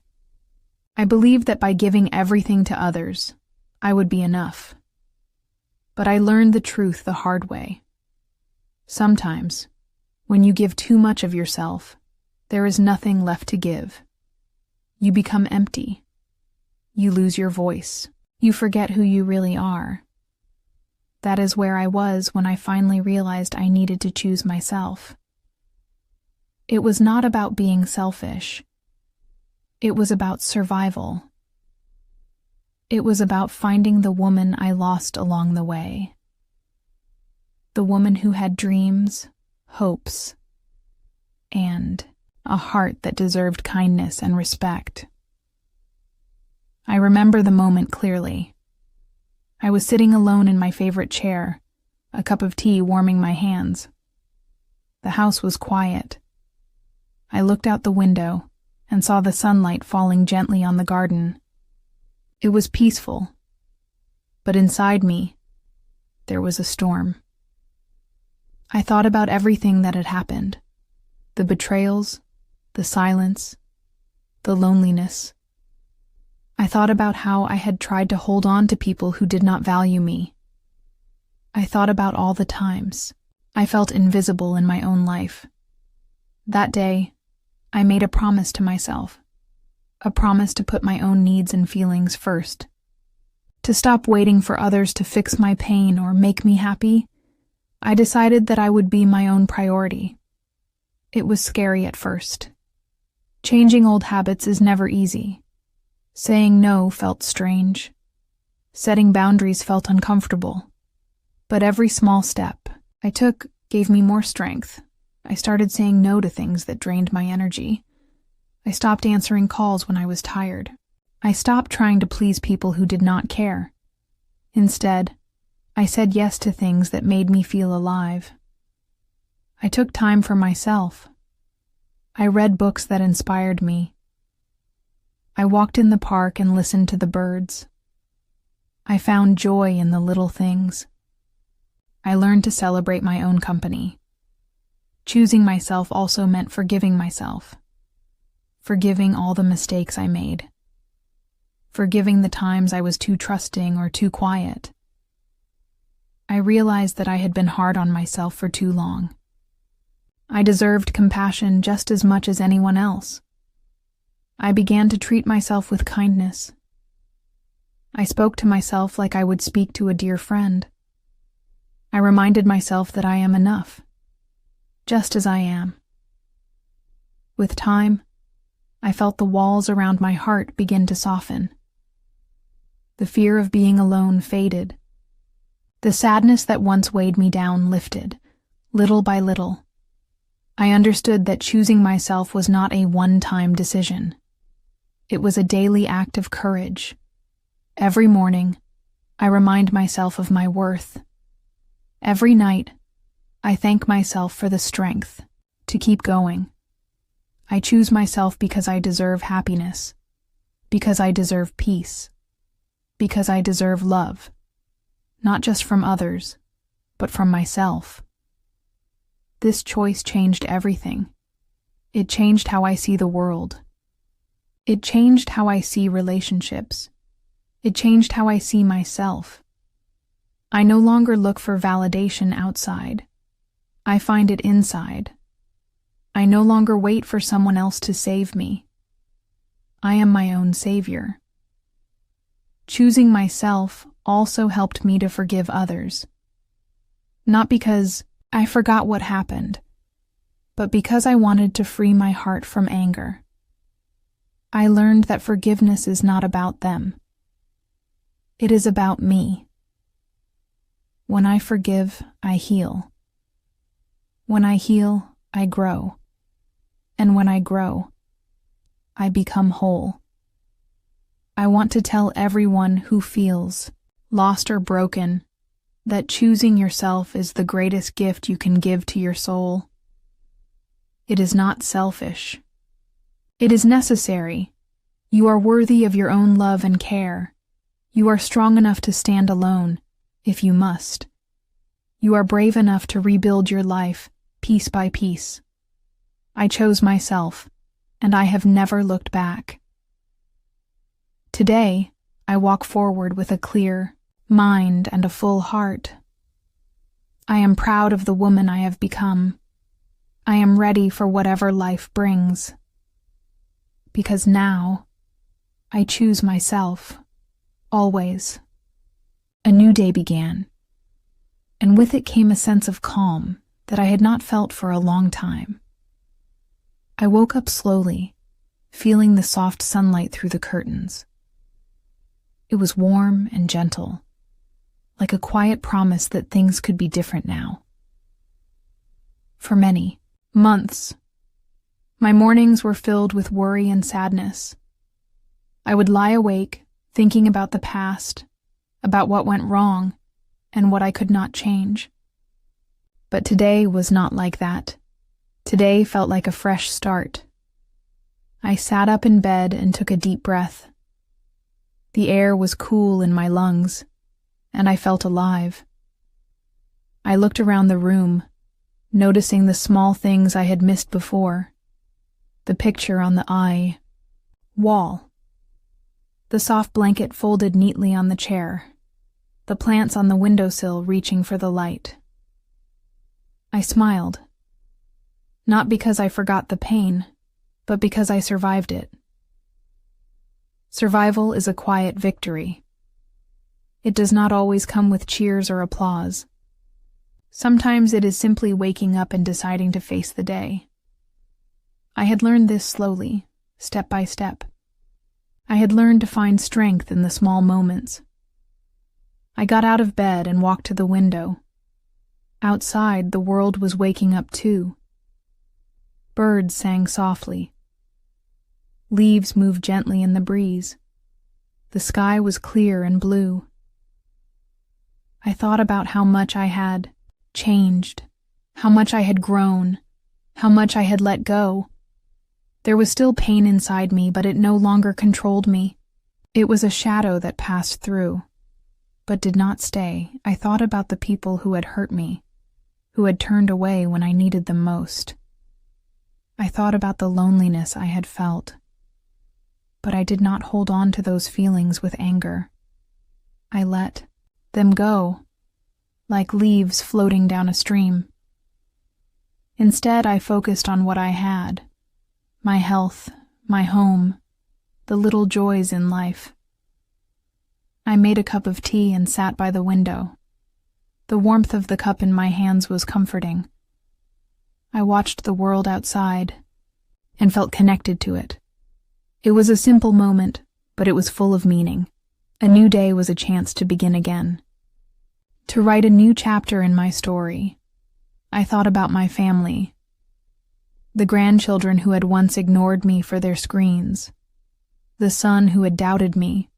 I believed that by giving everything to others, I would be enough. But I learned the truth the hard way. Sometimes, when you give too much of yourself, there is nothing left to give. You become empty. You lose your voice. You forget who you really are. That is where I was when I finally realized I needed to choose myself. It was not about being selfish. It was about survival. It was about finding the woman I lost along the way. The woman who had dreams, hopes, and a heart that deserved kindness and respect. I remember the moment clearly. I was sitting alone in my favorite chair, a cup of tea warming my hands. The house was quiet. I looked out the window and saw the sunlight falling gently on the garden. It was peaceful, but inside me, there was a storm. I thought about everything that had happened, the betrayals, the silence, the loneliness. I thought about how I had tried to hold on to people who did not value me. I thought about all the times I felt invisible in my own life. That day, I made a promise to myself, a promise to put my own needs and feelings first, to stop waiting for others to fix my pain or make me happy. I decided that I would be my own priority. It was scary at first. Changing old habits is never easy. Saying no felt strange. Setting boundaries felt uncomfortable. But every small step I took gave me more strength. I started saying no to things that drained my energy. I stopped answering calls when I was tired. I stopped trying to please people who did not care. Instead, I said yes to things that made me feel alive. I took time for myself. I read books that inspired me. I walked in the park and listened to the birds. I found joy in the little things. I learned to celebrate my own company. Choosing myself also meant forgiving myself. Forgiving all the mistakes I made. Forgiving the times I was too trusting or too quiet. I realized that I had been hard on myself for too long. I deserved compassion just as much as anyone else. I began to treat myself with kindness. I spoke to myself like I would speak to a dear friend. I reminded myself that I am enough, just as I am. With time, I felt the walls around my heart begin to soften. The fear of being alone faded. The sadness that once weighed me down lifted, little by little. I understood that choosing myself was not a one-time decision. It was a daily act of courage. Every morning, I remind myself of my worth. Every night, I thank myself for the strength to keep going. I choose myself because I deserve happiness, because I deserve peace, because I deserve love, not just from others, but from myself. This choice changed everything. It changed how I see the world. It changed how I see relationships. It changed how I see myself. I no longer look for validation outside. I find it inside. I no longer wait for someone else to save me. I am my own savior. Choosing myself also helped me to forgive others. Not because I forgot what happened, but because I wanted to free my heart from anger. I learned that forgiveness is not about them. It is about me. When I forgive, I heal. When I heal, I grow. And when I grow, I become whole. I want to tell everyone who feels lost or broken that choosing yourself is the greatest gift you can give to your soul. It is not selfish. It is necessary. You are worthy of your own love and care. You are strong enough to stand alone, if you must. You are brave enough to rebuild your life, piece by piece. I chose myself, and I have never looked back. Today, I walk forward with a clear mind and a full heart. I am proud of the woman I have become. I am ready for whatever life brings. Because now, I choose myself, always. A new day began, and with it came a sense of calm that I had not felt for a long time. I woke up slowly, feeling the soft sunlight through the curtains. It was warm and gentle, like a quiet promise that things could be different now. For many months, my mornings were filled with worry and sadness. I would lie awake, thinking about the past, about what went wrong, and what I could not change. But today was not like that. Today felt like a fresh start. I sat up in bed and took a deep breath. The air was cool in my lungs, and I felt alive. I looked around the room, noticing the small things I had missed before. The picture on the wall. The soft blanket folded neatly on the chair. The plants on the windowsill reaching for the light. I smiled. Not because I forgot the pain, but because I survived it. Survival is a quiet victory. It does not always come with cheers or applause. Sometimes it is simply waking up and deciding to face the day. I had learned this slowly, step by step. I had learned to find strength in the small moments. I got out of bed and walked to the window. Outside, the world was waking up too. Birds sang softly. Leaves moved gently in the breeze. The sky was clear and blue. I thought about how much I had changed, how much I had grown, how much I had let go. There was still pain inside me, but it no longer controlled me. It was a shadow that passed through, but did not stay. I thought about the people who had hurt me, who had turned away when I needed them most. I thought about the loneliness I had felt, but I did not hold on to those feelings with anger. I let them go, like leaves floating down a stream. Instead, I focused on what I had, my health, my home, the little joys in life. I made a cup of tea and sat by the window. The warmth of the cup in my hands was comforting. I watched the world outside and felt connected to it. It was a simple moment, but it was full of meaning. A new day was a chance to begin again. To write a new chapter in my story, I thought about my family, the grandchildren who had once ignored me for their screens, the son who had doubted me,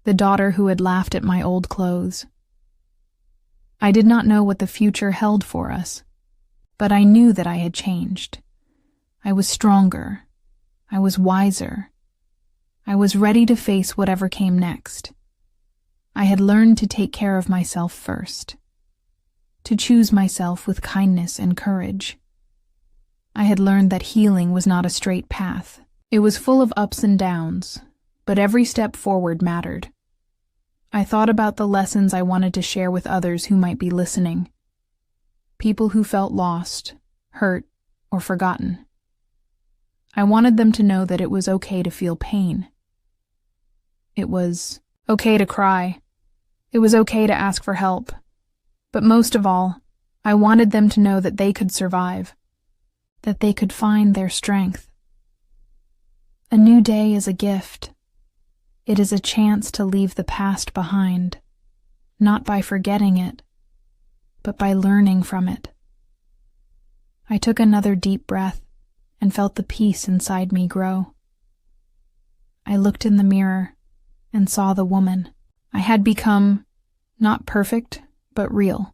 the daughter who had laughed at my old clothes. I did not know what the future held for us, but I knew that I had changed. I was stronger. I was wiser. I was ready to face whatever came next. I had learned to take care of myself first, to choose myself with kindness and courage. I had learned that healing was not a straight path. It was full of ups and downs, but every step forward mattered. I thought about the lessons I wanted to share with others who might be listening, people who felt lost, hurt, or forgotten. I wanted them to know that it was okay to feel pain. It was okay to cry. It was okay to ask for help. But most of all, I wanted them to know that they could survive, that they could find their strength. A new day is a gift. It is a chance to leave the past behind, not by forgetting it, but by learning from it. I took another deep breath and felt the peace inside me grow. I looked in the mirror and saw the woman I had become, not perfect, but real.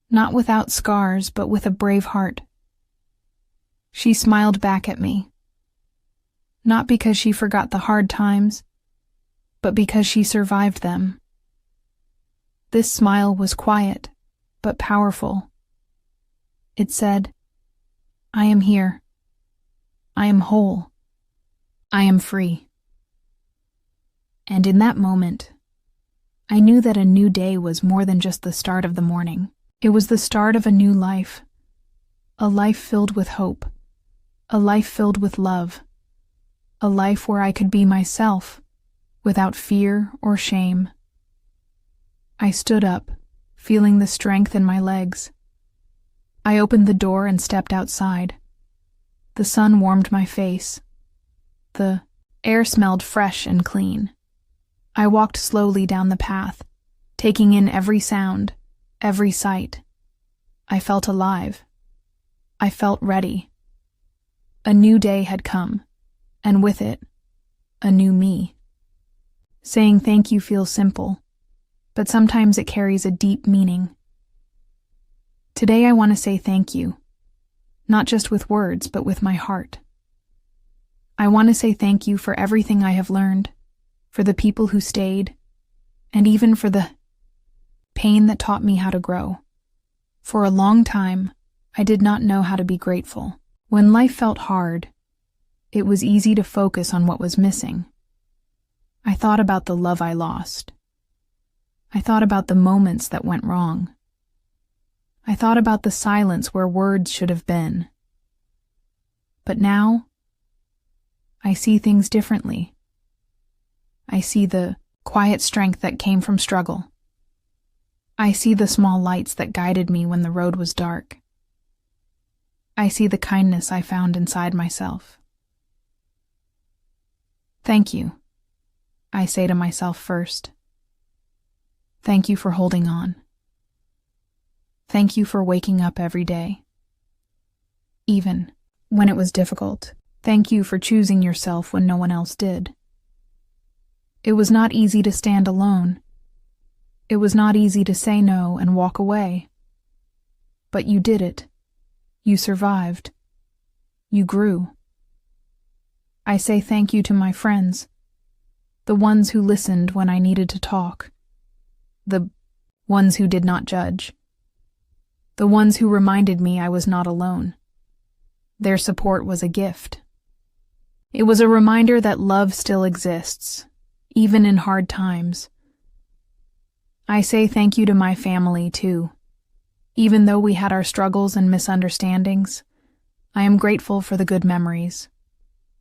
Not without scars, but with a brave heart. She smiled back at me, not because she forgot the hard times, but because she survived them. This smile was quiet, but powerful. It said, "I am here. I am whole. I am free." And in that moment, I knew that a new day was more than just the start of the morning. It was the start of a new life, a life filled with hope, a life filled with love, a life where I could be myself, without fear or shame. I stood up, feeling the strength in my legs. I opened the door and stepped outside. The sun warmed my face. The air smelled fresh and clean. I walked slowly down the path, taking in every sound, every sight. I felt alive. I felt ready. A new day had come, and with it, a new me. Saying thank you feels simple, but sometimes it carries a deep meaning. Today I want to say thank you, not just with words, but with my heart. I want to say thank you for everything I have learned, for the people who stayed, and even for the pain that taught me how to grow. For a long time, I did not know how to be grateful. When life felt hard, it was easy to focus on what was missing. I thought about the love I lost. I thought about the moments that went wrong. I thought about the silence where words should have been. But now, I see things differently. I see the quiet strength that came from struggle. I see the small lights that guided me when the road was dark. I see the kindness I found inside myself. Thank you, I say to myself first. Thank you for holding on. Thank you for waking up every day. Even when it was difficult, thank you for choosing yourself when no one else did. It was not easy to stand alone. It was not easy to say no and walk away. But you did it. You survived. You grew. I say thank you to my friends, the ones who listened when I needed to talk, the ones who did not judge, the ones who reminded me I was not alone. Their support was a gift. It was a reminder that love still exists, even in hard times. I say thank you to my family, too. Even though we had our struggles and misunderstandings, I am grateful for the good memories.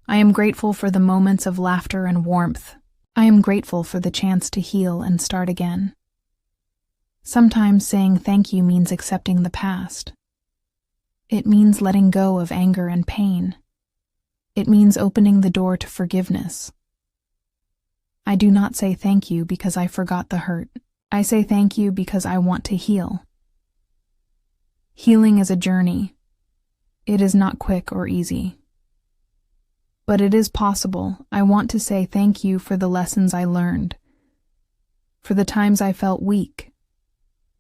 I am grateful for the moments of laughter and warmth. I am grateful for the chance to heal and start again. Sometimes saying thank you means accepting the past. It means letting go of anger and pain. It means opening the door to forgiveness. I do not say thank you because I forgot the hurt. I say thank you because I want to heal. Healing is a journey. It is not quick or easy. But it is possible. I want to say thank you for the lessons I learned, for the times I felt weak,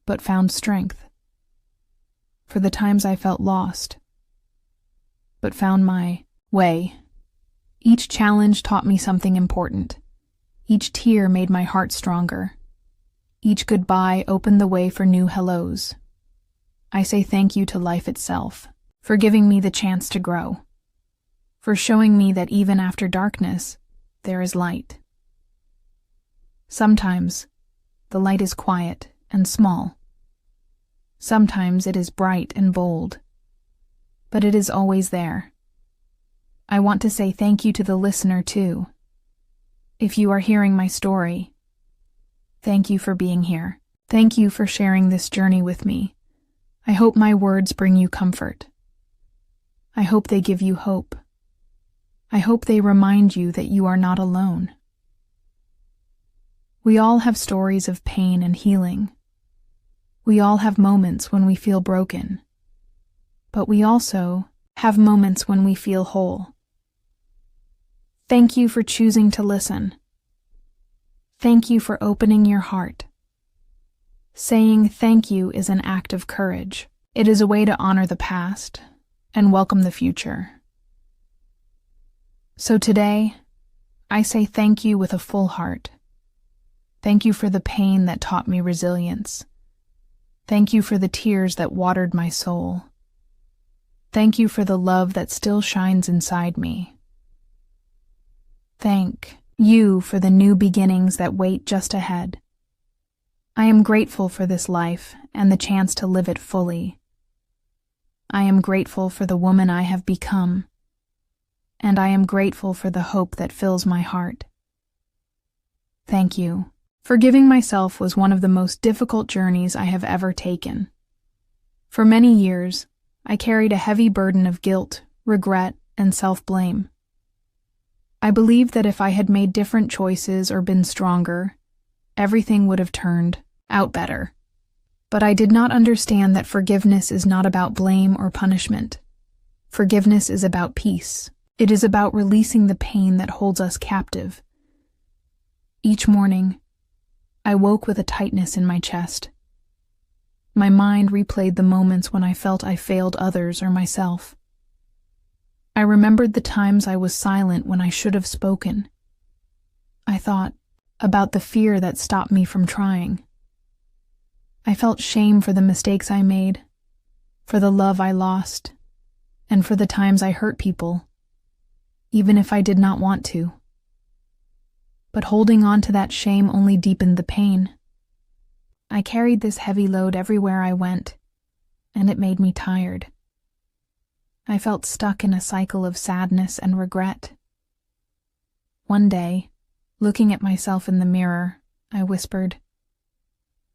but found strength, for the times I felt lost, but found my way. Each challenge taught me something important. Each tear made my heart stronger. Each goodbye opened the way for new hellos. I say thank you to life itself, for giving me the chance to grow, for showing me that even after darkness, there is light. Sometimes, the light is quiet and small. Sometimes it is bright and bold, but it is always there. I want to say thank you to the listener, too. If you are hearing my story, thank you for being here. Thank you for sharing this journey with me. I hope my words bring you comfort. I hope they give you hope. I hope they remind you that you are not alone. We all have stories of pain and healing. We all have moments when we feel broken. But we also have moments when we feel whole. Thank you for choosing to listen. Thank you for opening your heart. Saying thank you is an act of courage. It is a way to honor the past and welcome the future. So today, I say thank you with a full heart. Thank you for the pain that taught me resilience. Thank you for the tears that watered my soul. Thank you for the love that still shines inside me. Thank you for the new beginnings that wait just ahead. I am grateful for this life and the chance to live it fully. I am grateful for the woman I have become, and I am grateful for the hope that fills my heart. Thank you. Forgiving myself was one of the most difficult journeys I have ever taken. For many years, I carried a heavy burden of guilt, regret, and self-blame. I believed that if I had made different choices or been stronger, everything would have turned out better. But I did not understand that forgiveness is not about blame or punishment. Forgiveness is about peace. It is about releasing the pain that holds us captive. Each morning, I woke with a tightness in my chest. My mind replayed the moments when I felt I failed others or myself. I remembered the times I was silent when I should have spoken. I thought about the fear that stopped me from trying. I felt shame for the mistakes I made, for the love I lost, and for the times I hurt people, even if I did not want to. But holding on to that shame only deepened the pain. I carried this heavy load everywhere I went, and it made me tired. I felt stuck in a cycle of sadness and regret. One day, looking at myself in the mirror, I whispered,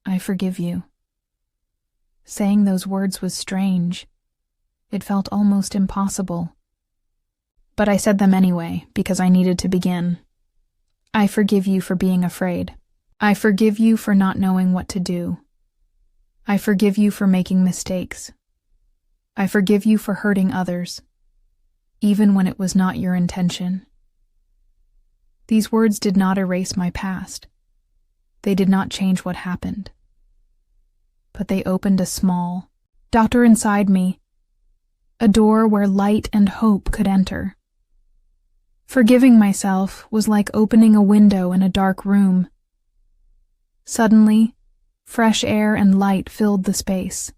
"I forgive you." Saying those words was strange. It felt almost impossible. But I said them anyway, because I needed to begin. I forgive you for being afraid. I forgive you for not knowing what to do. I forgive you for making mistakes. I forgive you for hurting others, even when it was not your intention. These words did not erase my past. They did not change what happened. But they opened a small door inside me, a door where light and hope could enter. Forgiving myself was like opening a window in a dark room. Suddenly, fresh air and light filled the space.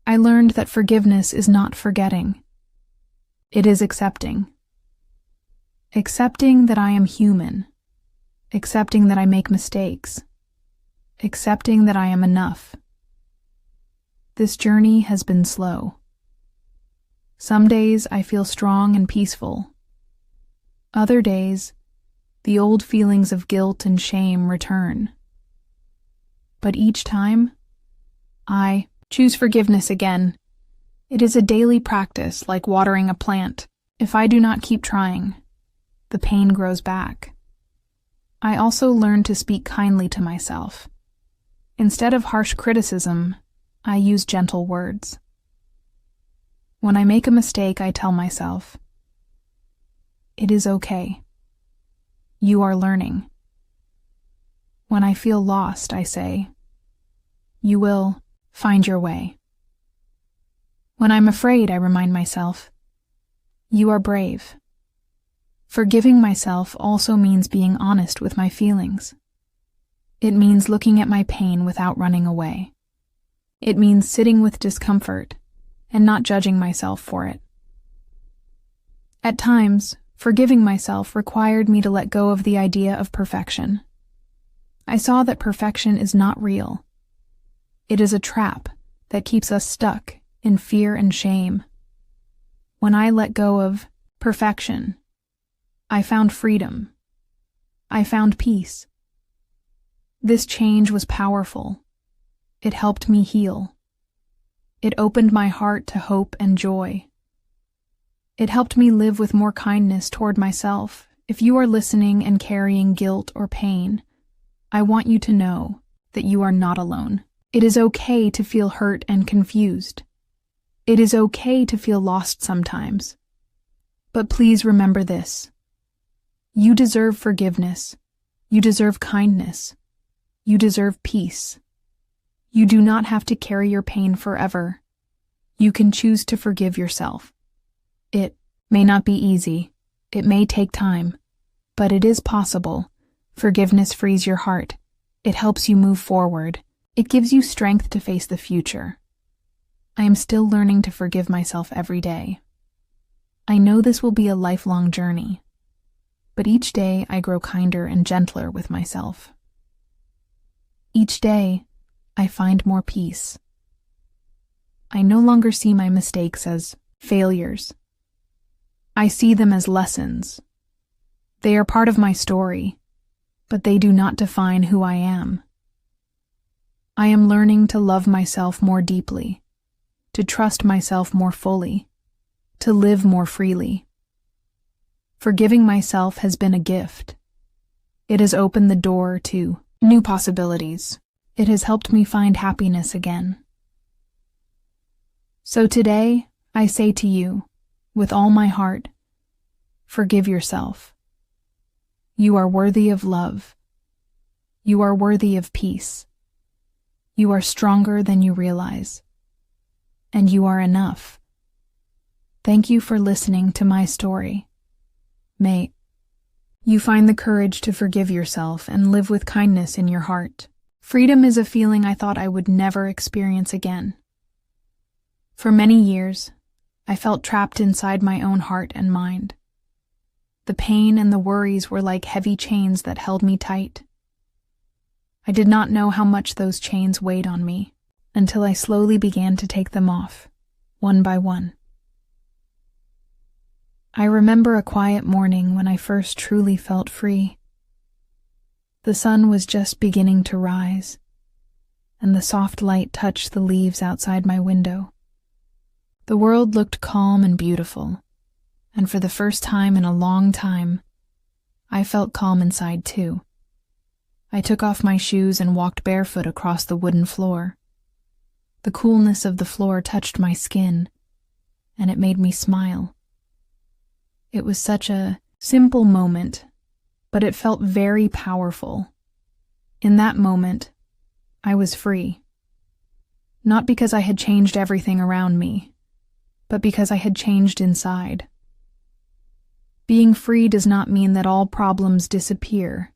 I learned that forgiveness is not forgetting. It is accepting. Accepting that I am human. Accepting that I make mistakes. Accepting that I am enough. This journey has been slow. Some days I feel strong and peaceful. Other days, the old feelings of guilt and shame return. But each time, I choose forgiveness again. It is a daily practice, like watering a plant. If I do not keep trying, the pain grows back. I also learned to speak kindly to myself. Instead of harsh criticism, I use gentle words. When I make a mistake, I tell myself, "It is okay. You are learning." When I feel lost, I say, "You will find your way." When I'm afraid, I remind myself, "You are brave." Forgiving myself also means being honest with my feelings. It means looking at my pain without running away. It means sitting with discomfort and not judging myself for it. At times, forgiving myself required me to let go of the idea of perfection. I saw that perfection is not real. It is a trap that keeps us stuck in fear and shame. When I let go of perfection, I found freedom. I found peace. This change was powerful. It helped me heal. It opened my heart to hope and joy. It helped me live with more kindness toward myself. If you are listening and carrying guilt or pain, I want you to know that you are not alone. It is okay to feel hurt and confused. It is okay to feel lost sometimes. But please remember this. You deserve forgiveness. You deserve kindness. You deserve peace. You do not have to carry your pain forever. You can choose to forgive yourself. It may not be easy. It may take time. But it is possible. Forgiveness frees your heart. It helps you move forward. It gives you strength to face the future. I am still learning to forgive myself every day. I know this will be a lifelong journey, but each day I grow kinder and gentler with myself. Each day, I find more peace. I no longer see my mistakes as failures. I see them as lessons. They are part of my story, but they do not define who I am. I am learning to love myself more deeply, to trust myself more fully, to live more freely. Forgiving myself has been a gift. It has opened the door to new possibilities. It has helped me find happiness again. So today, I say to you, with all my heart, forgive yourself. You are worthy of love. You are worthy of peace. You are stronger than you realize. And you are enough. Thank you for listening to my story. May you find the courage to forgive yourself and live with kindness in your heart. Freedom is a feeling I thought I would never experience again. For many years, I felt trapped inside my own heart and mind. The pain and the worries were like heavy chains that held me tight. I did not know how much those chains weighed on me until I slowly began to take them off, one by one. I remember a quiet morning when I first truly felt free. The sun was just beginning to rise, and the soft light touched the leaves outside my window. The world looked calm and beautiful, and for the first time in a long time, I felt calm inside too. I took off my shoes and walked barefoot across the wooden floor. The coolness of the floor touched my skin, and it made me smile. It was such a simple moment, but it felt very powerful. In that moment, I was free. Not because I had changed everything around me, but because I had changed inside. Being free does not mean that all problems disappear.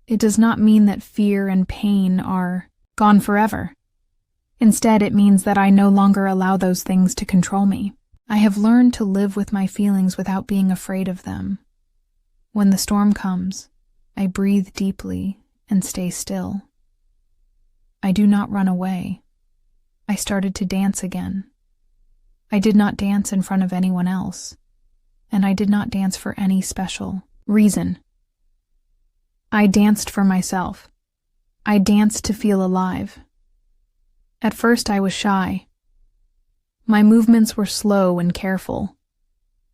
It does not mean that fear and pain are gone forever. Instead, it means that I no longer allow those things to control me. I have learned to live with my feelings without being afraid of them. When the storm comes, I breathe deeply and stay still. I do not run away. I started to dance again. I did not dance in front of anyone else, and I did not dance for any special reason. I danced for myself. I danced to feel alive. At first I was shy. My movements were slow and careful,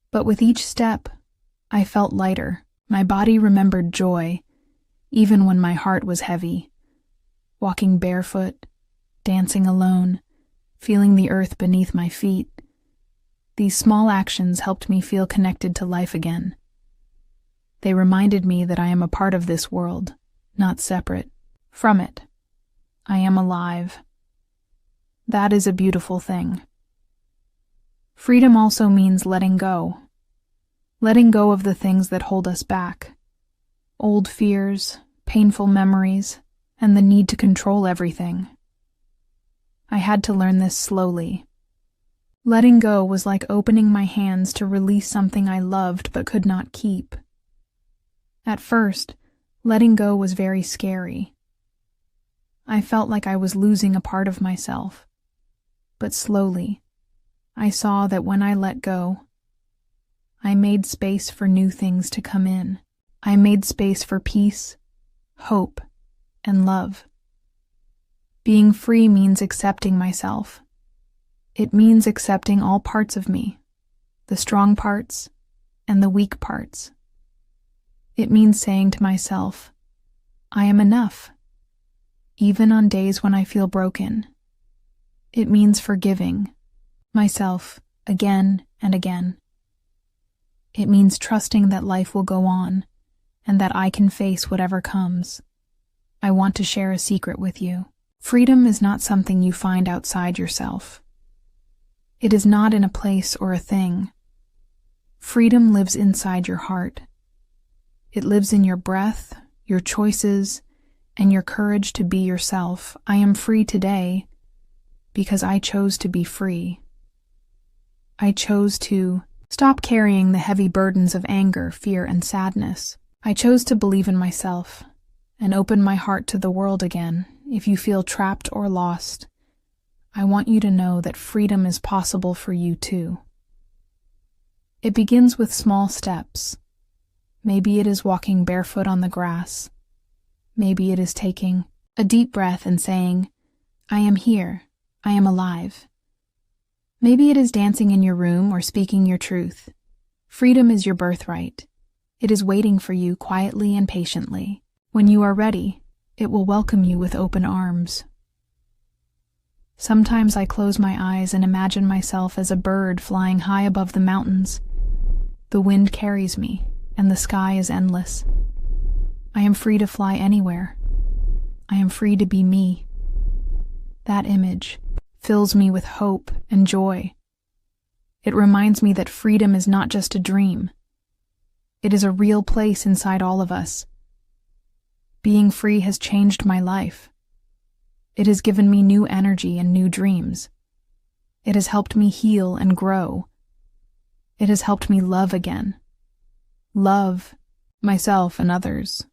but with each step, I felt lighter. My body remembered joy, even when my heart was heavy. Walking barefoot, dancing alone, feeling the earth beneath my feet. These small actions helped me feel connected to life again. They reminded me that I am a part of this world, not separate from it. I am alive. That is a beautiful thing. Freedom also means letting go. Letting go of the things that hold us back. Old fears, painful memories, and the need to control everything. I had to learn this slowly. Letting go was like opening my hands to release something I loved but could not keep. At first, letting go was very scary. I felt like I was losing a part of myself. But slowly, I saw that when I let go, I made space for new things to come in. I made space for peace, hope, and love. Being free means accepting myself. It means accepting all parts of me, the strong parts and the weak parts. It means saying to myself, I am enough, even on days when I feel broken. It means forgiving myself again and again. It means trusting that life will go on and that I can face whatever comes. I want to share a secret with you. Freedom is not something you find outside yourself. It is not in a place or a thing. Freedom lives inside your heart. It lives in your breath, your choices, and your courage to be yourself. I am free today because I chose to be free. I chose to stop carrying the heavy burdens of anger, fear, and sadness. I chose to believe in myself and open my heart to the world again. If you feel trapped or lost, I want you to know that freedom is possible for you too. It begins with small steps. Maybe it is walking barefoot on the grass. Maybe it is taking a deep breath and saying, I am here, I am alive. Maybe it is dancing in your room or speaking your truth. Freedom is your birthright. It is waiting for you quietly and patiently. When you are ready, it will welcome you with open arms. Sometimes I close my eyes and imagine myself as a bird flying high above the mountains. The wind carries me, and the sky is endless. I am free to fly anywhere. I am free to be me. That image fills me with hope and joy. It reminds me that freedom is not just a dream. It is a real place inside all of us. Being free has changed my life. It has given me new energy and new dreams. It has helped me heal and grow. It has helped me love again. Love myself and others.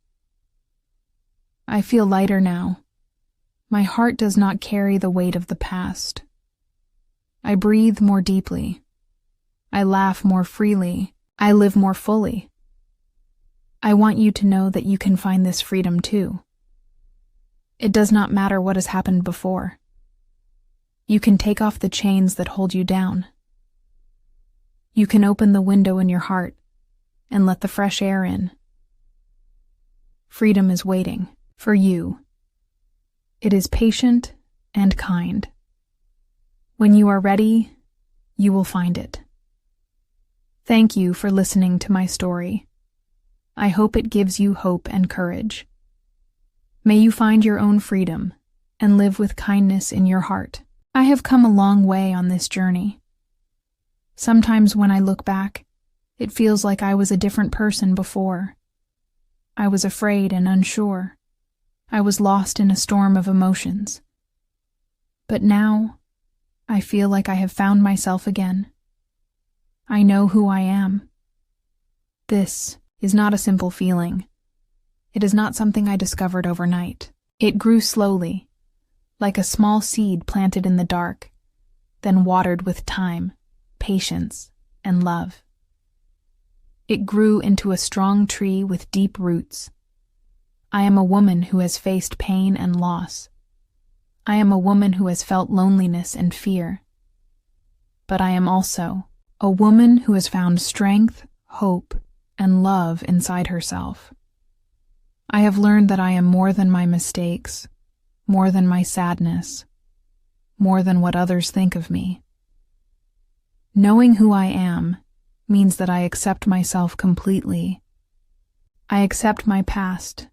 I feel lighter now. My heart does not carry the weight of the past. I breathe more deeply. I laugh more freely. I live more fully. I want you to know that you can find this freedom too. It does not matter what has happened before. You can take off the chains that hold you down. You can open the window in your heart and let the fresh air in. Freedom is waiting for you. It is patient and kind. When you are ready, you will find it. Thank you for listening to my story. I hope it gives you hope and courage. May you find your own freedom and live with kindness in your heart. I have come a long way on this journey. Sometimes when I look back, it feels like I was a different person before. I was afraid and unsure. I was lost in a storm of emotions. But now, I feel like I have found myself again. I know who I am. This is not a simple feeling. It is not something I discovered overnight. It grew slowly, like a small seed planted in the dark, then watered with time, patience, and love. It grew into a strong tree with deep roots. I am a woman who has faced pain and loss. I am a woman who has felt loneliness and fear. But I am also a woman who has found strength, hope, and love inside herself. I have learned that I am more than my mistakes, more than my sadness, more than what others think of me. Knowing who I am means that I accept myself completely. I accept my past,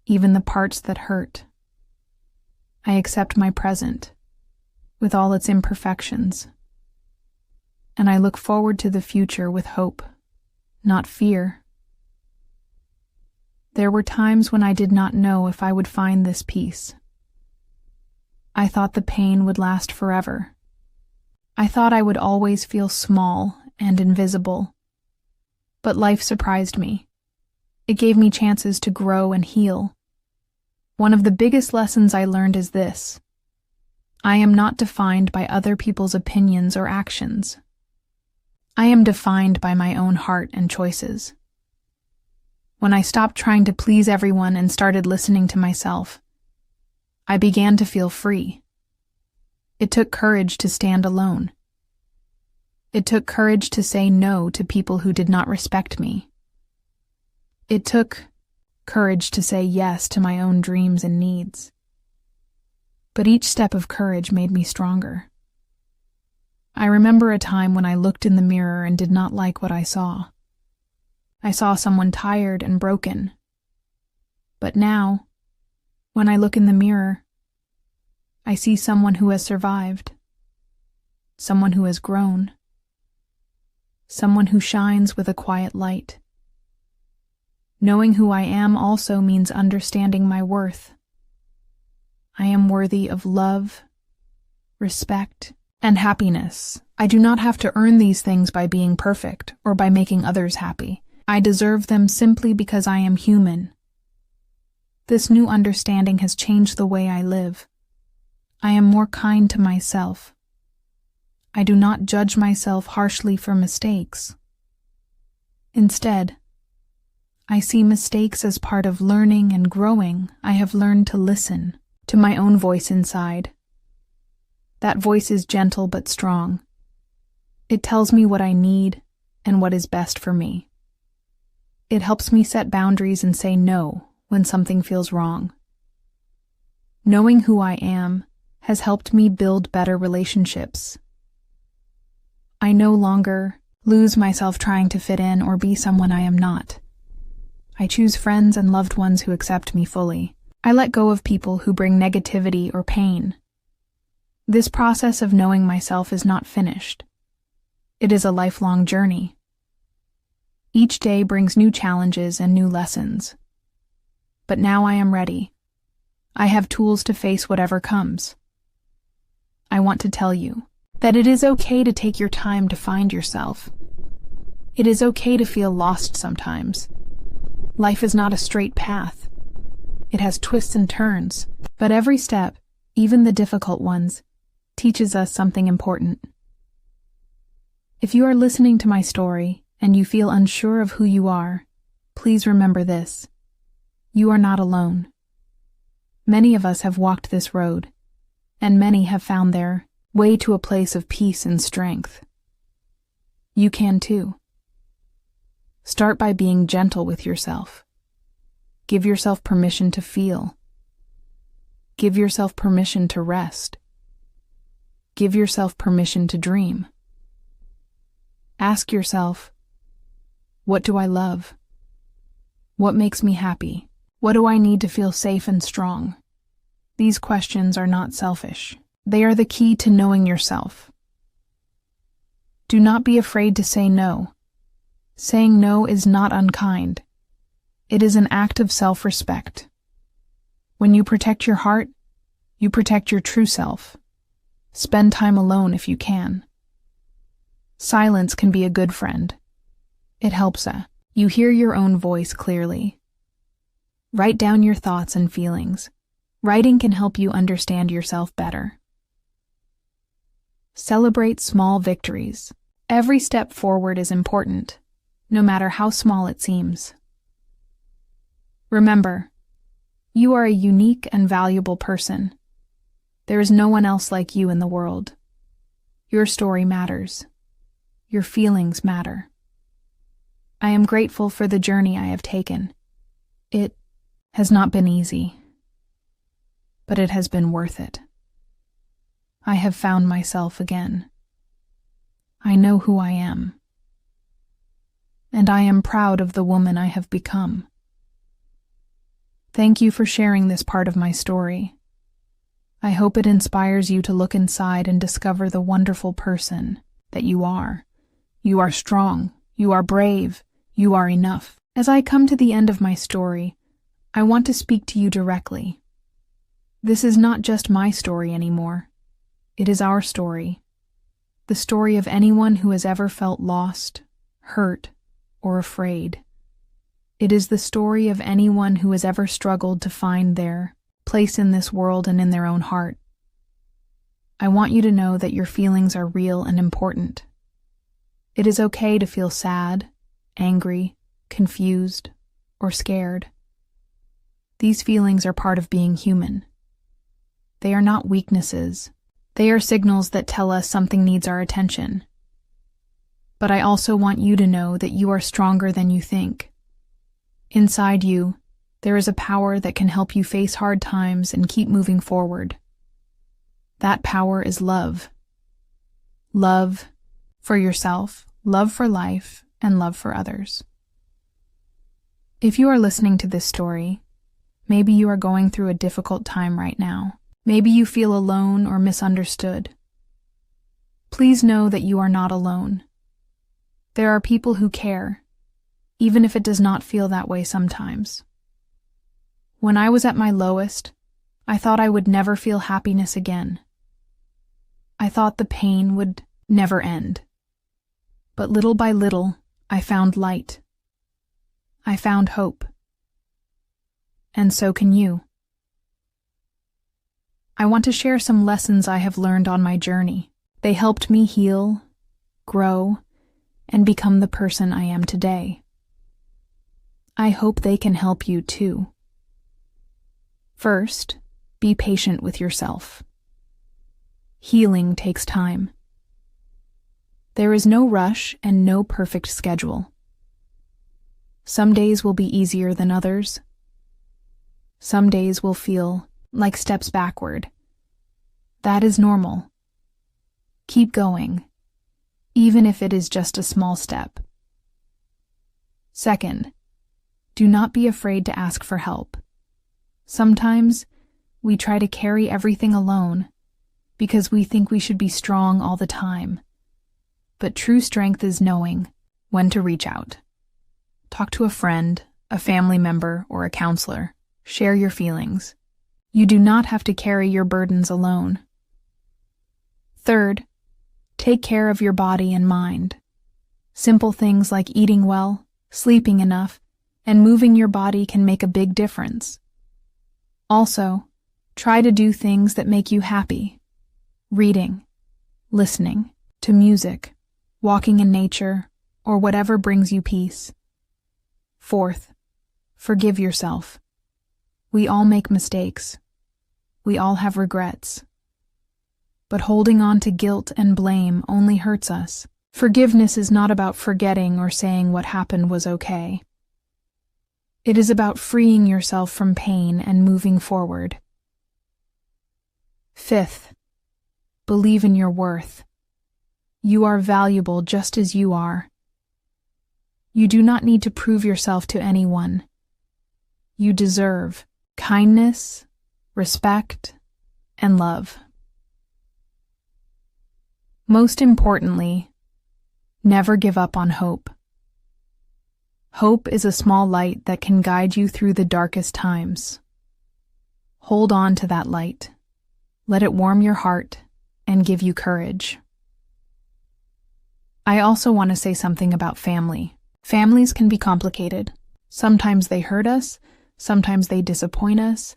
even the parts that hurt. I accept my present, with all its imperfections. And I look forward to the future with hope, not fear. There were times when I did not know if I would find this peace. I thought the pain would last forever. I thought I would always feel small and invisible. But life surprised me. It gave me chances to grow and heal. One of the biggest lessons I learned is this: I am not defined by other people's opinions or actions. I am defined by my own heart and choices. When I stopped trying to please everyone and started listening to myself, I began to feel free. It took courage to stand alone. It took courage to say no to people who did not respect me. It took courage to say yes to my own dreams and needs. But each step of courage made me stronger. I remember a time when I looked in the mirror and did not like what I saw. I saw someone tired and broken. But now, when I look in the mirror, I see someone who has survived, someone who has grown, someone who shines with a quiet light. Knowing who I am also means understanding my worth. I am worthy of love, respect, and happiness. I do not have to earn these things by being perfect or by making others happy. I deserve them simply because I am human. This new understanding has changed the way I live. I am more kind to myself. I do not judge myself harshly for mistakes. Instead, I see mistakes as part of learning and growing. I have learned to listen to my own voice inside. That voice is gentle but strong. It tells me what I need and what is best for me. It helps me set boundaries and say no when something feels wrong. Knowing who I am has helped me build better relationships. I no longer lose myself trying to fit in or be someone I am not. I choose friends and loved ones who accept me fully. I let go of people who bring negativity or pain. This process of knowing myself is not finished. It is a lifelong journey. Each day brings new challenges and new lessons. But now I am ready. I have tools to face whatever comes. I want to tell you that it is okay to take your time to find yourself. It is okay to feel lost sometimes. Life is not a straight path. It has twists and turns, but every step, even the difficult ones, teaches us something important. If you are listening to my story and you feel unsure of who you are, please remember this: you are not alone. Many of us have walked this road, and many have found their way to a place of peace and strength. You can too. Start by being gentle with yourself. Give yourself permission to feel. Give yourself permission to rest. Give yourself permission to dream. Ask yourself, what do I love? What makes me happy? What do I need to feel safe and strong? These questions are not selfish. They are the key to knowing yourself. Do not be afraid to say no. Saying no is not unkind. It is an act of self-respect. When you protect your heart, you protect your true self. Spend time alone if you can. Silence can be a good friend. It helps you hear your own voice clearly. Write down your thoughts and feelings. Writing can help you understand yourself better. Celebrate small victories. Every step forward is important, no matter how small it seems. Remember, you are a unique and valuable person. There is no one else like you in the world. Your story matters. Your feelings matter. I am grateful for the journey I have taken. It has not been easy, but it has been worth it. I have found myself again. I know who I am, and I am proud of the woman I have become. Thank you for sharing this part of my story. I hope it inspires you to look inside and discover the wonderful person that you are. You are strong, you are brave, you are enough. As I come to the end of my story, I want to speak to you directly. This is not just my story anymore. It is our story. The story of anyone who has ever felt lost, hurt, or afraid. It is the story of anyone who has ever struggled to find their place in this world and in their own heart. I want you to know that your feelings are real and important. It is okay to feel sad, angry, confused, or scared. These feelings are part of being human. They are not weaknesses. They are signals that tell us something needs our attention. But I also want you to know that you are stronger than you think. Inside you, there is a power that can help you face hard times and keep moving forward. That power is love. Love for yourself, love for life, and love for others. If you are listening to this story, maybe you are going through a difficult time right now. Maybe you feel alone or misunderstood. Please know that you are not alone. There are people who care, even if it does not feel that way sometimes. When I was at my lowest, I thought I would never feel happiness again. I thought the pain would never end. But little by little, I found light. I found hope. And so can you. I want to share some lessons I have learned on my journey. They helped me heal, grow, and become the person I am today. I hope they can help you too. First, be patient with yourself. Healing takes time. There is no rush and no perfect schedule. Some days will be easier than others. Some days will feel like steps backward. That is normal. Keep going, even if it is just a small step. Second, do not be afraid to ask for help. Sometimes we try to carry everything alone because we think we should be strong all the time. But true strength is knowing when to reach out. Talk to a friend, a family member, or a counselor. Share your feelings. You do not have to carry your burdens alone. Third, take care of your body and mind. Simple things like eating well, sleeping enough, and moving your body can make a big difference. Also, try to do things that make you happy. Reading, listening to music, walking in nature, or whatever brings you peace. Fourth, forgive yourself. We all make mistakes. We all have regrets. But holding on to guilt and blame only hurts us. Forgiveness is not about forgetting or saying what happened was okay. It is about freeing yourself from pain and moving forward. Fifth, believe in your worth. You are valuable just as you are. You do not need to prove yourself to anyone. You deserve kindness, respect, and love. Most importantly, never give up on hope. Hope is a small light that can guide you through the darkest times. Hold on to that light. Let it warm your heart and give you courage. I also want to say something about family. Families can be complicated. Sometimes they hurt us, sometimes they disappoint us,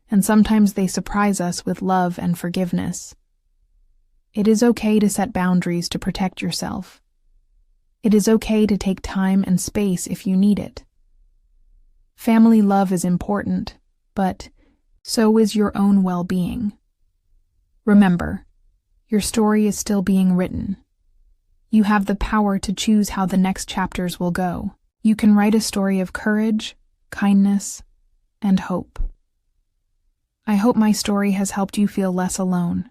and sometimes they surprise us with love and forgiveness. It is okay to set boundaries to protect yourself. It is okay to take time and space if you need it. Family love is important, but so is your own well-being. Remember, your story is still being written. You have the power to choose how the next chapters will go. You can write a story of courage, kindness, and hope. I hope my story has helped you feel less alone.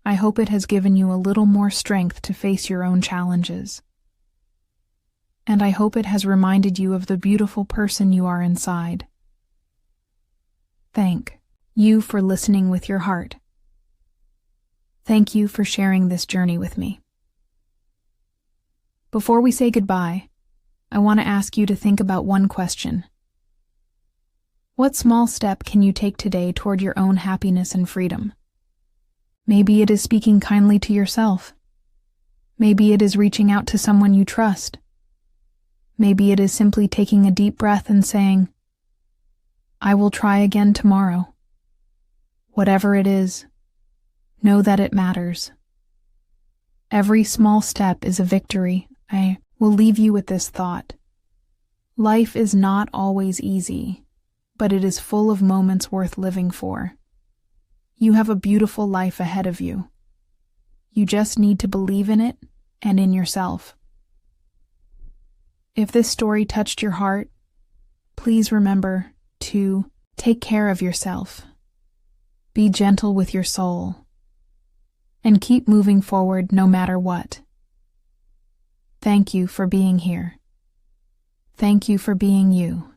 I hope it has given you a little more strength to face your own challenges. And I hope it has reminded you of the beautiful person you are inside. Thank you for listening with your heart. Thank you for sharing this journey with me. Before we say goodbye, I want to ask you to think about one question. What small step can you take today toward your own happiness and freedom? Maybe it is speaking kindly to yourself. Maybe it is reaching out to someone you trust. Maybe it is simply taking a deep breath and saying, "I will try again tomorrow." Whatever it is, know that it matters. Every small step is a victory. I will leave you with this thought. Life is not always easy, but it is full of moments worth living for. You have a beautiful life ahead of you. You just need to believe in it and in yourself. If this story touched your heart, please remember to take care of yourself. Be gentle with your soul. And keep moving forward no matter what. Thank you for being here. Thank you for being you.